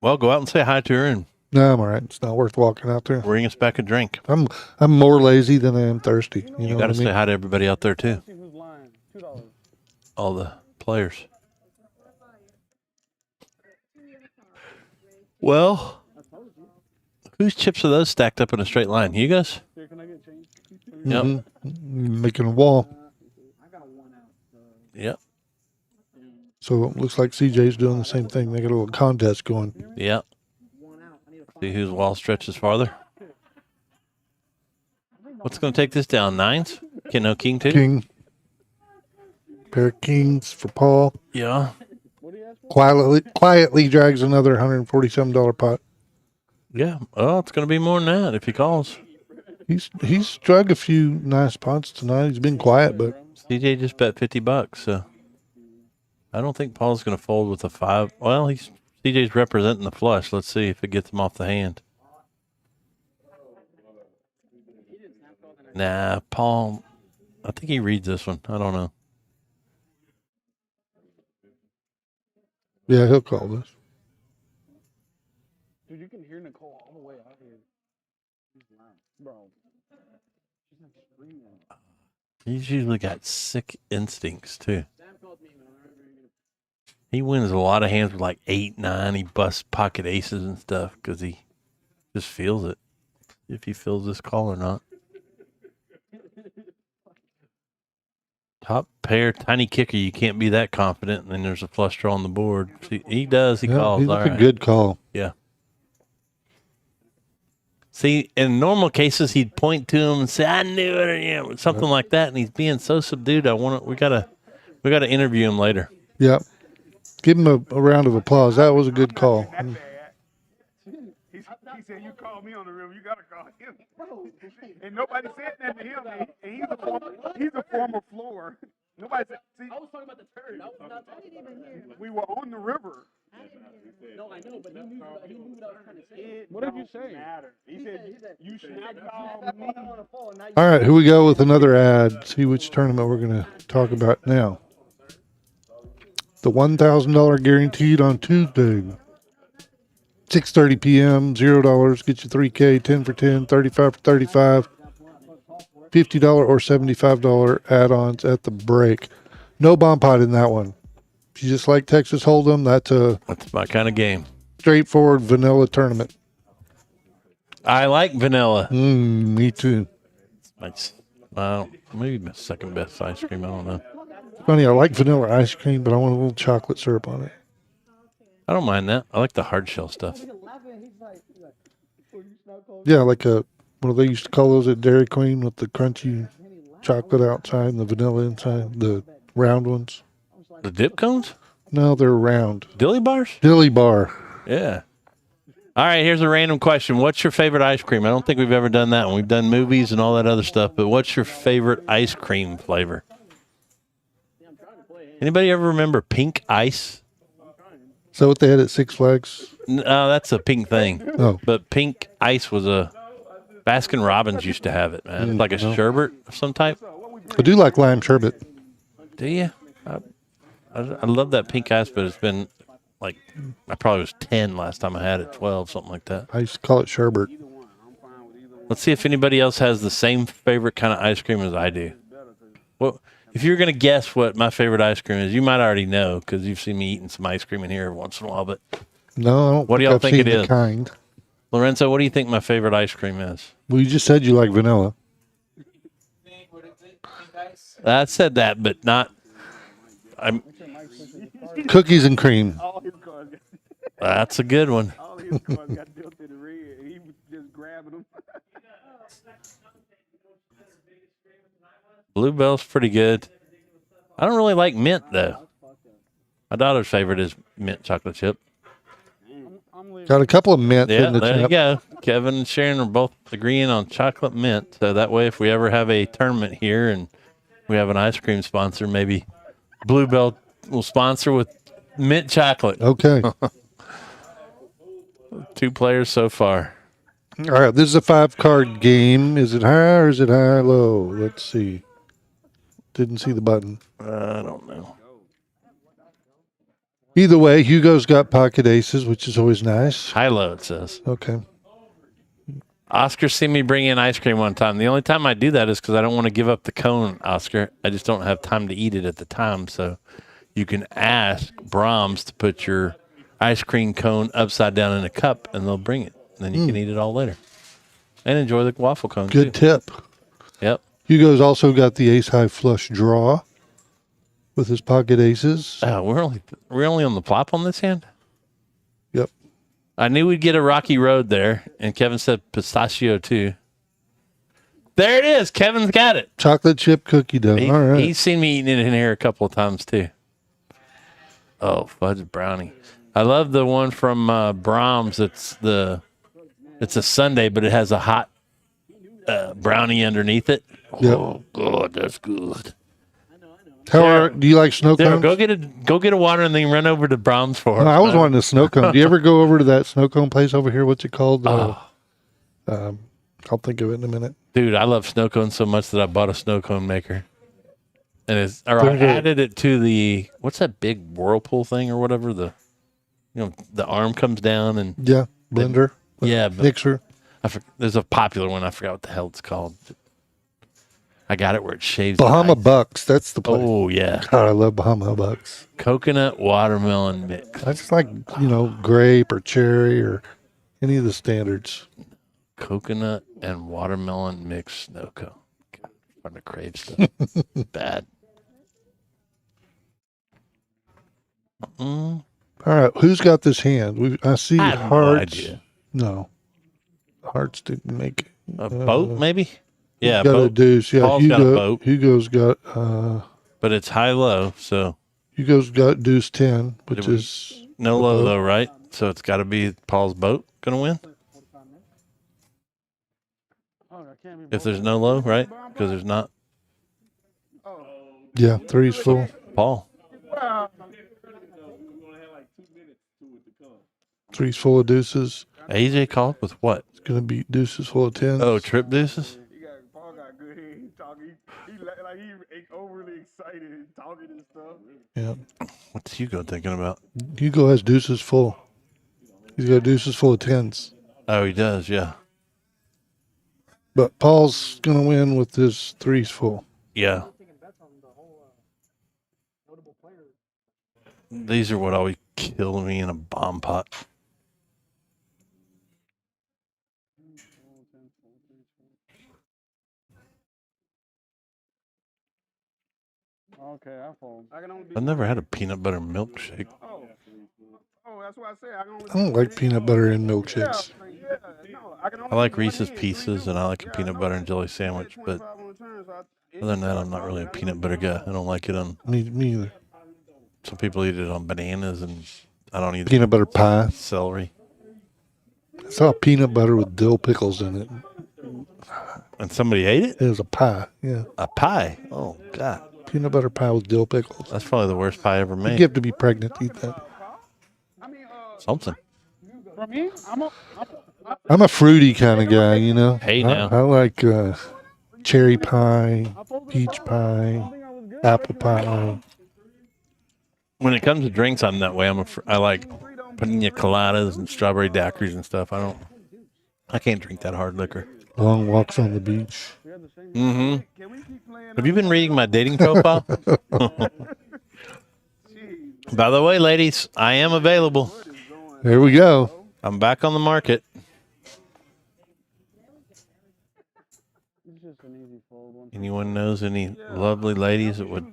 Well, go out and say hi to her and No, I'm all right. It's not worth walking out there. bring us back a drink. I'm more lazy than I am thirsty. You know You what got I to mean? say hi to everybody out there, too. See who's lying. $2. All the players. Well, whose chips are those stacked up in a straight line? You guys? Here, can I get change? Yep. Making a wall. I got a 1 ounce. Yep. So it looks like CJ's doing the same thing. They got a little contest going. Yep. 1 ounce. I need a See whose wall stretches farther. What's going to take this down? 9s? No, king 2? King. Pair of kings for Paul. Yeah. Quietly drags another $147 pot. Yeah. Oh, it's going to be more than that if he calls. He's drug a few nice pots tonight. He's been quiet, but CJ just bet $50, so I don't think Paul's going to fold with a 5. Well, CJ's representing the flush. Let's see if it gets him off the hand. Nah, Paul, I think he reads this one. I don't know. yeah, he'll call this. Dude, you can hear Nicole all the way out here. She's lying. Bro. She's like screaming. He's usually got sick instincts, too. He wins a lot of hands with like 8, 9. He busts pocket aces and stuff because he just feels it. If he feels this call or not. Top pair, tiny kicker. You can't be that confident. And then there's a flush draw on the board. See, he does. He Yeah, calls. he's All a right. good call. Yeah. See, in normal cases, he'd point to him and say, "I knew it," or yeah, something like that. And he's being so subdued. We gotta interview him later. Yeah. Give him a round of applause. That was a good call. That bad. He said, you called me on the river, you got to call him. And nobody said that to him. And he's a former floor. Nobody said, see, I was talking about the turd. I was not talking about the we were on the river. No, I know, but he knew what I was trying to say. What did you say? He said, you should not call me. All right, here we go with another ad. See which tournament we're going to talk about now. The $1,000 guaranteed on Tuesday. 6:30 p.m. $0. Get you 3K, 10 for 10, 35 for 35, $50 or $75 add-ons at the break. No bomb pot in that one. If you just like Texas Hold'em, that's a That's my kind of game. straightforward vanilla tournament. I like vanilla. Me too. It's, well, maybe my second best ice cream. I don't know. Funny, I like vanilla ice cream, but I want a little chocolate syrup on it. I don't mind that. I like the hard shell stuff. Yeah, like a what do they used to call those at Dairy Queen with the crunchy chocolate outside and the vanilla inside, the round ones. The dip cones? No, they're round. Dilly bars? Dilly bar. Yeah. All right, here's a random question. What's your favorite ice cream? I don't think we've ever done that one. We've done movies and all that other stuff, but what's your favorite ice cream flavor? Anybody ever remember pink ice? Is that what they had at Six Flags? No, that's a pink thing. Oh. But pink ice was a Baskin Robbins used to have it, man. It's like a sherbet of some type. I do like lime sherbet. Do you? I love that pink ice, but it's been like I probably was 10 last time I had it, 12, something like that. I used to call it sherbet. Let's see if anybody else has the same favorite kind of ice cream as I do. Well, if you're going to guess what my favorite ice cream is, you might already know because you've seen me eating some ice cream in here every once in a while. But No, I don't What do y'all I've think seen it the is? Kind. Lorenzo, what do you think my favorite ice cream is? Well, you just said you like vanilla. I said that, but not. I'm. Cookies and cream. All his cars got That's a good one. all his cars got built in the red. He was just grabbing them. Bluebell's pretty good. I don't really like mint though. My daughter's favorite is mint chocolate chip. Got a couple of mint Yeah, in the there you chip. go. Kevin and Sharon are both agreeing on chocolate mint. So that way, if we ever have a tournament here and we have an ice cream sponsor, maybe Bluebell will sponsor with mint chocolate. Okay. 2 players so far. All right, this is a 5-card game. Is it high or is it high-low? Let's see. Didn't see the button. I don't know. Either way, Hugo's got pocket aces, which is always nice. High low, it says. Okay. Oscar seen me bring in ice cream one time. The only time I do that is because I don't want to give up the cone, Oscar. I just don't have time to eat it at the time. So you can ask Brahms to put your ice cream cone upside down in a cup, and they'll bring it. And then you can eat it all later. And enjoy the waffle cone, Good too. tip. Yep. Hugo's also got the ace-high flush draw with his pocket aces. Oh, we're only on the plop on this hand? Yep. I knew we'd get a rocky road there, and Kevin said pistachio, too. There it is. Kevin's got it. Chocolate chip cookie dough. All right. He's seen me eating it in here a couple of times, too. Oh, fudge brownie. I love the one from Brahms. It's a sundae, but it has a hot brownie underneath it. Yep. Oh, God, that's good. Do you like snow Sarah, cones? go get a water and then run over to Brahms for her. No, I was wanting a snow cone. Do you ever go over to that snow cone place over here? What's it called? I'll think of it in a minute. Dude, I love snow cones so much that I bought a snow cone maker. And I They're added it to the, what's that big whirlpool thing or whatever? The arm comes down and Yeah, blender. yeah, but Mixer. there's a popular one. I forgot what the hell it's called. I got it where it shaves. Bahama the ice. Bucks. That's the place. Oh yeah, God, I love Bahama Bucks. coconut watermelon mix. I just like, grape or cherry or any of the standards. Coconut and watermelon mix snow cone. God, I'm starting to crave stuff. Bad. All right, who's got this hand? I see I have no hearts. idea. No, hearts didn't make it. A boat, maybe? Yeah, got a boat. deuce. Yeah, Paul's got a boat. Hugo's got But it's high-low, so Hugo's got deuce 10, which Did we- is no a low, boat. though, right? So it's got to be Paul's boat going to win? If there's no low, right? Because there's not Yeah, three's full. Paul. Three's full of deuces. AJ called with what? It's gonna be deuces full of tens. Oh, trip deuces? Paul got good hair. He talking. He overly excited and talking and stuff. Yeah. What's Hugo thinking about? Hugo has deuces full. He's got deuces full of tens. Oh, he does, yeah. But Paul's going to win with his threes full. Yeah. These are what always kill me in a bomb pot. Okay, I fold. I can only be I've never had a peanut butter milkshake. Oh, that's what I said. I can only I don't like peanut butter in milkshakes. Yeah, no, I can only I like do one Reese's hand, Pieces and I like a peanut butter and jelly sandwich, but 25 on the turn, so other than that, I'm not really a peanut butter guy. I don't like it on. Me either. Some people eat it on bananas, and I don't eat Peanut butter pie. celery. I saw peanut butter with dill pickles in it. And somebody ate it? It was a pie. Yeah. A pie. Oh God, Peanut butter pie with dill pickles. that's probably the worst pie ever You made. have to be pregnant to eat that. Something. For me, I'm a fruity kind of guy, you know. Hey, now. I like cherry pie, peach pie, apple pie. When it comes to drinks, I'm that way. I like pina coladas and strawberry daiquiris and stuff. I can't drink that hard liquor. Long walks on the beach. Have you been reading my dating profile? By the way, ladies, I am available. There we go. I'm back on the market. Anyone knows any lovely ladies that would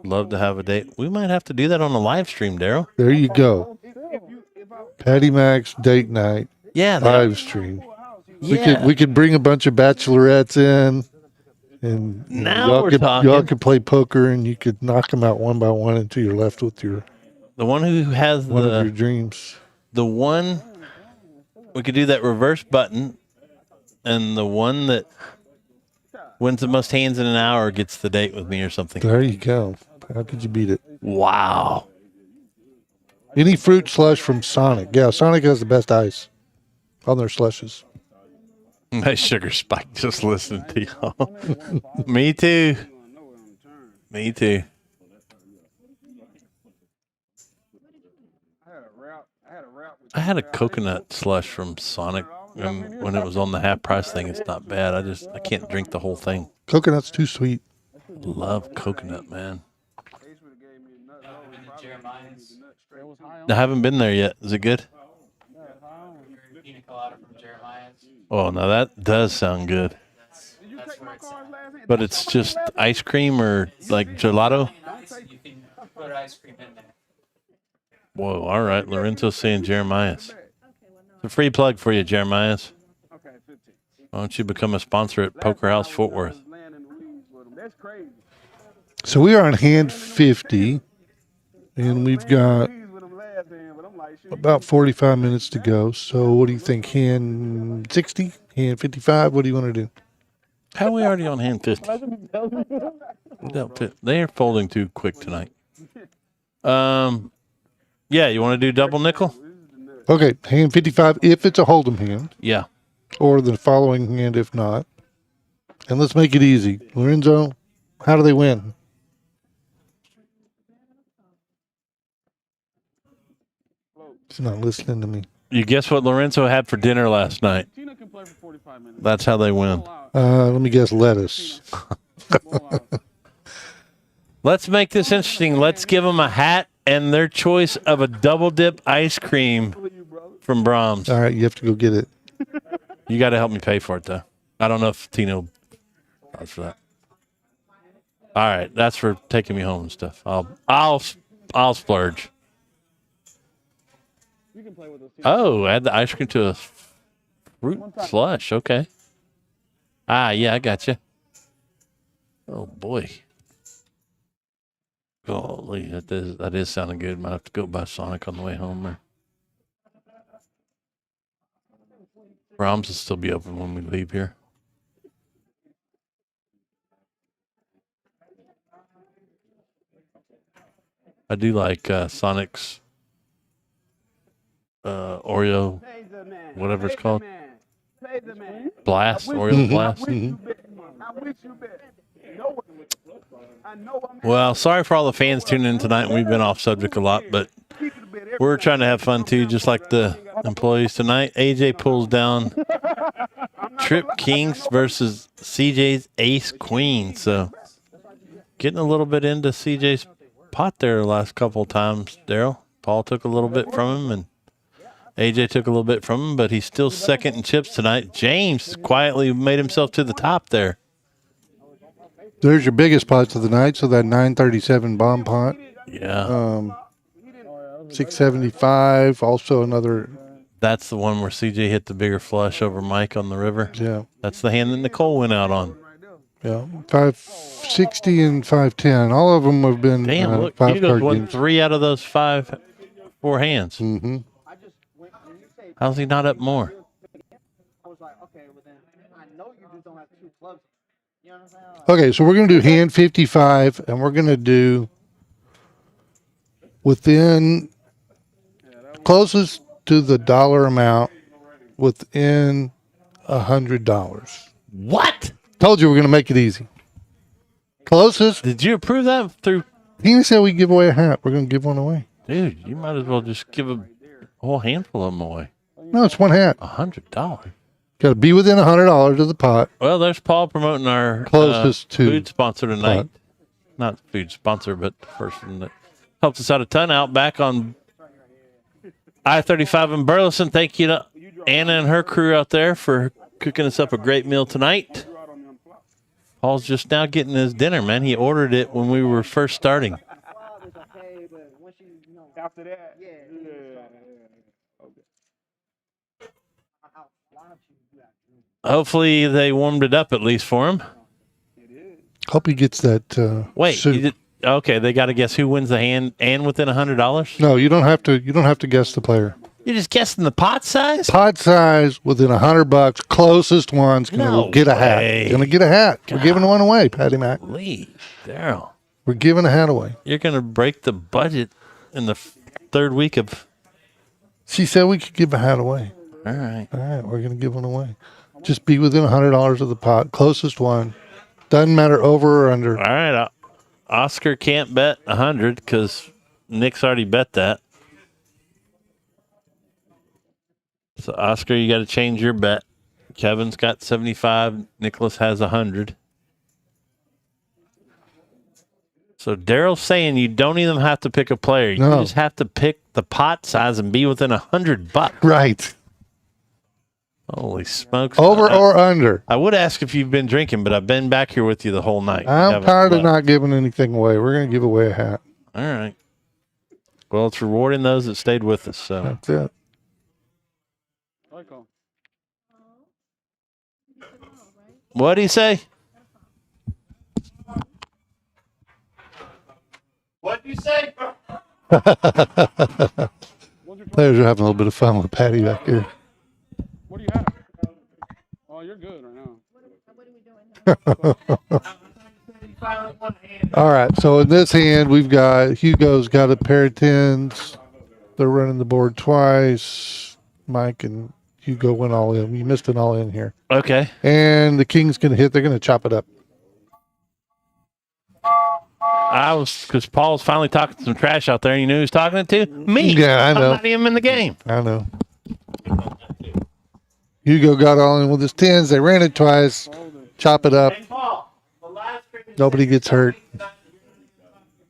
love to have a date? We might have to do that on a live stream, Daryl. There you go. Patty Mac's date night Yeah. live stream. Yeah. We could bring a bunch of bachelorettes in, and Now we're talking. y'all could play poker, and you could knock them out one by one until you're left with your The one who has one of your dreams. the one, we could do that reverse button, and the one that wins the most hands in an hour gets the date with me or something. There you go. How could you beat it? Wow. Any fruit slush from Sonic. Yeah, Sonic has the best ice on their slushes. My sugar spike just listening to y'all. Me too. Me too. I had a coconut slush from Sonic, and when it was on the half price thing, it's not bad. I can't drink the whole thing. Coconut's too sweet. Love coconut, man. Jeremiah's I haven't been there yet. Is it good? pina colada from Jeremiah's. Oh, now that does sound good. That's where it's at. But it's just ice cream or like gelato? You can put ice cream in there. Whoa, all right. Lorenzo's saying Jeremiah's. It's a free plug for you, Jeremiah's. Why don't you become a sponsor at Poker House Fort Worth? That's crazy. So we are on hand 50, and we've got about 45 minutes to go. So what do you think? Hand 60? Hand 55? What do you want to do? How are we already on hand 50? They are folding too quick tonight. Yeah, you want to do double nickel? Okay, hand 55 if it's a hold'em hand, Yeah. or the following hand if not. And let's make it easy. Lorenzo, how do they win? He's not listening to me. You guess what Lorenzo had for dinner last night? Tina can play for 45 minutes. That's how they win. Let me guess, lettuce. Let's make this interesting. Let's give them a hat and their choice of a double dip ice cream from Brahms. All right, you have to go get it. You got to help me pay for it, though. I don't know if Tino does for that. All right, that's for taking me home and stuff. I'll splurge. Oh, add the ice cream to a fruit slush. Okay. Yeah, I got you. Oh boy. Golly, that is sounding good. Might have to go buy Sonic on the way home. Or Brahms will still be open when we leave here. I do like Sonic's Oreo, whatever it's called. Blast, Oreo Blast. Well, sorry for all the fans tuning in tonight. We've been off subject a lot, but we're trying to have fun too, just like the employees tonight. AJ pulls down Trip Kings versus CJ's Ace Queen. So getting a little bit into CJ's pot there the last couple of times, Daryl. Paul took a little bit from him, and AJ took a little bit from him, but he's still second in chips tonight. James quietly made himself to the top there. There's your biggest pots of the night. So that 937 bomb pot. Yeah. 675. Also another. That's the one where CJ hit the bigger flush over Mike on the river. Yeah. That's the hand that Nicole went out on. Yeah. 560 and 510. All of them have been Damn, look, 5 Hugo's card won games. 3 out of those 4 hands. Mm-hmm. How's he not up more? I was like, okay, well then, I know you just don't have 2 clubs. You know what I'm saying? Like, Okay, so we're going to do hand 55, and we're going to do within closest to the dollar amount within $100. What? Told you we're going to make it easy. Closest. Did you approve that through? He said we give away a hat. We're going to give one away. Dude, you might as well just give a whole handful of them away. No, it's one hat. $100. Got to be within $100 of the pot. Well, there's Paul promoting our Closest to food sponsor tonight. pot. Not food sponsor, but the person that helps us out a ton out back on I-35 in Burleson. Thank you to Anna and her crew out there for cooking us up a great meal tonight. Paul's just now getting his dinner, man. He ordered it when we were first starting. it's okay, but once you know, After that, yeah, okay. why don't you do that? Hopefully they warmed it up at least for him. Hope he gets that. Wait, suit. you did, okay, they got to guess who wins the hand and within $100? No, you don't have to. You don't have to guess the player. You're just guessing the pot size? Pot size within $100. Closest one's gonna No get a way. hat. Gonna get a hat. We're giving one away, Patty Mac. Lee, Daryl, We're giving a hat away. you're going to break the budget in the third week of. She said we could give a hat away. All right. All right, we're gonna give one away. Just be within $100 of the pot. Closest one. Doesn't matter over or under. All right. Oscar can't bet 100 because Nick's already bet that. So, Oscar, you got to change your bet. Kevin's got 75. Nicholas has 100. So, Daryl's saying you don't even have to pick a player. You No. just have to pick the pot size and be within $100. Right. Holy smokes. Over or under. I would ask if you've been drinking, but I've been back here with you the whole night. You I'm haven't tired of slept. not giving anything away. We're gonna give away a hat. All right. Well, it's rewarding those that stayed with us. So, That's it. Michael. what do you say? What do you say? Players are having a little bit of fun with Patty back here. What do you have? Oh, you're good right now. All right. So in this hand, we've got Hugo's got a pair of 10s. They're running the board twice. Mike and Hugo went all in. You missed an all in here. Okay. And the king's gonna hit. They're gonna chop it up. Because Paul's finally talking some trash out there. And you knew who was talking to? Me. Yeah, I know. I'm not even in the game. I know. Hugo got all in with his 10s. They ran it twice. Chop it up. Paul, the live stream is Nobody gets hurt.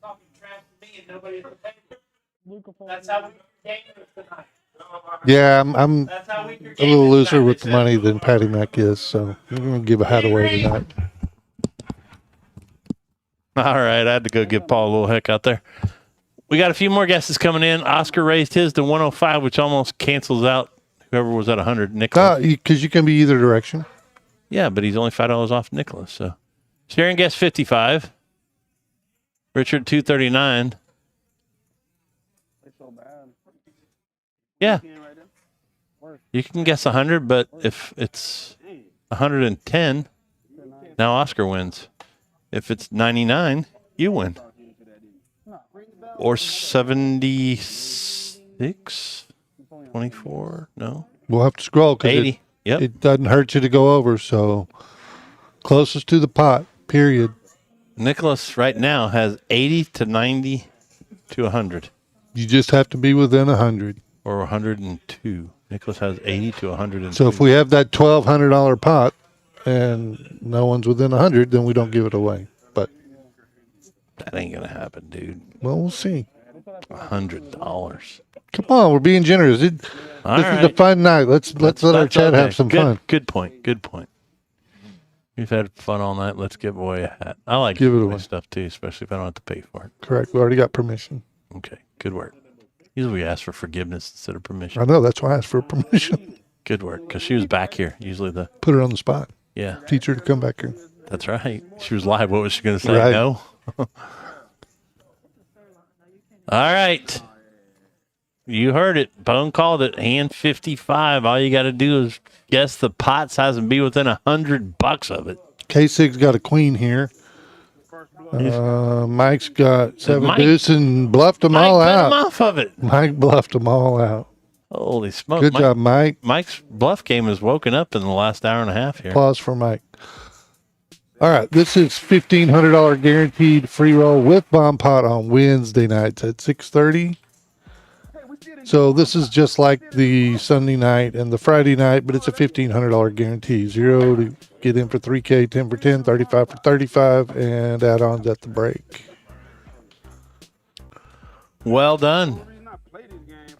talking trash to me and nobody That's how we game tonight. Yeah, I'm That's how we a little looser with the money than Patty Mac is, so I'm going to give a hat away tonight. All right, I had to go give Paul a little heck out there. We got a few more guesses coming in. Oscar raised his to 105, which almost cancels out whoever was at 100. Nicholas. Because you can be either direction. Yeah, but he's only $5 off Nicholas. So Sharon guessed 55. Richard 239. It's so bad. Yeah, Right there. you can guess 100, but if it's 110, now Oscar wins. If it's 99, you win. Or 76, 24, no, We'll have to scroll because 80. Yep. it doesn't hurt you to go over. So closest to the pot, period. Nicholas right now has 80 to 90 to 100 You just have to be within 100. or 102. Nicholas has 80 to 100. So if we have that $1,200 pot and no one's within 100, then we don't give it away. But That ain't gonna happen, dude. well, we'll see. $100. Come on, we're being generous. This is a fun night. Let's let our chat have some fun. Good point. Good point. We've had fun all night. Let's give away a hat. I like Give it giving away away. stuff too, especially if I don't have to pay for it. Correct. We already got permission. Okay, good work. Usually we ask for forgiveness instead of permission. I know. That's why I asked for permission. Good work, because she was back here. Usually Put her on the spot. yeah, Teach her to come back here. that's right. She was live. What was she going to say? Right. No? All right. You heard it. Bone called it. Hand 55. All you got to do is guess the pot size and be within $100 of it. K-SIG's got a queen here. Mike's got 7 Mike- deuce and bluffed them Mike all put out. him off of it. Mike bluffed them all out. Holy smoke. Good job, Mike. Mike's bluff game has woken up in the last hour and a half here. Applause for Mike. All right, this is $1,500 guaranteed free roll with bomb pot on Wednesday nights at 6:30. So this is just like the Sunday night and the Friday night, but it's a $1,500 guarantee. 0 to get in for 3K, 10 for 10, 35 for 35, and add-ons at the break. Well done.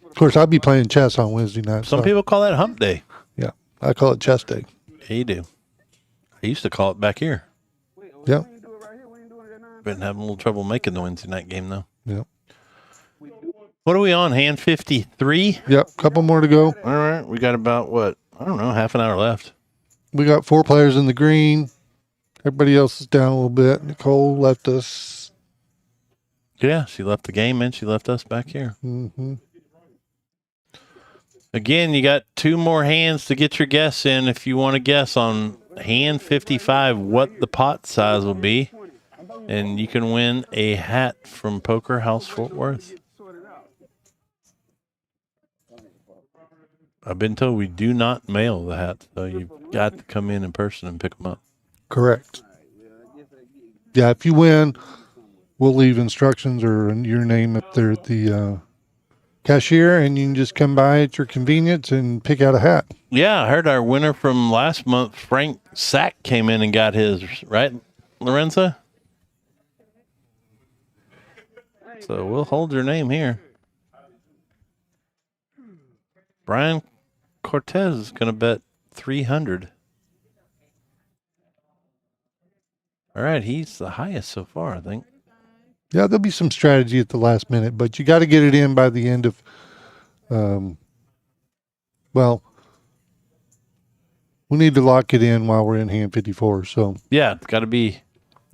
Of course, I'll be playing chess on Wednesday night. Some so, people call that hump day. yeah, I call it chess day. Yeah, you do. I used to call it back here. Yeah, Been having a little trouble making the Wednesday night game, though. yeah, What are we on? Hand 53? yep. Couple more to go. All right. We got about, what? I don't know, half an hour left. We got 4 players in the green. Everybody else is down a little bit. Nicole left us. Yeah, she left the game and she left us back here. Mm-hmm. Again, you got 2 more hands to get your guess in if you want to guess on hand 55 what the pot size will be. And you can win a hat from Poker House Fort Worth. I've been told we do not mail the hats, so you've got to come in person and pick them up. Correct. Yeah, if you win, we'll leave instructions or your name up there at the cashier, and you can just come by at your convenience and pick out a hat. Yeah, I heard our winner from last month, Frank Sack, came in and got his, right, Lorenzo? So we'll hold your name here. Brian Cortez is going to bet 300. All right, he's the highest so far, I think. Yeah, there'll be some strategy at the last minute, but you got to get it in by the end of, well, we need to lock it in while we're in hand 54. So Yeah, it's got to be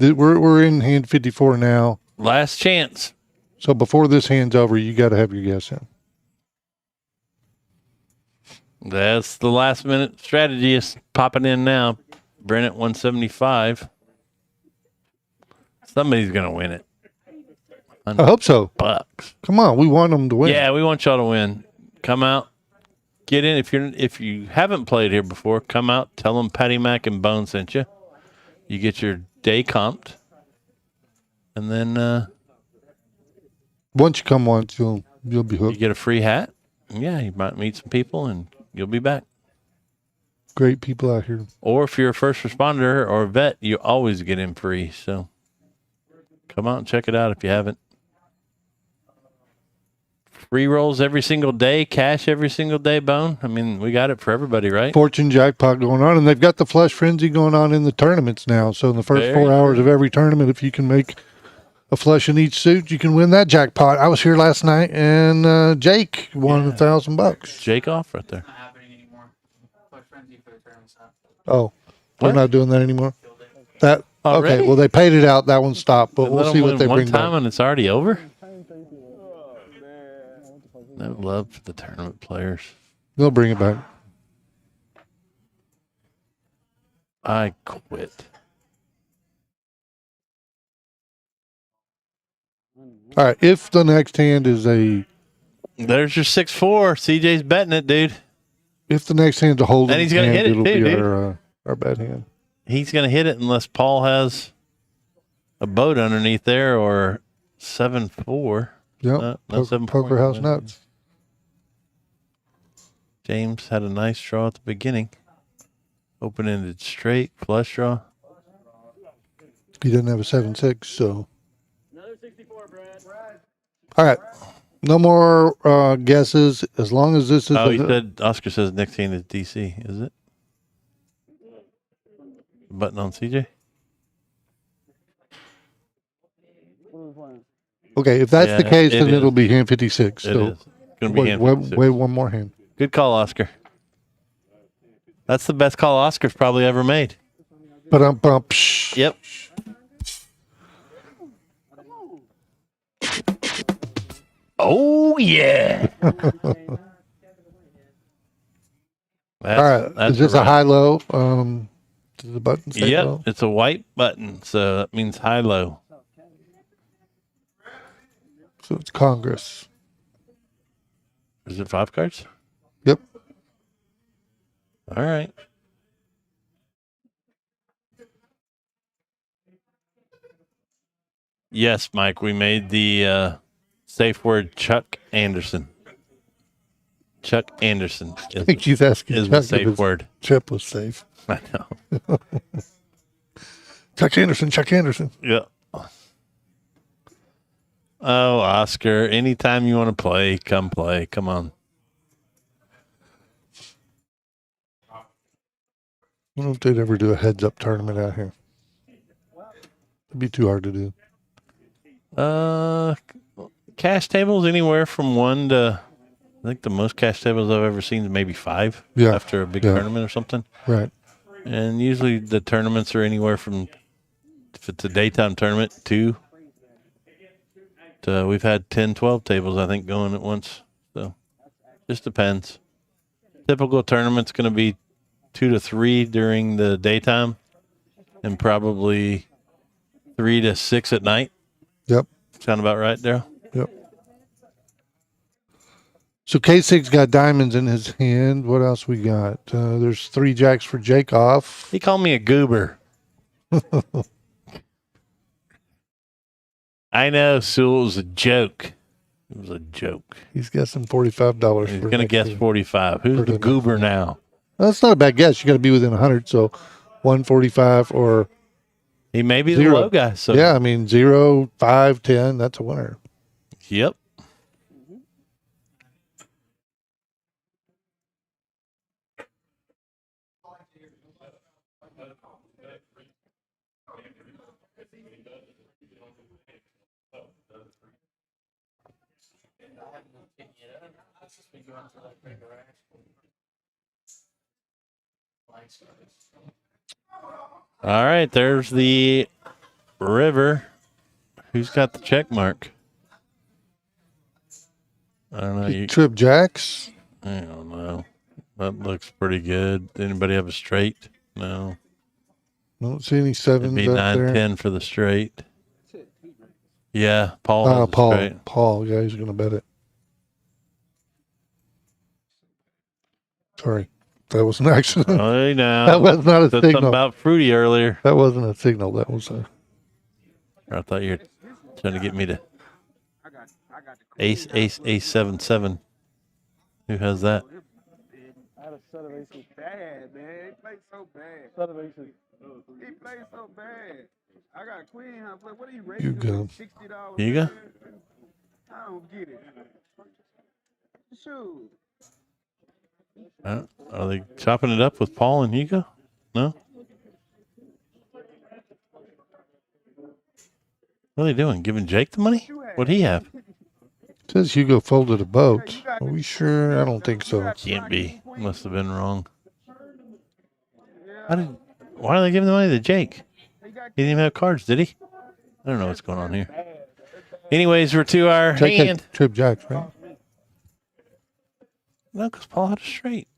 we're in hand 54 now. last chance. So before this hand's over, you got to have your guess in. That's the last minute strategy is popping in now. Brent at 175. Somebody's going to win it. I hope so. Bucks. Come on, we want them to win. Yeah, we want y'all to win. Come out, get in. If you haven't played here before, come out. Tell them Patty Mac and Bone sent you. You get your day comped, and then Once you come once, you'll be you hooked. get a free hat. Yeah, you might meet some people, and you'll be back. Great people out here. Or if you're a first responder or a vet, you always get in free. So come out and check it out if you haven't. Free rolls every single day, cash every single day, Bone. I mean, we got it for everybody, right? Fortune jackpot going on, and they've got the flush frenzy going on in the tournaments now. So in the first Very 4 hours of every tournament, if you can make a flush in each suit, you can win that jackpot. I was here last night, and Jake won $1,000. Jake off right there. Not happening anymore. Push frenzy for the tournament stuff. Oh, we're What? not doing that anymore. That Already? okay? Well, they paid it out. That one stopped, but Let we'll them see what win they one bring time back. and it's already over. No love for the tournament players. They'll bring it back. I quit. All right. If the next hand is There's your 6-4. CJ's betting it, dude. if the next hand's a holding And he's gonna hand, hit it it'll too, be dude. our bad hand. He's going to hit it unless Paul has a boat underneath there or 7-4. Yep. No, Poker 7-4. House nuts. James had a nice draw at the beginning. Open-ended straight, flush draw. He doesn't have a 7-6, so. All right. No more guesses. As long as this is Oh, he said, Oscar says next hand is DC, is it? Button on CJ? okay. If that's the Yeah, case, it then is. it'll be hand 56. It So is. It's going to be hand wait 56. one more hand. Good call, Oscar. That's the best call Oscar's probably ever made. But Yep. Oh, yeah. All right. Is this a high-low? Does the button say Yep. low? It's a white button, so that means high-low. So it's Congress. Is it 5 cards? Yep. All right. Yes, Mike, we made the safe word Chuck Anderson. Chuck Anderson I think he's asking is Chuck the if safe his word. chip was safe. I know. Chuck Anderson. Yeah. Oh, Oscar, anytime you want to play, come play. Come on. I don't know if they'd ever do a heads-up tournament out here. It'd be too hard to do. Cash tables anywhere from 1 to, I think the most cash tables I've ever seen is maybe 5 after a big tournament or something. Right. And usually the tournaments are anywhere from, if it's a daytime tournament, 2 to, we've had 10, 12 tables, I think, going at once. So just depends. Typical tournament's going to be 2 to 3 during the daytime and probably 3 to 6 at night. Yep. Sound about right, Daryl? Yep. So K-SIG's got diamonds in his hand. What else we got? There's 3 jacks for Jake off. He called me a goober. I know, Sewell, it was a joke. It was a joke. He's guessing $45. He's for going to next guess year. 45. Who's For the the goober now? Well, that's not a bad guess. You got to be within 100. So 145 or He may be 0. the low guy. So yeah, I mean 0, 5, 10. That's a winner. Yep. All right, there's the river. Who's got the check mark? I don't know. He trip jacks. I don't know. That looks pretty good. Anybody have a straight? No. I don't see any sevens It'd be up there. 9-10 for the straight. Yeah, Paul has a Paul. straight. Paul. Yeah, he's going to bet it. Sorry. That was an accident. Oh, no. That was not a Said something signal. about fruity earlier. That wasn't a signal. That was a. I thought you were trying to get me to ace, 7-7. Who has that? I had a set of aces. Bad, man. He played so bad. Set of aces. He played so bad. I got a queen. What are you raising? You go. $60. You go? I don't get it. Shoot. Are they chopping it up with Paul and Hugo? No? What are they doing? Giving Jake the money? What'd he have? Says Hugo folded a boat. Are we sure? I don't think so. Can't be. Must have been wrong. Why are they giving the money to Jake? He didn't even have cards, did he? I don't know what's going on here. Anyways, we're to our Jake hand. had trip jacks, right? No, because Paul had a straight.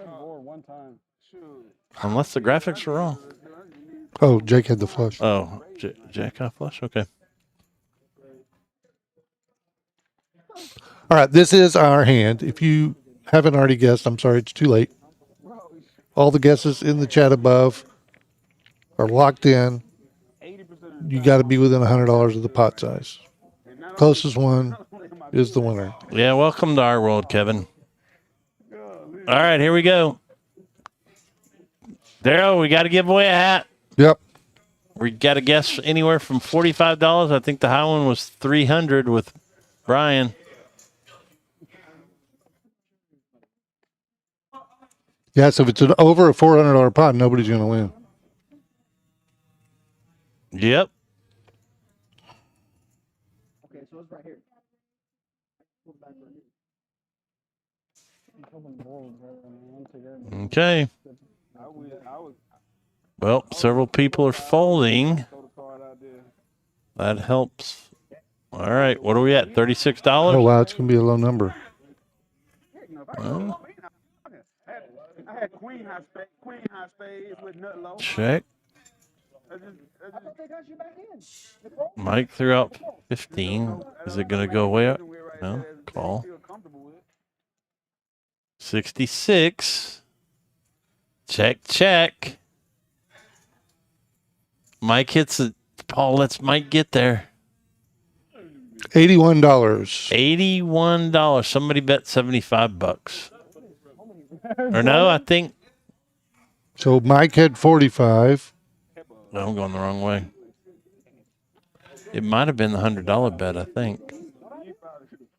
One time. Shoot. Unless the graphics are wrong. Oh, Jake had the flush. Oh, Jack off flush? Okay. All right, this is our hand. If you haven't already guessed, I'm sorry, it's too late. All the guesses in the chat above are locked in. You got to be within $100 of the pot size. Closest one is the winner. Yeah, welcome to our world, Kevin. All right, here we go. Daryl, we got to give away a hat. Yep. We got to guess anywhere from $45. I think the high one was $300 with Brian. Yeah, so if it's over a $400 pot, nobody's going to win. Yep. Okay, so it's right here. Okay. Well, several people are folding. That helps. All right, what are we at? $36? Oh, wow, it's going to be a low number. Well, I had queen high spades with nut low. check. I think I should back in. Mike threw out 15. Is it going to go way up? No. Call. 66. Check, check. Mike hits it. Paul lets Mike get there. $81. $81. Somebody bet $75. Or no, I think. So Mike had 45. No, I'm going the wrong way. It might have been the $100 bet, I think.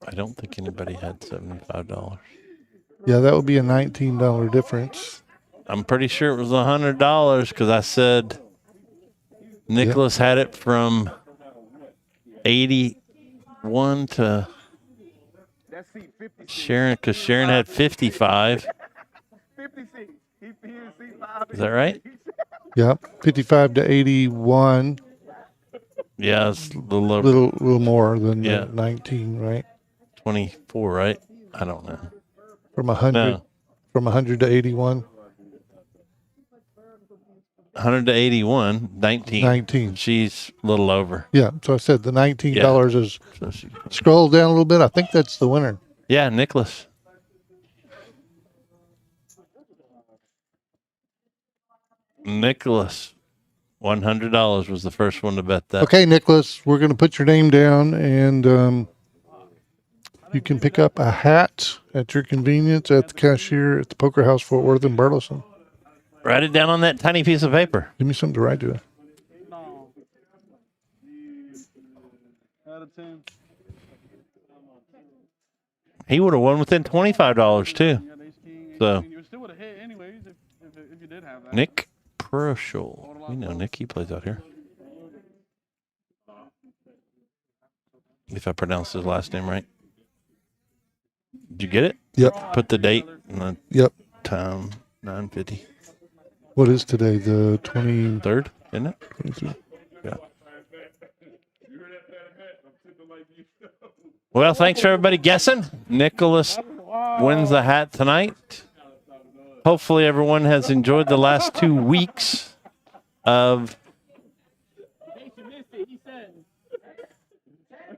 I don't think anybody had $75. Yeah, that would be a $19 difference. I'm pretty sure it was $100 because I said Nicholas had it from 81 to Sharon, because Sharon had 55. Is that right? Yep, 55 to 81. Yeah, it's a little over Little more than Yeah. 19, right? 24, right? I don't know. From 100, No. from 100 to 81. 100 to 81, 19. 19. She's a little over. Yeah, so I said the $19 is So she, scroll down a little bit. I think that's the winner. yeah, Nicholas. Nicholas, $100 was the first one to bet that. Okay, Nicholas, we're going to put your name down, and you can pick up a hat at your convenience at the cashier at the Poker House Fort Worth in Burleson. Write it down on that tiny piece of paper. Give me something to write to. No. Out of 10. He would have won within $25 too. You got ace king. So You still would have hit anyways if you did have that. Nick Prushel. We know Nick. He plays out here. If I pronounced his last name right. Did you get it? Yep. Put the date and the Yep. time. 9:50. What is today? The 23rd? Third, isn't it? Yeah. Well, thanks for everybody guessing. Nicholas wins the hat tonight. Hopefully everyone has enjoyed the last 2 weeks of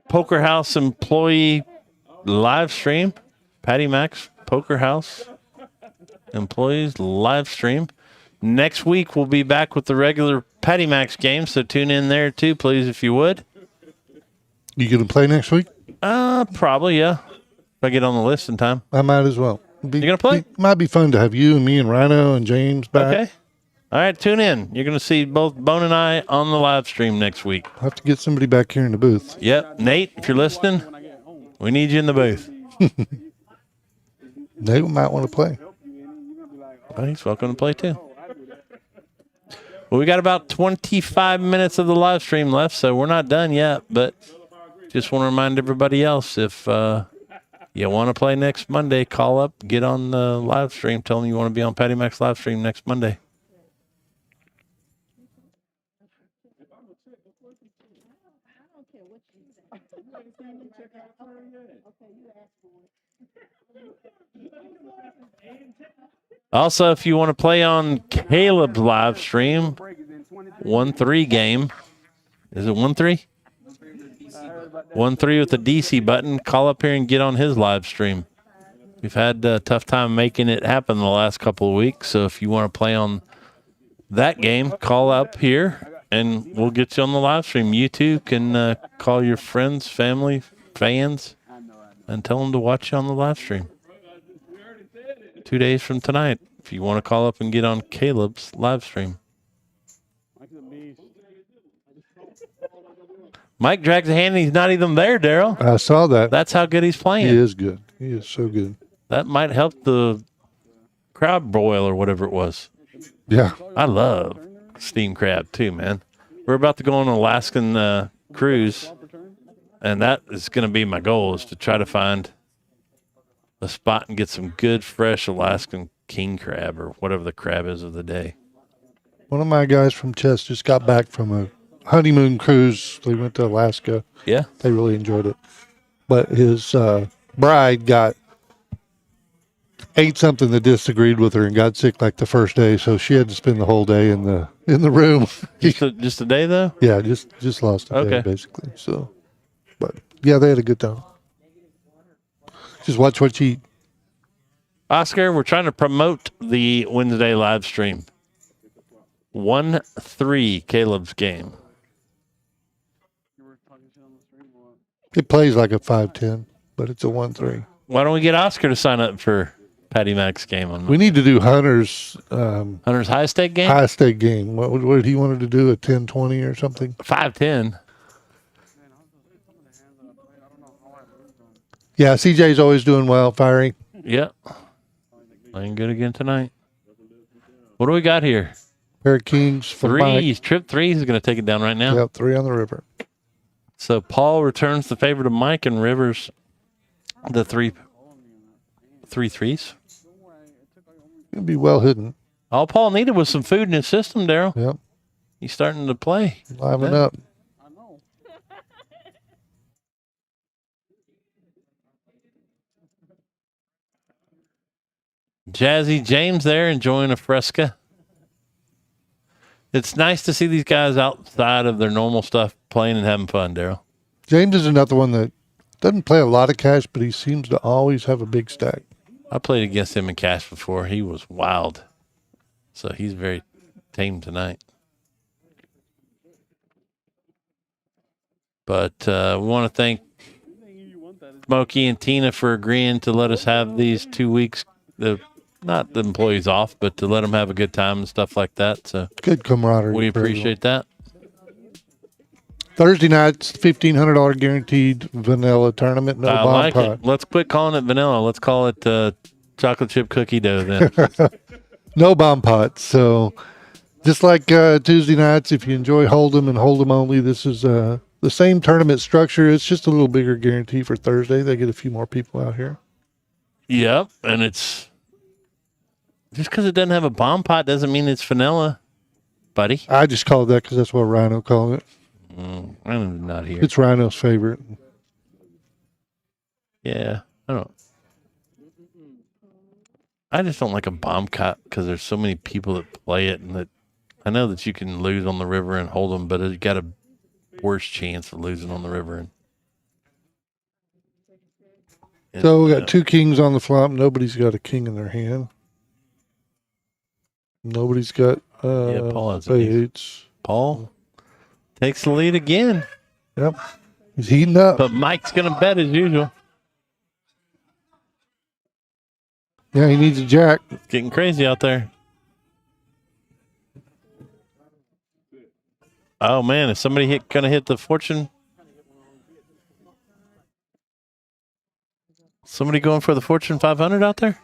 Poker House employee live stream. Patty Mac's Poker House employees live stream. Next week we'll be back with the regular Patty Mac's game, so tune in there too, please, if you would. You going to play next week? Probably, yeah. If I get on the list in time. I might as well. You gonna play? It might be fun to have you and me and Rhino and James back. Okay. All right, tune in. You're going to see both Bone and I on the live stream next week. I'll have to get somebody back here in the booth. Yep. Nate, if you're listening, we need you in the booth. They might want to play. Oh, he's welcome to play too. Well, we got about 25 minutes of the live stream left, so we're not done yet. But just want to remind everybody else, if you want to play next Monday, call up, get on the live stream, tell them you want to be on Patty Mac's live stream next Monday. Also, if you want to play on Caleb's live stream, 1-3 game. Is it 1-3? 1-3 with the DC button. Call up here and get on his live stream. We've had a tough time making it happen the last couple of weeks, so if you want to play on that game, call up here and we'll get you on the live stream. You too can call your friends, family, fans, and tell them to watch you on the live stream. 2 days from tonight. If you want to call up and get on Caleb's live stream. Mike's a beast. Mike drags a hand and he's not even there, Daryl. I saw that. That's how good he's playing. He is good. He is so good. That might help the crab broil or whatever it was. Yeah. I love steamed crab too, man. We're about to go on an Alaskan cruise, and that is going to be my goal, is to try to find a spot and get some good, fresh Alaskan king crab or whatever the crab is of the day. One of my guys from Chess just got back from a honeymoon cruise. They went to Alaska. Yeah. They really enjoyed it. But his bride ate something that disagreed with her and got sick like the first day, so she had to spend the whole day in the room. Just a day though? Yeah, just lost a day Okay. basically. So, but yeah, they had a good time. Just watch what you eat. Oscar, we're trying to promote the Wednesday live stream. 1-3 Caleb's game. You were talking shit on the stream or what? It plays like a 5-10, but it's a 1-3. Why don't we get Oscar to sign up for Patty Mac's game on We need to do Hunter's Hunter's high stake game? high stake game. What did he wanted to do? A 10-20 or something? 5-10. Man, some of the hands that I played, I don't know how I lose them. Yeah, CJ's always doing well, fiery. Yep. Playing good again tonight. What do we got here? Pair of kings for Mike. Threes. Trip threes is going to take it down right now. Yep, 3 on the river. So Paul returns the favor to Mike, and Rivers the three threes. It'll be well hidden. All Paul needed was some food in his system, Daryl. Yep, He's starting to play. liven Yeah. up. I know. Jazzy James there enjoying a fresca. It's nice to see these guys outside of their normal stuff playing and having fun, Daryl. James is another one that doesn't play a lot of cash, but he seems to always have a big stack. I played against him in cash before. He was wild. So he's very tame tonight. But we want to thank Smokey and Tina for agreeing to let us have these 2 weeks, not the employees off, but to let them have a good time and stuff like that. So Good camaraderie. we for everyone. appreciate that. Thursday nights, $1,500 guaranteed vanilla tournament. No I bomb like pot. it. Let's quit calling it vanilla. Let's call it chocolate chip cookie dough then. No bomb pots. So just like Tuesday nights, if you enjoy Hold'em and Hold'em only, this is the same tournament structure. It's just a little bigger guarantee for Thursday. They get a few more people out here. Yep, and it's just because it doesn't have a bomb pot doesn't mean it's vanilla, buddy. I just call it that because that's what Rhino called it. I'm not here. It's Rhino's favorite. Yeah, I just don't like a bomb pot because there's so many people that play it, and that I know that you can lose on the river and hold them, but you got a worse chance of losing on the river. So we got 2 kings on the flop. Nobody's got a king in their hand. Nobody's got Paul has a king. spades. Paul takes the lead again, Yep. He's heating up. but Mike's gonna bet as usual. Yeah, he needs a jack. It's getting crazy out there. Oh man, is somebody gonna hit the fortune? Somebody going for the Fortune 500 out there?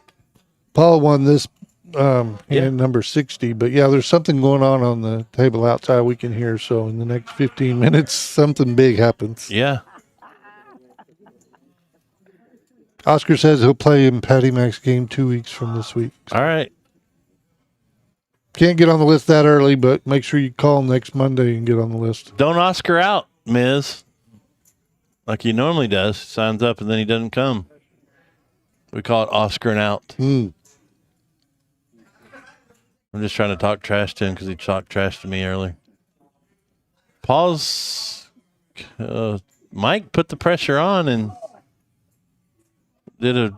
Paul won this Yeah. hand number 60, but yeah, there's something going on the table outside we can hear. So in the next 15 minutes, something big happens. Yeah. Oscar says he'll play in Patty Mac's game 2 weeks from this week. All right. Can't get on the list that early, but make sure you call next Monday and get on the list. Don't Oscar out, Miz. Like he normally does. Signs up and then he doesn't come. We call it Oscaring out. Mm. I'm just trying to talk trash to him because he talked trash to me earlier. Paul's Mike put the pressure on and did a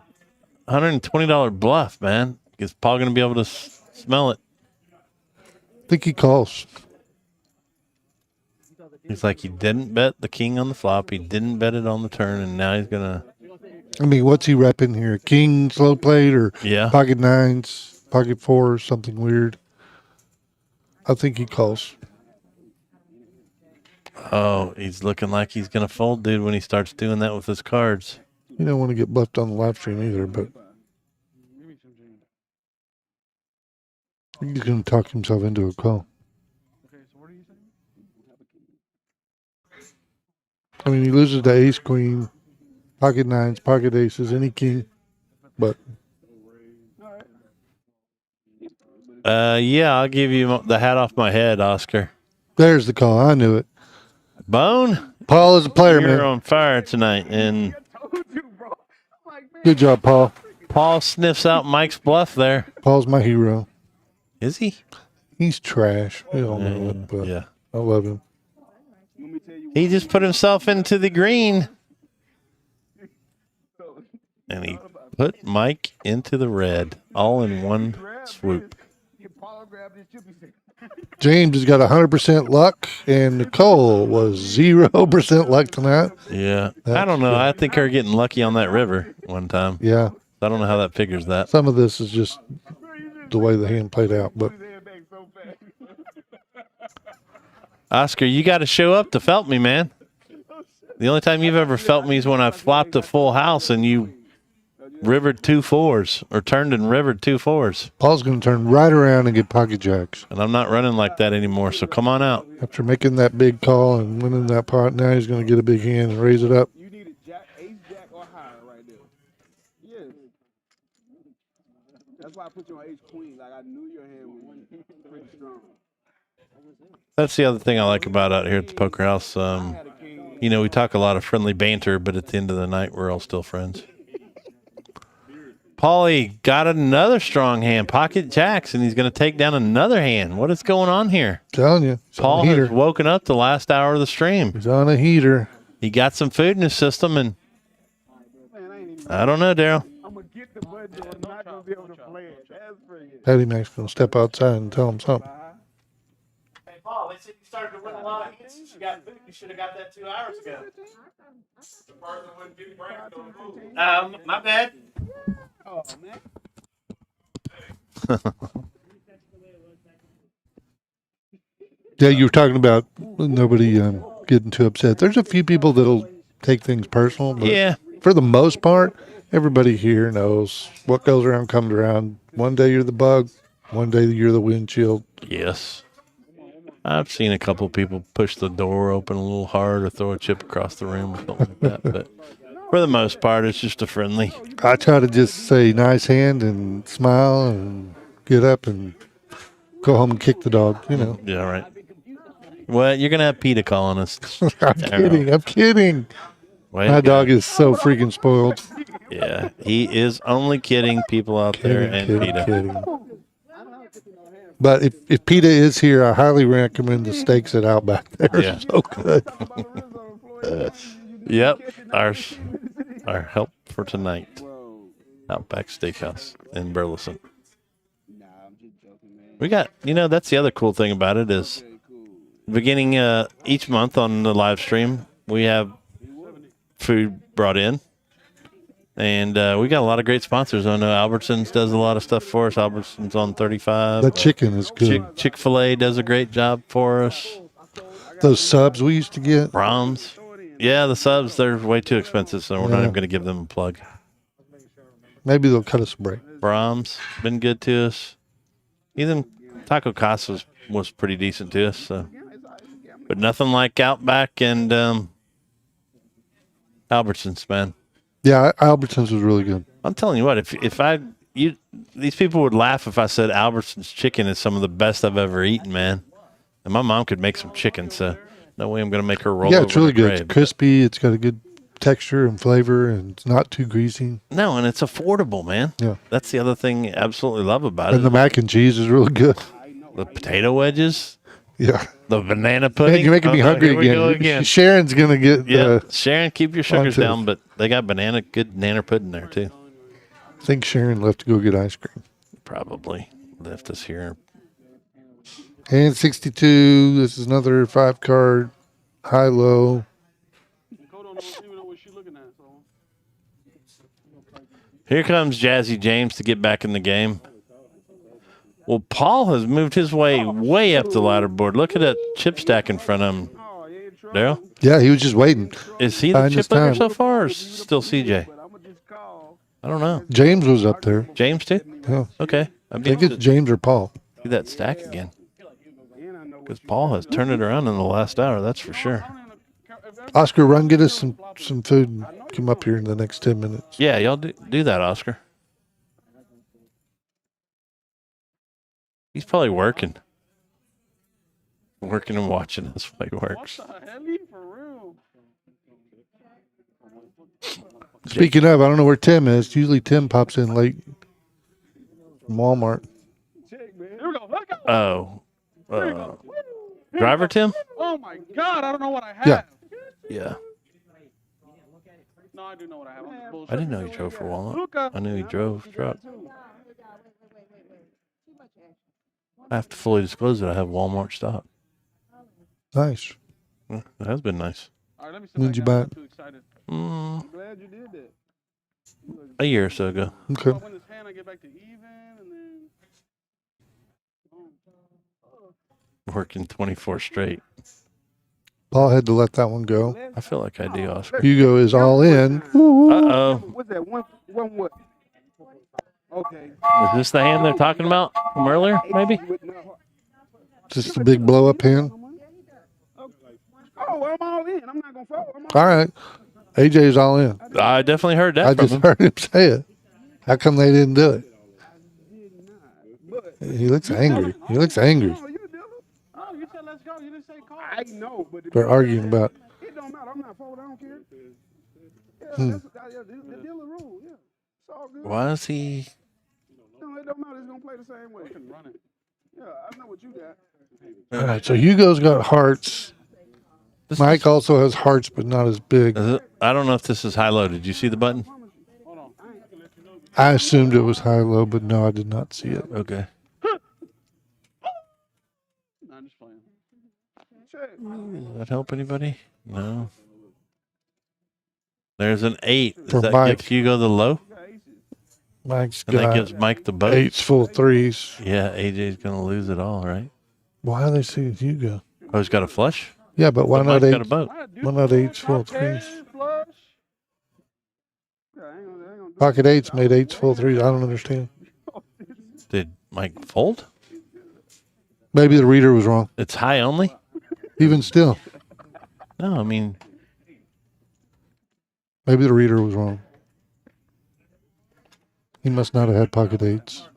$120 bluff, man. Is Paul going to be able to smell it? I think he calls. He's like, he didn't bet the king on the flop. He didn't bet it on the turn, and now he's going to I mean, what's he repping here? King slow plate or Yeah. pocket nines, pocket fours, something weird? I think he calls. Oh, he's looking like he's going to fold, dude, when he starts doing that with his cards. You don't want to get bluffed on the live stream either, but he's going to talk himself into a call. Okay, so what are you saying? I mean, he loses to ace, queen, pocket nines, pocket aces, any king. But Yeah, I'll give you the hat off my head, Oscar. there's the call. I knew it. Bone, Paul is a player, you're man. on fire tonight. And Good job, Paul. Paul sniffs out Mike's bluff there. Paul's my hero. Is he? He's trash. We all know it, but Yeah. I love him. He just put himself into the green. And he put Mike into the red, all in one swoop. James has got 100% luck, and Nicole was 0% luck tonight. Yeah. I That's don't know. good. I think her getting lucky on that river one time. Yeah, I don't know how that figures that. some of this is just the way the hand played out, but Oscar, you got to show up to felt me, man. The only time you've ever felt me is when I flopped a full house and you rivered 2 4s or turned and rivered 2 4s. Paul's going to turn right around and get pocket jacks. And I'm not running like that anymore. So come on out. After making that big call and winning that pot, now he's going to get a big hand and raise it up. You needed jack, ace, jack, or higher right there. Yes. That's why I put you on ace queen. Like I knew your hand was pretty strong. That's the other thing I like about out here at the poker house. You know, we talk a lot of friendly banter, but at the end of the night, we're all still friends. Paulie got another strong hand, pocket jacks, and he's going to take down another hand. What is going on here? Telling you, he's Paul on a has heater. woken up the last hour of the stream. He's on a heater. He got some food in his system, and I don't know, Daryl. I'm gonna get the budget. I'm not gonna be able to play it. That's pretty. Patty Mac's going to step outside and tell him something. Hey, Paul, they said you started to win a lot of hits since you got food. You should have got that 2 hours ago. My bad. Oh man. Yeah, you were talking about nobody getting too upset. There's a few people that'll take things personal, but Yeah. for the most part, everybody here knows what goes around comes around. One day you're the bug, one day you're the windshield. Yes. I've seen a couple of people push the door open a little hard or throw a chip across the room or something like that. But for the most part, it's just a friendly. I try to just say nice hand and smile and get up and go home and kick the dog, you know. Yeah, right. Well, you're going to have PETA calling us. I'm kidding. Wait, My dog is so freaking spoiled. Yeah, he is only kidding people out there and PETA. Kidding. But if PETA is here, I highly recommend the steaks at Outback. They're Yeah. so good. Yep, our help for tonight. Outback Steakhouse in Burleson. We got, that's the other cool thing about it is beginning each month on the live stream, we have food brought in. And we got a lot of great sponsors. I know Albertsons does a lot of stuff for us. Albertsons on 35. That chicken is good. Chick-fil-A does a great job for us. Those subs we used to get. Brahms. Yeah, the subs, they're way too expensive, so we're not even going to give them a plug. Maybe they'll cut us a break. Brahms, been good to us. Even Taco Casa was pretty decent to us. So. But nothing like Outback and Albertsons, man. Yeah, Albertsons was really good. I'm telling you what, these people would laugh if I said Albertsons chicken is some of the best I've ever eaten, man. And my mom could make some chicken, so no way I'm going to make her roll Yeah, over it's really the good. grave. It's crispy. It's got a good texture and flavor, and it's not too greasy. No, and it's affordable, man. Yeah. That's the other thing I absolutely love about And it. the mac and cheese is really good. The potato wedges, Yeah. the banana pudding. Man, you're making me hungry here we go again. again. Sharon's going to get, Yeah, Sharon, keep your sugars onto it. down, but they got good banana pudding there, too. I think Sharon left to go get ice cream. Probably left us here. And 62, this is another 5-card, high-low. Nicole don't even know what she's looking at. So Here comes Jazzy James to get back in the game. Well, Paul has moved his way up the ladder board. Look at that chip stack in front of him. Oh, you in trouble. Daryl, Yeah, he was just waiting. is he the Buying his chip leader time. so far, or is still CJ? But I'ma just call. I don't know. James was up there. James too? Yeah. Okay. I think it's James or Paul. See that stack again. And I know Because Paul has turned it around in the last hour, that's for sure. Oscar, run, get us some food and come up here in the next 10 minutes. Yeah, y'all do that, Oscar. He's probably working. Working and watching us while he works. What the hell, you for real? Speaking of, I don't know where Tim is. Usually Tim pops in late from Walmart. Check, man. Here we go. Let's go. Oh. Driver Tim? Oh my God! I don't know what I have. Yeah. Yeah. No, I do know what I have. I'm just I bullshitting. didn't know he drove for Walmart. Hookah. I knew he drove truck. I have to fully disclose that I have Walmart stock. Nice. Well, it has been nice. All right, let me sit When'd back you down. buy I'm it? too excited. Mm, I'm glad you did that. a year or so ago. Okay. I'll win this hand, I get back to even, and then. Working 24 straight. Paul had to let that one go. I feel like I do, Oscar. Hugo is all in. Woo-woo. Uh-oh. What's that? One what? Okay. Is this the hand they're talking about from earlier, maybe? Just a big blow up hand. Oh, I'm all in. I'm not gonna fold. All right. AJ's all in. I definitely heard that I from just him. heard him say it. How come they didn't do it? He looks angry. He looks angry. Oh, you dealer? Oh, you said let's go. You didn't say call. I know, but They're arguing about. it don't matter. I'm not folding. I don't care. Yeah, that's the dealer rule. Yeah, it's all good. Why is he? No, it don't matter. It's gonna play the same way. Run it. Yeah, I know what you got. All right. So Hugo's got hearts. Mike also has hearts, but not as big. I don't know if this is high-low. Did you see the button? Hold on. I assumed it was high-low, but no, I did not see it. Okay. No, I'm just playing. Check. Does that help anybody? No. There's an 8. Does For that Mike. give Hugo the low? Mike's And that got gives Mike the boat? 8s full 3s. Yeah, AJ's going to lose it all, right? Why are they saying Hugo? Oh, he's got a flush? Yeah, but why But not Mike's got a 8? boat. Why not 8s full 3s? Flush. Yeah, I ain't gonna do Pocket 8s made 8s full 3s. I don't understand. Did Mike fold? Maybe the reader was wrong. It's high only? Even still, No, I mean, maybe the reader was wrong. He must not have had pocket 8s.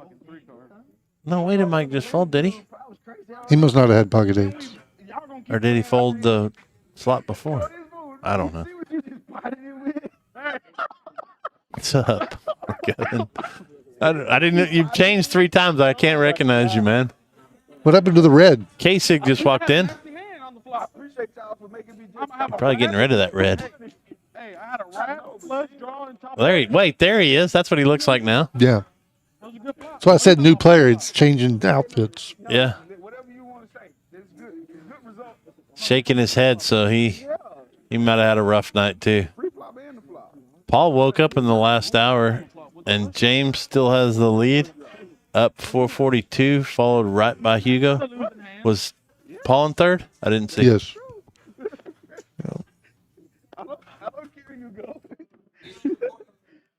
no, wait, did Mike just fold, did he? He must not have had pocket 8s. Or did he fold the slot before? I don't know. What's up? Kevin? I didn't. You've changed 3 times. I can't recognize you, man. What happened to the red? K-SIG just walked in. Appreciate y'all for making me just. You're probably getting rid of that red. Hey, I had a wrap, flush, draw, and top. Well, there he is. That's what he looks like now. Yeah. Those are good flush. That's why I said new player. It's changing outfits. Yeah. Whatever you want to say, it's good. It's good result. Shaking his head, so he might have had a rough night too. Free flop and the flop. Paul woke up in the last hour, and James still has the lead, up 442, followed right by Hugo. Was Paul in third? I didn't see. Yes. I don't care you go.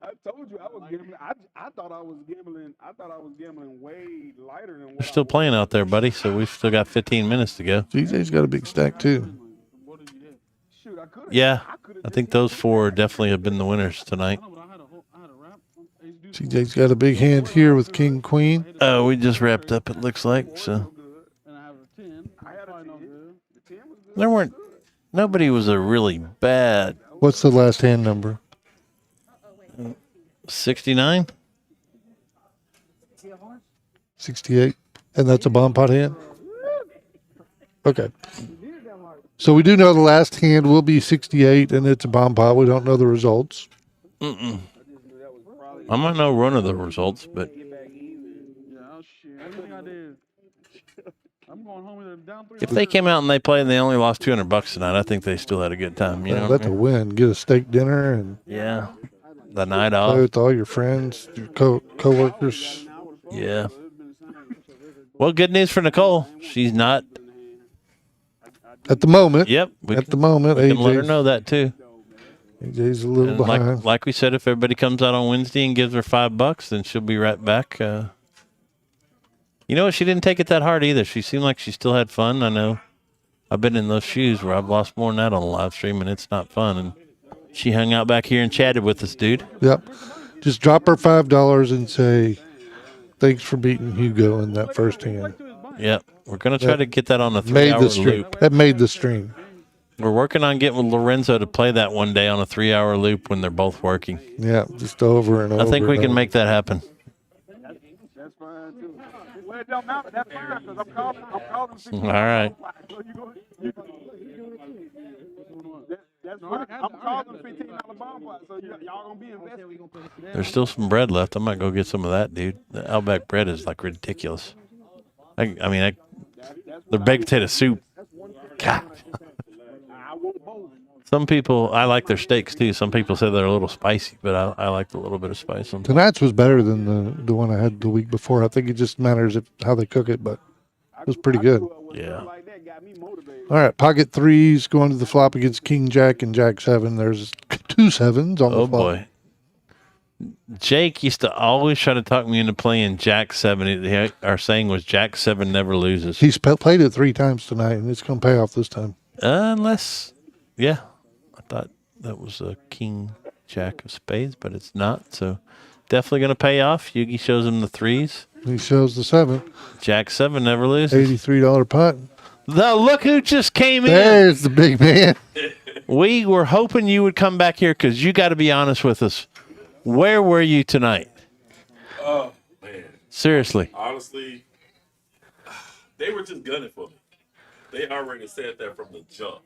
I told you I was gambling. I thought I was gambling. I thought I was gambling way lighter than what They're still playing out there, buddy, so we've still got 15 minutes to go. DJ's got a big stack too. What did you hit? Shoot, I could. Yeah, I think those 4 definitely have been the winners tonight. I had a wrap. CJ's got a big hand here with King Queen. Oh, we just wrapped up, it looks like. So And I have a 10. I had a 10. The 10 was good. there weren't, nobody was a really bad What's the last hand number? 69. 68. And that's a bomb pot hand? Okay. So we do know the last hand will be 68 and it's a bomb pot. We don't know the results. I might know one of the results, but Yeah, oh shit. What do you think I did? I'm going home either down 3. if they came out and they played and they only lost $200 tonight, I think they still had a good time. You know? That's a win. Get a steak dinner and Yeah. the night Play off. with all your friends, your co-workers. Yeah. Well, good news for Nicole. She's not. At the moment. Yep. We At the moment, can let her AJ's, know that too. AJ's a little And behind. like we said, if everybody comes out on Wednesday and gives her $5, then she'll be right back. You know what? She didn't take it that hard either. She seemed like she still had fun. I know I've been in those shoes where I've lost more than that on the live stream, and it's not fun. And she hung out back here and chatted with us, dude. Yep. Just drop her $5 and say, thanks for beating Hugo in that first hand. Yep. We're going to try to get that on a Made 3-hour the stream. loop. That made the stream. We're working on getting Lorenzo to play that one day on a 3-hour loop when they're both working. Yeah, just over and over. I think we and can over. make that happen. That's fine too. Well, it don't matter. That's fine because I'm calling. All right. That's fine. I'm calling $15 bomb pot, so y'all gonna be invested. There's still some bread left. I might go get some of that, dude. The Outback bread is like ridiculous. The baked potato soup. God. Some people, I like their steaks too. Some people say they're a little spicy, but I like the little bit of spice on them. Tonight's was better than the one I had the week before. I think it just matters how they cook it, but it was pretty good. Yeah. All right, pocket threes going to the flop against King Jack and Jack 7. There's 2 sevens on the Oh flop. boy. Jake used to always try to talk me into playing Jack 7. Our saying was Jack 7 never loses. He's played it 3 times tonight, and it's going to pay off this time. Yeah, I thought that was a King Jack of spades, but it's not. So definitely going to pay off. Yugi shows him the threes. He shows the 7. Jack 7 never loses. $83 putt. Look who just came in. There's the big man. We were hoping you would come back here because you got to be honest with us. Where were you tonight? Oh, man. Seriously. Honestly, they were just gunning for me. They already said that from the jump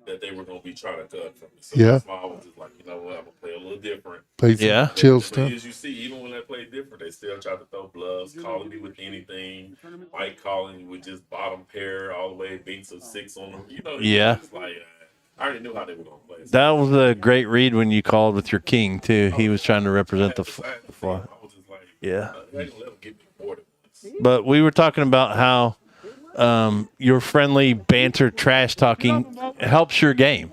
that they were going to be trying to gun for me. So Yeah. that's why I was just like, you know what, I'm going to play a little different. Played some Yeah. chill But stuff. as you see, even when I played different, they still tried to throw bluffs, calling me with anything. Mike calling me with just bottom pair all the way, beats of 6 on them. You know, Yeah. it's like, I already knew how they were going to play. So That was a great read when you called with your king, too. He was trying to represent the I had to fly. think, I was just like, Yeah. they ain't gonna let them get me more than once. But we were talking about how your friendly banter, trash talking helps your game.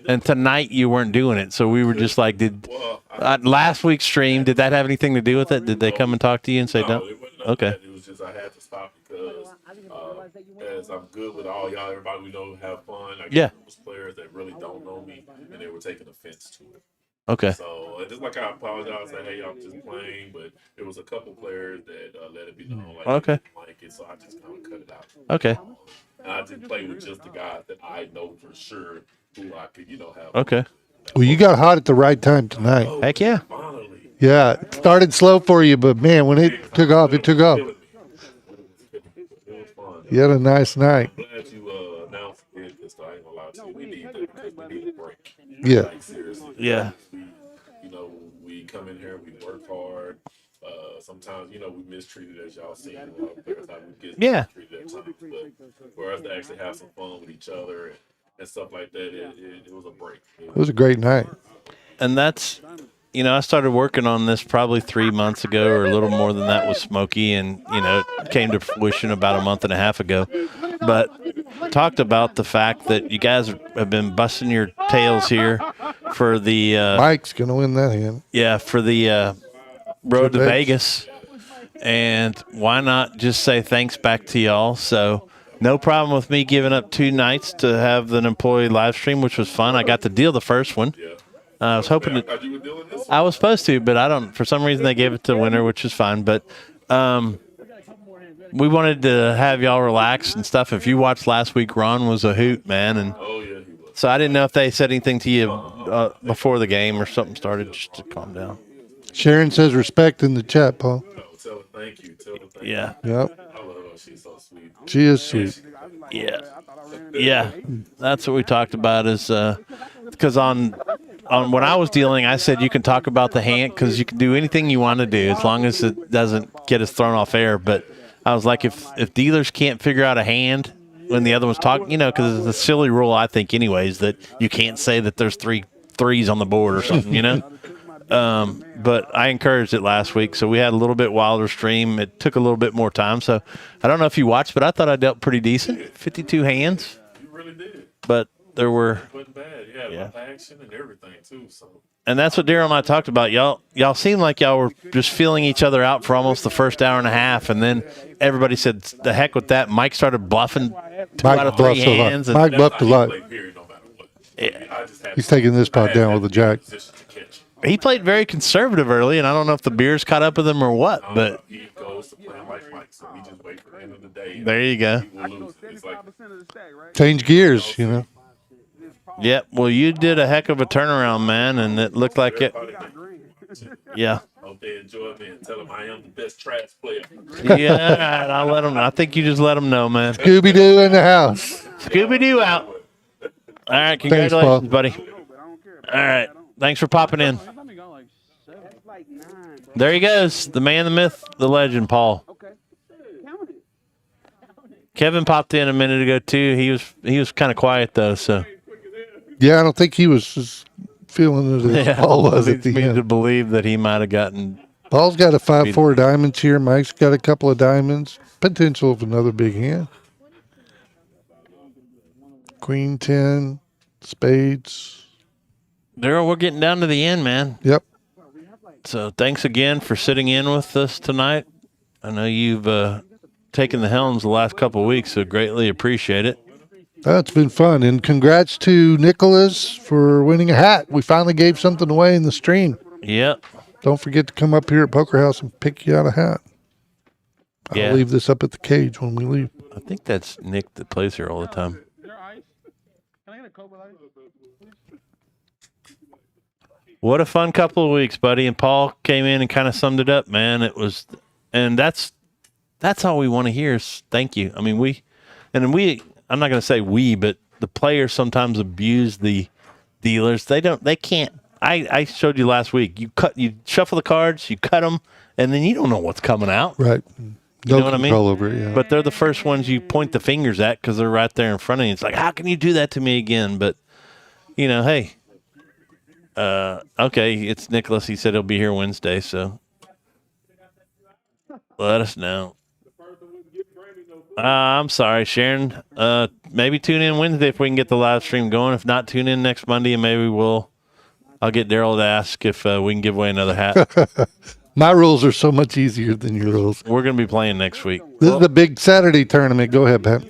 And tonight you weren't doing it. So we were just like, Well, last week's stream, did that have anything to do with it? Did they come and talk to you and say, no? it wasn't Okay. that. It was just I had to stop because as I'm good with all y'all, everybody we know have fun. I Yeah. get players that really don't know me and they were taking offense to it. Okay. So just like I apologize, say, hey, I'm just playing, but there was a couple players that let it be known like Okay. they didn't like it, so I just kind of cut it out. Okay. And I didn't play with just the guys that I know for sure who I could, have. Okay. Well, you got hot at the right time tonight. Heck yeah. Finally. Yeah, it started slow for you, but man, when it took off, it took off. It was fun. You had a nice night. I'm glad you announced it this time. I ain't gonna lie to you. We need that because we need a break. Yeah. Like, seriously. Yeah. We come in here, we work hard. Sometimes, we mistreated, as y'all seen. A lot of players how we get mistreated at times. But for us to actually have some fun with each other and stuff like that, it was a break. It was a great night. And that's, I started working on this probably 3 months ago or a little more than that with Smokey, and, it came to fruition about a month and a half ago. But talked about the fact that you guys have been busting your tails here for the Mike's going to win that hand. for the road to Vegas. Vegas. And why not just say thanks back to y'all? So no problem with me giving up 2 nights to have an employee live stream, which was fun. I got to deal the first one. Yeah. I was hoping I to. thought you were doing this. I was supposed to, but I don't. For some reason, they gave it to the winner, which is fine. But we wanted to have y'all relax and stuff. If you watched last week, Ron was a hoot, man, and Oh, yeah, he was. so I didn't know if they said anything to you before the game or something started, just to calm down. Sharon says respect in the chat, Paul. No, tell her thank you. Tell her thank Yeah, Yep. you. I love her. She's so sweet. She is sweet. yeah. That's what we talked about. Is because on when I was dealing, I said you can talk about the hand because you can do anything you want to do as long as it doesn't get us thrown off air. But I was like, if dealers can't figure out a hand when the other one's talking, because it's a silly rule, I think, anyways, that you can't say that there's 3 threes on the board or something, But I encouraged it last week, so we had a little bit wilder stream. It took a little bit more time, so I don't know if you watched, but I thought I dealt pretty decent. 52 hands. You really did. But there were. It wasn't bad. You had a lot of action and everything too. So. And that's what Daryl and I talked about. Y'all seemed like y'all were just feeling each other out for almost the first hour and a half, and then everybody said, "The heck with that." Mike started bluffing two out of three hands. Mike bluffed a lot. Yeah. He's taking this pot down with a jack. He played very conservative early, and I don't know if the beers caught up with him or what, but he goes to playing like Mike, so we just wait for the end of the day. There you go. It's like, Change gears, you know. Yep. Well, you did a heck of a turnaround, man, and it looked like it. Yeah. hope they enjoy me and tell them I am the best trash player. Yeah, all right, I'll let them. I think you just let them know, man. Scooby Doo in the house. Scooby Doo out. All right, congratulations, buddy. All right, thanks for popping in. There he goes, the man, the myth, the legend, Paul. Kevin popped in a minute ago too. He was kind of quiet though, so. Yeah, I don't think he was as feeling it as Paul was at the me end. to believe that he might have gotten. Paul's got a 5-4 diamonds here. Mike's got a couple of diamonds. Potential of another big hand. Queen 10, spades. Daryl, we're getting down to the end, man. Yep. So thanks again for sitting in with us tonight. I know you've taken the helms the last couple of weeks, so greatly appreciate it. It's been fun. And congrats to Nicholas for winning a hat. We finally gave something away in the stream. Yep. Don't forget to come up here at Poker House and pick you out a hat. I'll leave this up at the cage when we leave. I think that's Nick that plays here all the time. What a fun couple of weeks, buddy. And Paul came in and kind of summed it up, man. It was, and that's all we want to hear is thank you. I mean, I'm not going to say we, but the players sometimes abuse the dealers. They can't. I showed you last week. You shuffle the cards, you cut them, and then you don't know what's coming out. Right. You know what I mean? Control over it, yeah. But they're the first ones you point the fingers at because they're right there in front of you. It's like, how can you do that to me again? But, hey, okay, it's Nicholas. He said he'll be here Wednesday, so let us know. I'm sorry, Sharon. Maybe tune in Wednesday if we can get the live stream going. If not, tune in next Monday, and maybe I'll get Daryl to ask if we can give away another hat. My rules are so much easier than your rules. We're going to be playing next week. This is the big Saturday tournament. Go ahead, Pat.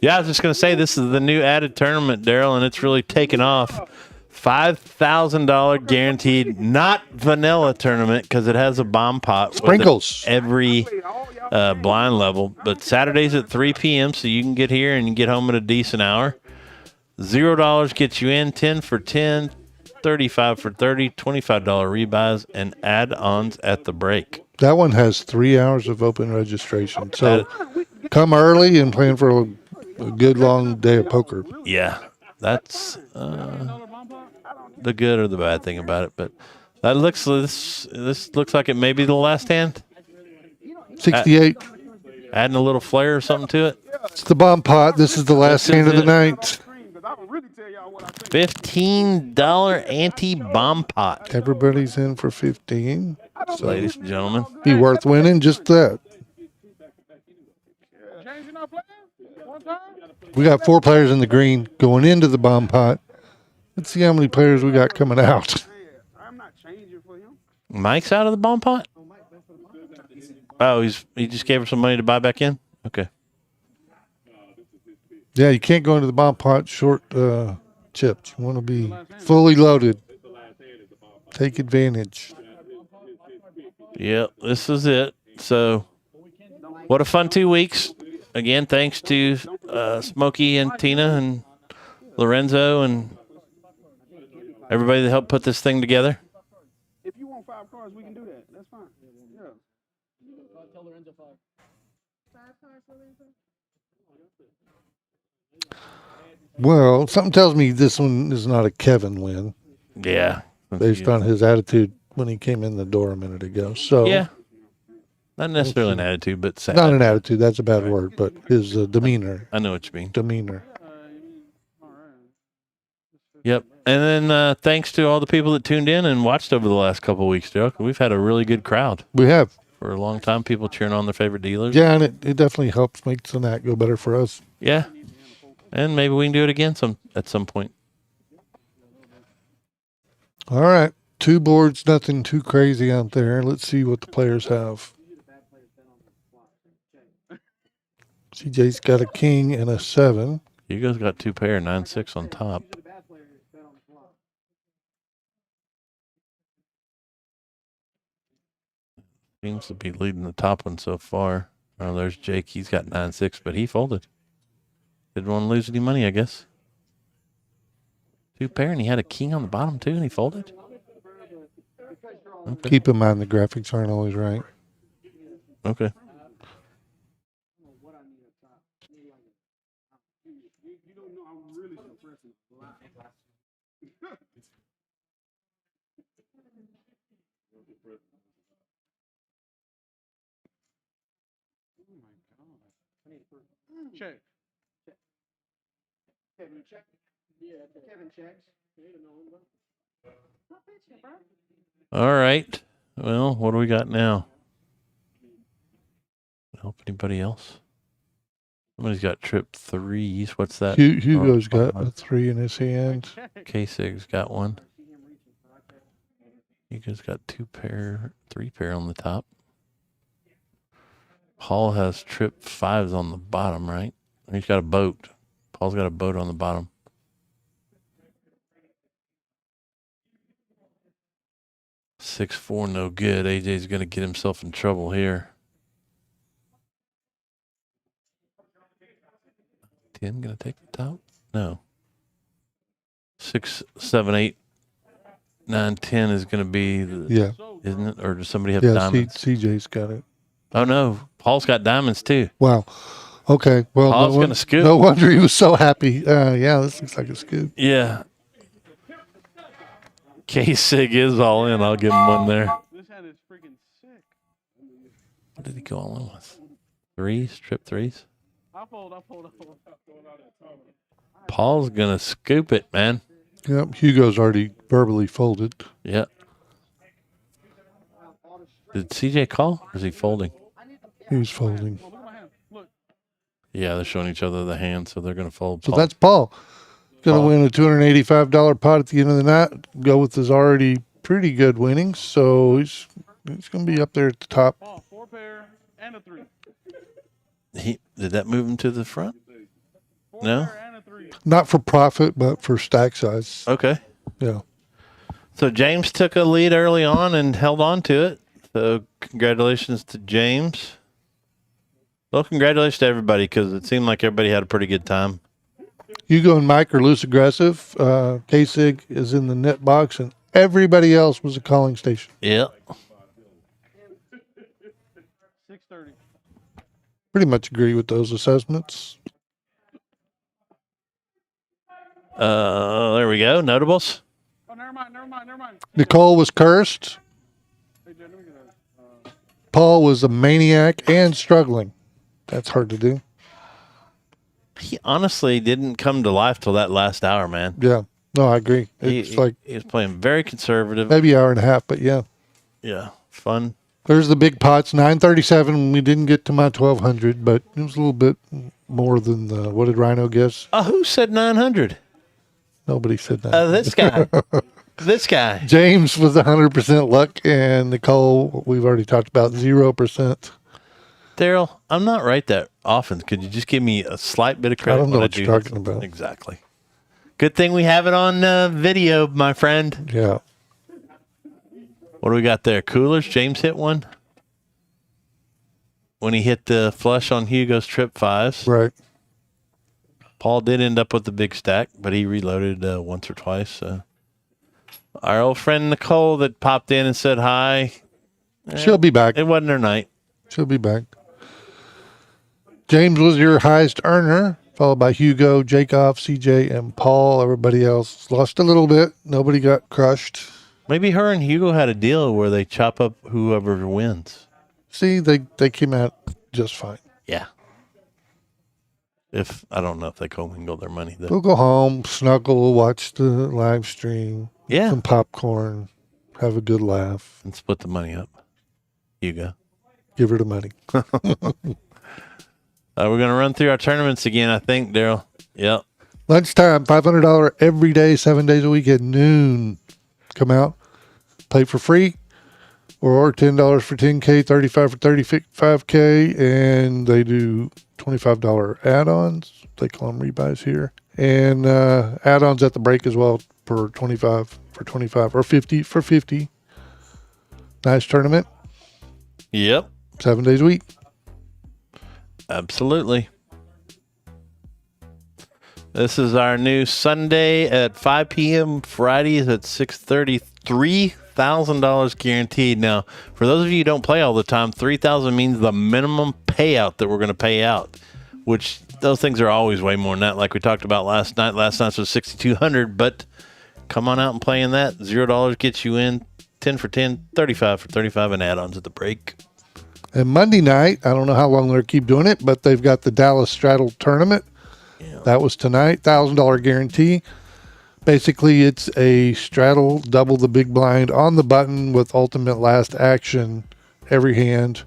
Yeah, I was just going to say this is the new added tournament, Daryl, and it's really taken off. $5,000 guaranteed, not vanilla tournament because it has a bomb pot. Sprinkles. Every blind level. But Saturdays at 3 p.m. so you can get here and get home at a decent hour. $0 gets you in, 10 for 10, 35 for 30, $25 rebuys, and add-ons at the break. That one has 3 hours of open registration. So come early and plan for a good long day of poker. Yeah, that's the good or the bad thing about it. But that this looks like it may be the last hand. 68. Adding a little flair or something to it. It's the bomb pot. This is the last hand of the night. $15 anti-bomb pot. Everybody's in for 15. So ladies and gentlemen. Be worth winning, just that. We got 4 players in the green going into the bomb pot. Let's see how many players we got coming out. Mike's out of the bomb pot? Oh, he just gave her some money to buy back in? Okay. Yeah, you can't go into the bomb pot short chips. You want to be fully loaded. Take advantage. Yep, this is it. So, what a fun 2 weeks. Again, thanks to Smokey and Tina and Lorenzo and everybody that helped put this thing together. If you want 5 cards, we can do that. That's fine. Yeah. Tell Lorenzo 5. 5 cards, Lorenzo? Well, something tells me this one is not a Kevin win. Yeah. Based on his attitude when he came in the door a minute ago. So yeah. Not necessarily an attitude, but sad. Not an attitude. That's a bad word, but his demeanor. I know what you mean. Demeanor. Yep. And then thanks to all the people that tuned in and watched over the last couple of weeks, Joe. We've had a really good crowd. We have. For a long time, people cheering on their favorite dealers. Yeah, and it definitely helps make the night go better for us. Yeah. And maybe we can do it again at some point. All right. 2 boards, nothing too crazy out there. Let's see what the players have. CJ's got a king and a 7. Hugo's got 2 pair, 9-6 on top. Seems to be leading the top one so far. Oh, there's Jake. He's got 9-6, but he folded. Didn't want to lose any money, I guess. 2 pair, and he had a king on the bottom, too, and he folded. Okay. Keep in mind the graphics aren't always right. Okay. Check. Kevin check. Yeah, Kevin checks. All right. Well, what do we got now? Help anybody else? Somebody's got trip 3s. What's that? Hugo's got a 3 in his hand. K-SIG's got 1. Hugo's got 2 pair, 3 pair on the top. Paul has trip 5s on the bottom, right? He's got a boat. Paul's got a boat on the bottom. Six, 4, no good. AJ's going to get himself in trouble here. 10 going to take the top? No. 6, 7, 8, 9, 10 is going to be the, Yeah. Isn't it? Or does somebody have Yeah, diamonds? CJ's got it. Oh, no. Paul's got diamonds, too. Wow. Okay. Well, Paul's going to scoop. No wonder he was so happy. Yeah, this looks like a scoop. Yeah. K-SIG is all in. I'll give him one there. This hand is freaking sick. What did he go all in with? 3s? Trip 3s? I fold. Paul's going to scoop it, man. Yep. Hugo's already verbally folded. Yep. Did CJ call or is he folding? He was folding. Look at my hand. Look. Yeah, they're showing each other the hand, so they're going to fold. So that's Paul. Going to win a $285 pot at the end of the night. Go with his already pretty good winnings. So he's going to be up there at the top. Oh, 4 pair and a 3. Did that move him to the front? 4 No? pair and a 3. Not for profit, but for stack size. Okay. Yeah. So James took a lead early on and held on to it. So congratulations to James. Well, congratulations to everybody because it seemed like everybody had a pretty good time. Hugo and Mike are loose aggressive. K-SIG is in the net box, and everybody else was a calling station. Yeah. 630. Pretty much agree with those assessments. There we go. Notables. Oh, never mind. Nicole was cursed. Hey, Jay, let me get that. Paul was a maniac and struggling. That's hard to do. He honestly didn't come to life till that last hour, man. Yeah. No, I agree. It's like he was playing very conservative. maybe hour and a half, but yeah. Yeah, fun. There's the big pots, 937. We didn't get to my 1200, but it was a little bit more than the, what did Rhino guess? Who said 900? Nobody said that. This guy. This guy. James was 100% luck, and Nicole, we've already talked about 0%. Daryl, I'm not right that often. Could you just give me a slight bit of credit? I don't know when what do you're hit talking something? about. Exactly. Good thing we have it on video, my friend. Yeah. What do we got there? Coolers. James hit one when he hit the flush on Hugo's trip 5s. Right. Paul did end up with the big stack, but he reloaded once or twice. Our old friend Nicole that popped in and said hi. She'll be back. It wasn't her night. She'll be back. James was your highest earner, followed by Hugo, Jacob, CJ, and Paul. Everybody else lost a little bit. Nobody got crushed. Maybe her and Hugo had a deal where they chop up whoever wins. See, they came out just fine. Yeah. If I don't know if they commingle their money though. We'll go home, snuggle, watch the live stream, Yeah, some popcorn, have a good laugh, and split the money up. Hugo. give her the money. We're gonna run through our tournaments again. I think, Daryl. Yep. Lunchtime, $500 every day, 7 days a week at noon. Come out, play for free, or $10 for 10K, $35 for 35K, and they do $25 add-ons. They call them rebuys here, and add-ons at the break as well for 25 or 50 for 50. Nice tournament. Yep. 7 days a week. Absolutely. This is our new Sunday at 5 p.m. Fridays at 6:30. $3,000 guaranteed. Now, for those of you who don't play all the time, $3,000 means the minimum payout that we're going to pay out, which those things are always way more than that. Like we talked about last night. Last night's was $6,200, but come on out and play in that. $0 gets you in. 10 for 10, 35 for 35, and add-ons at the break. And Monday night, I don't know how long they'll keep doing it, but they've got the Dallas Straddle Tournament. Yeah. That was tonight, $1,000 guarantee. Basically, it's a straddle, double the big blind on the button with ultimate last action every hand.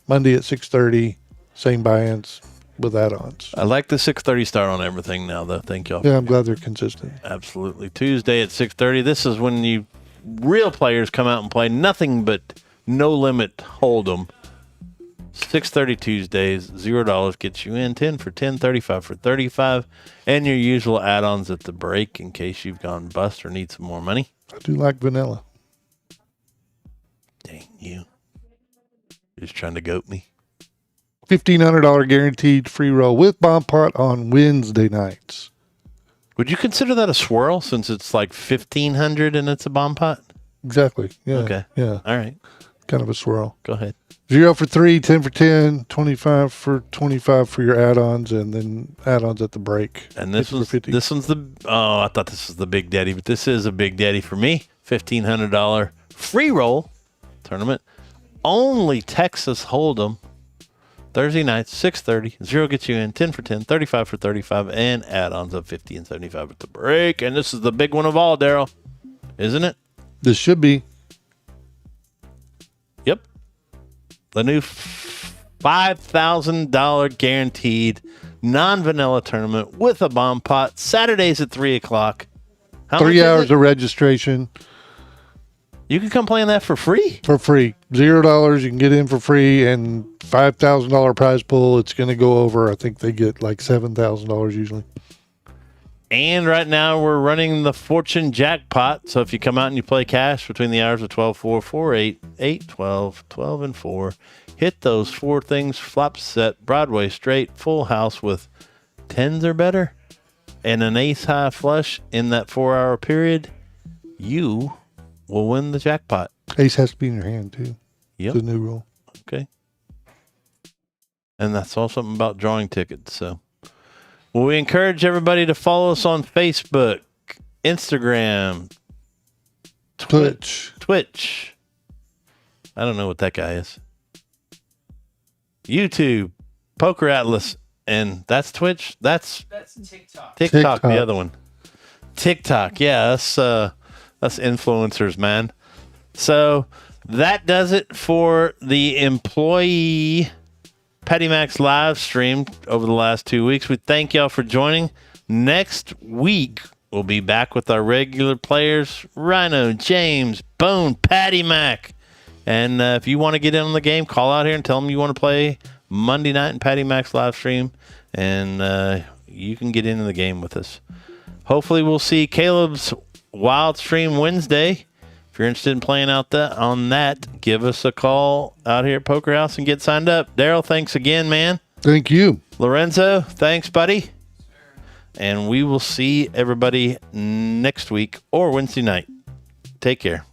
Monday at 6:30, same buy-ins with add-ons. I like the 6:30 start on everything now, though. Thank y'all. Yeah, I'm glad they're consistent. Absolutely. Tuesday at 6:30. This is when you real players come out and play nothing but no limit hold'em. 6:30 Tuesdays, $0 gets you in. 10 for 10, 35 for 35, and your usual add-ons at the break in case you've gone bust or need some more money. I do like vanilla. Dang you! You're just trying to goat me. $1,500 guaranteed free roll with bomb pot on Wednesday nights. Would you consider that a swirl since it's like $1,500 and it's a bomb pot? Exactly. Yeah. Okay. Yeah. All right. Kind of a swirl. Go ahead. 0 for 3, 10 for 10, 25 for 25 for your add-ons, and then add-ons at the break. And this 50 for was 50. this one's the I thought this was the big daddy, but this is a big daddy for me. $1,500 free roll tournament. Only Texas Hold'em. Thursday nights, 6:30. 0 gets you in. 10 for 10, 35 for 35, and add-ons of 50 and 75 at the break. And this is the big one of all, Daryl, isn't it? This should be. Yep. The new $5,000 guaranteed non-vanilla tournament with a bomb pot. Saturdays at 3 o'clock. How 3 much is hours it? of registration You can come play in that for free. for free. $0. You can get in for free, and $5,000 prize pool. It's going to go over. I think they get like $7,000 usually. And right now we're running the Fortune Jackpot. So if you come out and you play cash between the hours of 12, 4, 4, 8, 8, 12, 12, and 4, hit those 4 things, flop set, Broadway straight, full house with 10s or better, and an ace high flush in that 4-hour period, you will win the jackpot. Ace has to be in your hand too. Yep. It's a new rule. Okay. And that's all something about drawing tickets. So, well, we encourage everybody to follow us on Facebook, Instagram, Twitch. I don't know what that guy is. YouTube, Poker Atlas, and that's Twitch. That's TikTok. TikTok. the other one. TikTok. Yeah, that's influencers, man. So that does it for the employee Patty Max live stream over the last 2 weeks. We thank y'all for joining. Next week, we'll be back with our regular players, Rhino, James, Bone, Patty Mac. And if you want to get in on the game, call out here and tell them you want to play Monday night in Patty Mac's live stream, and you can get into the game with us. Hopefully, we'll see Caleb's Wild Stream Wednesday. If you're interested in playing out on that, give us a call out here at Poker House and get signed up. Daryl, thanks again, man. Thank you. Lorenzo, thanks, buddy. And we will see everybody next week or Wednesday night. Take care.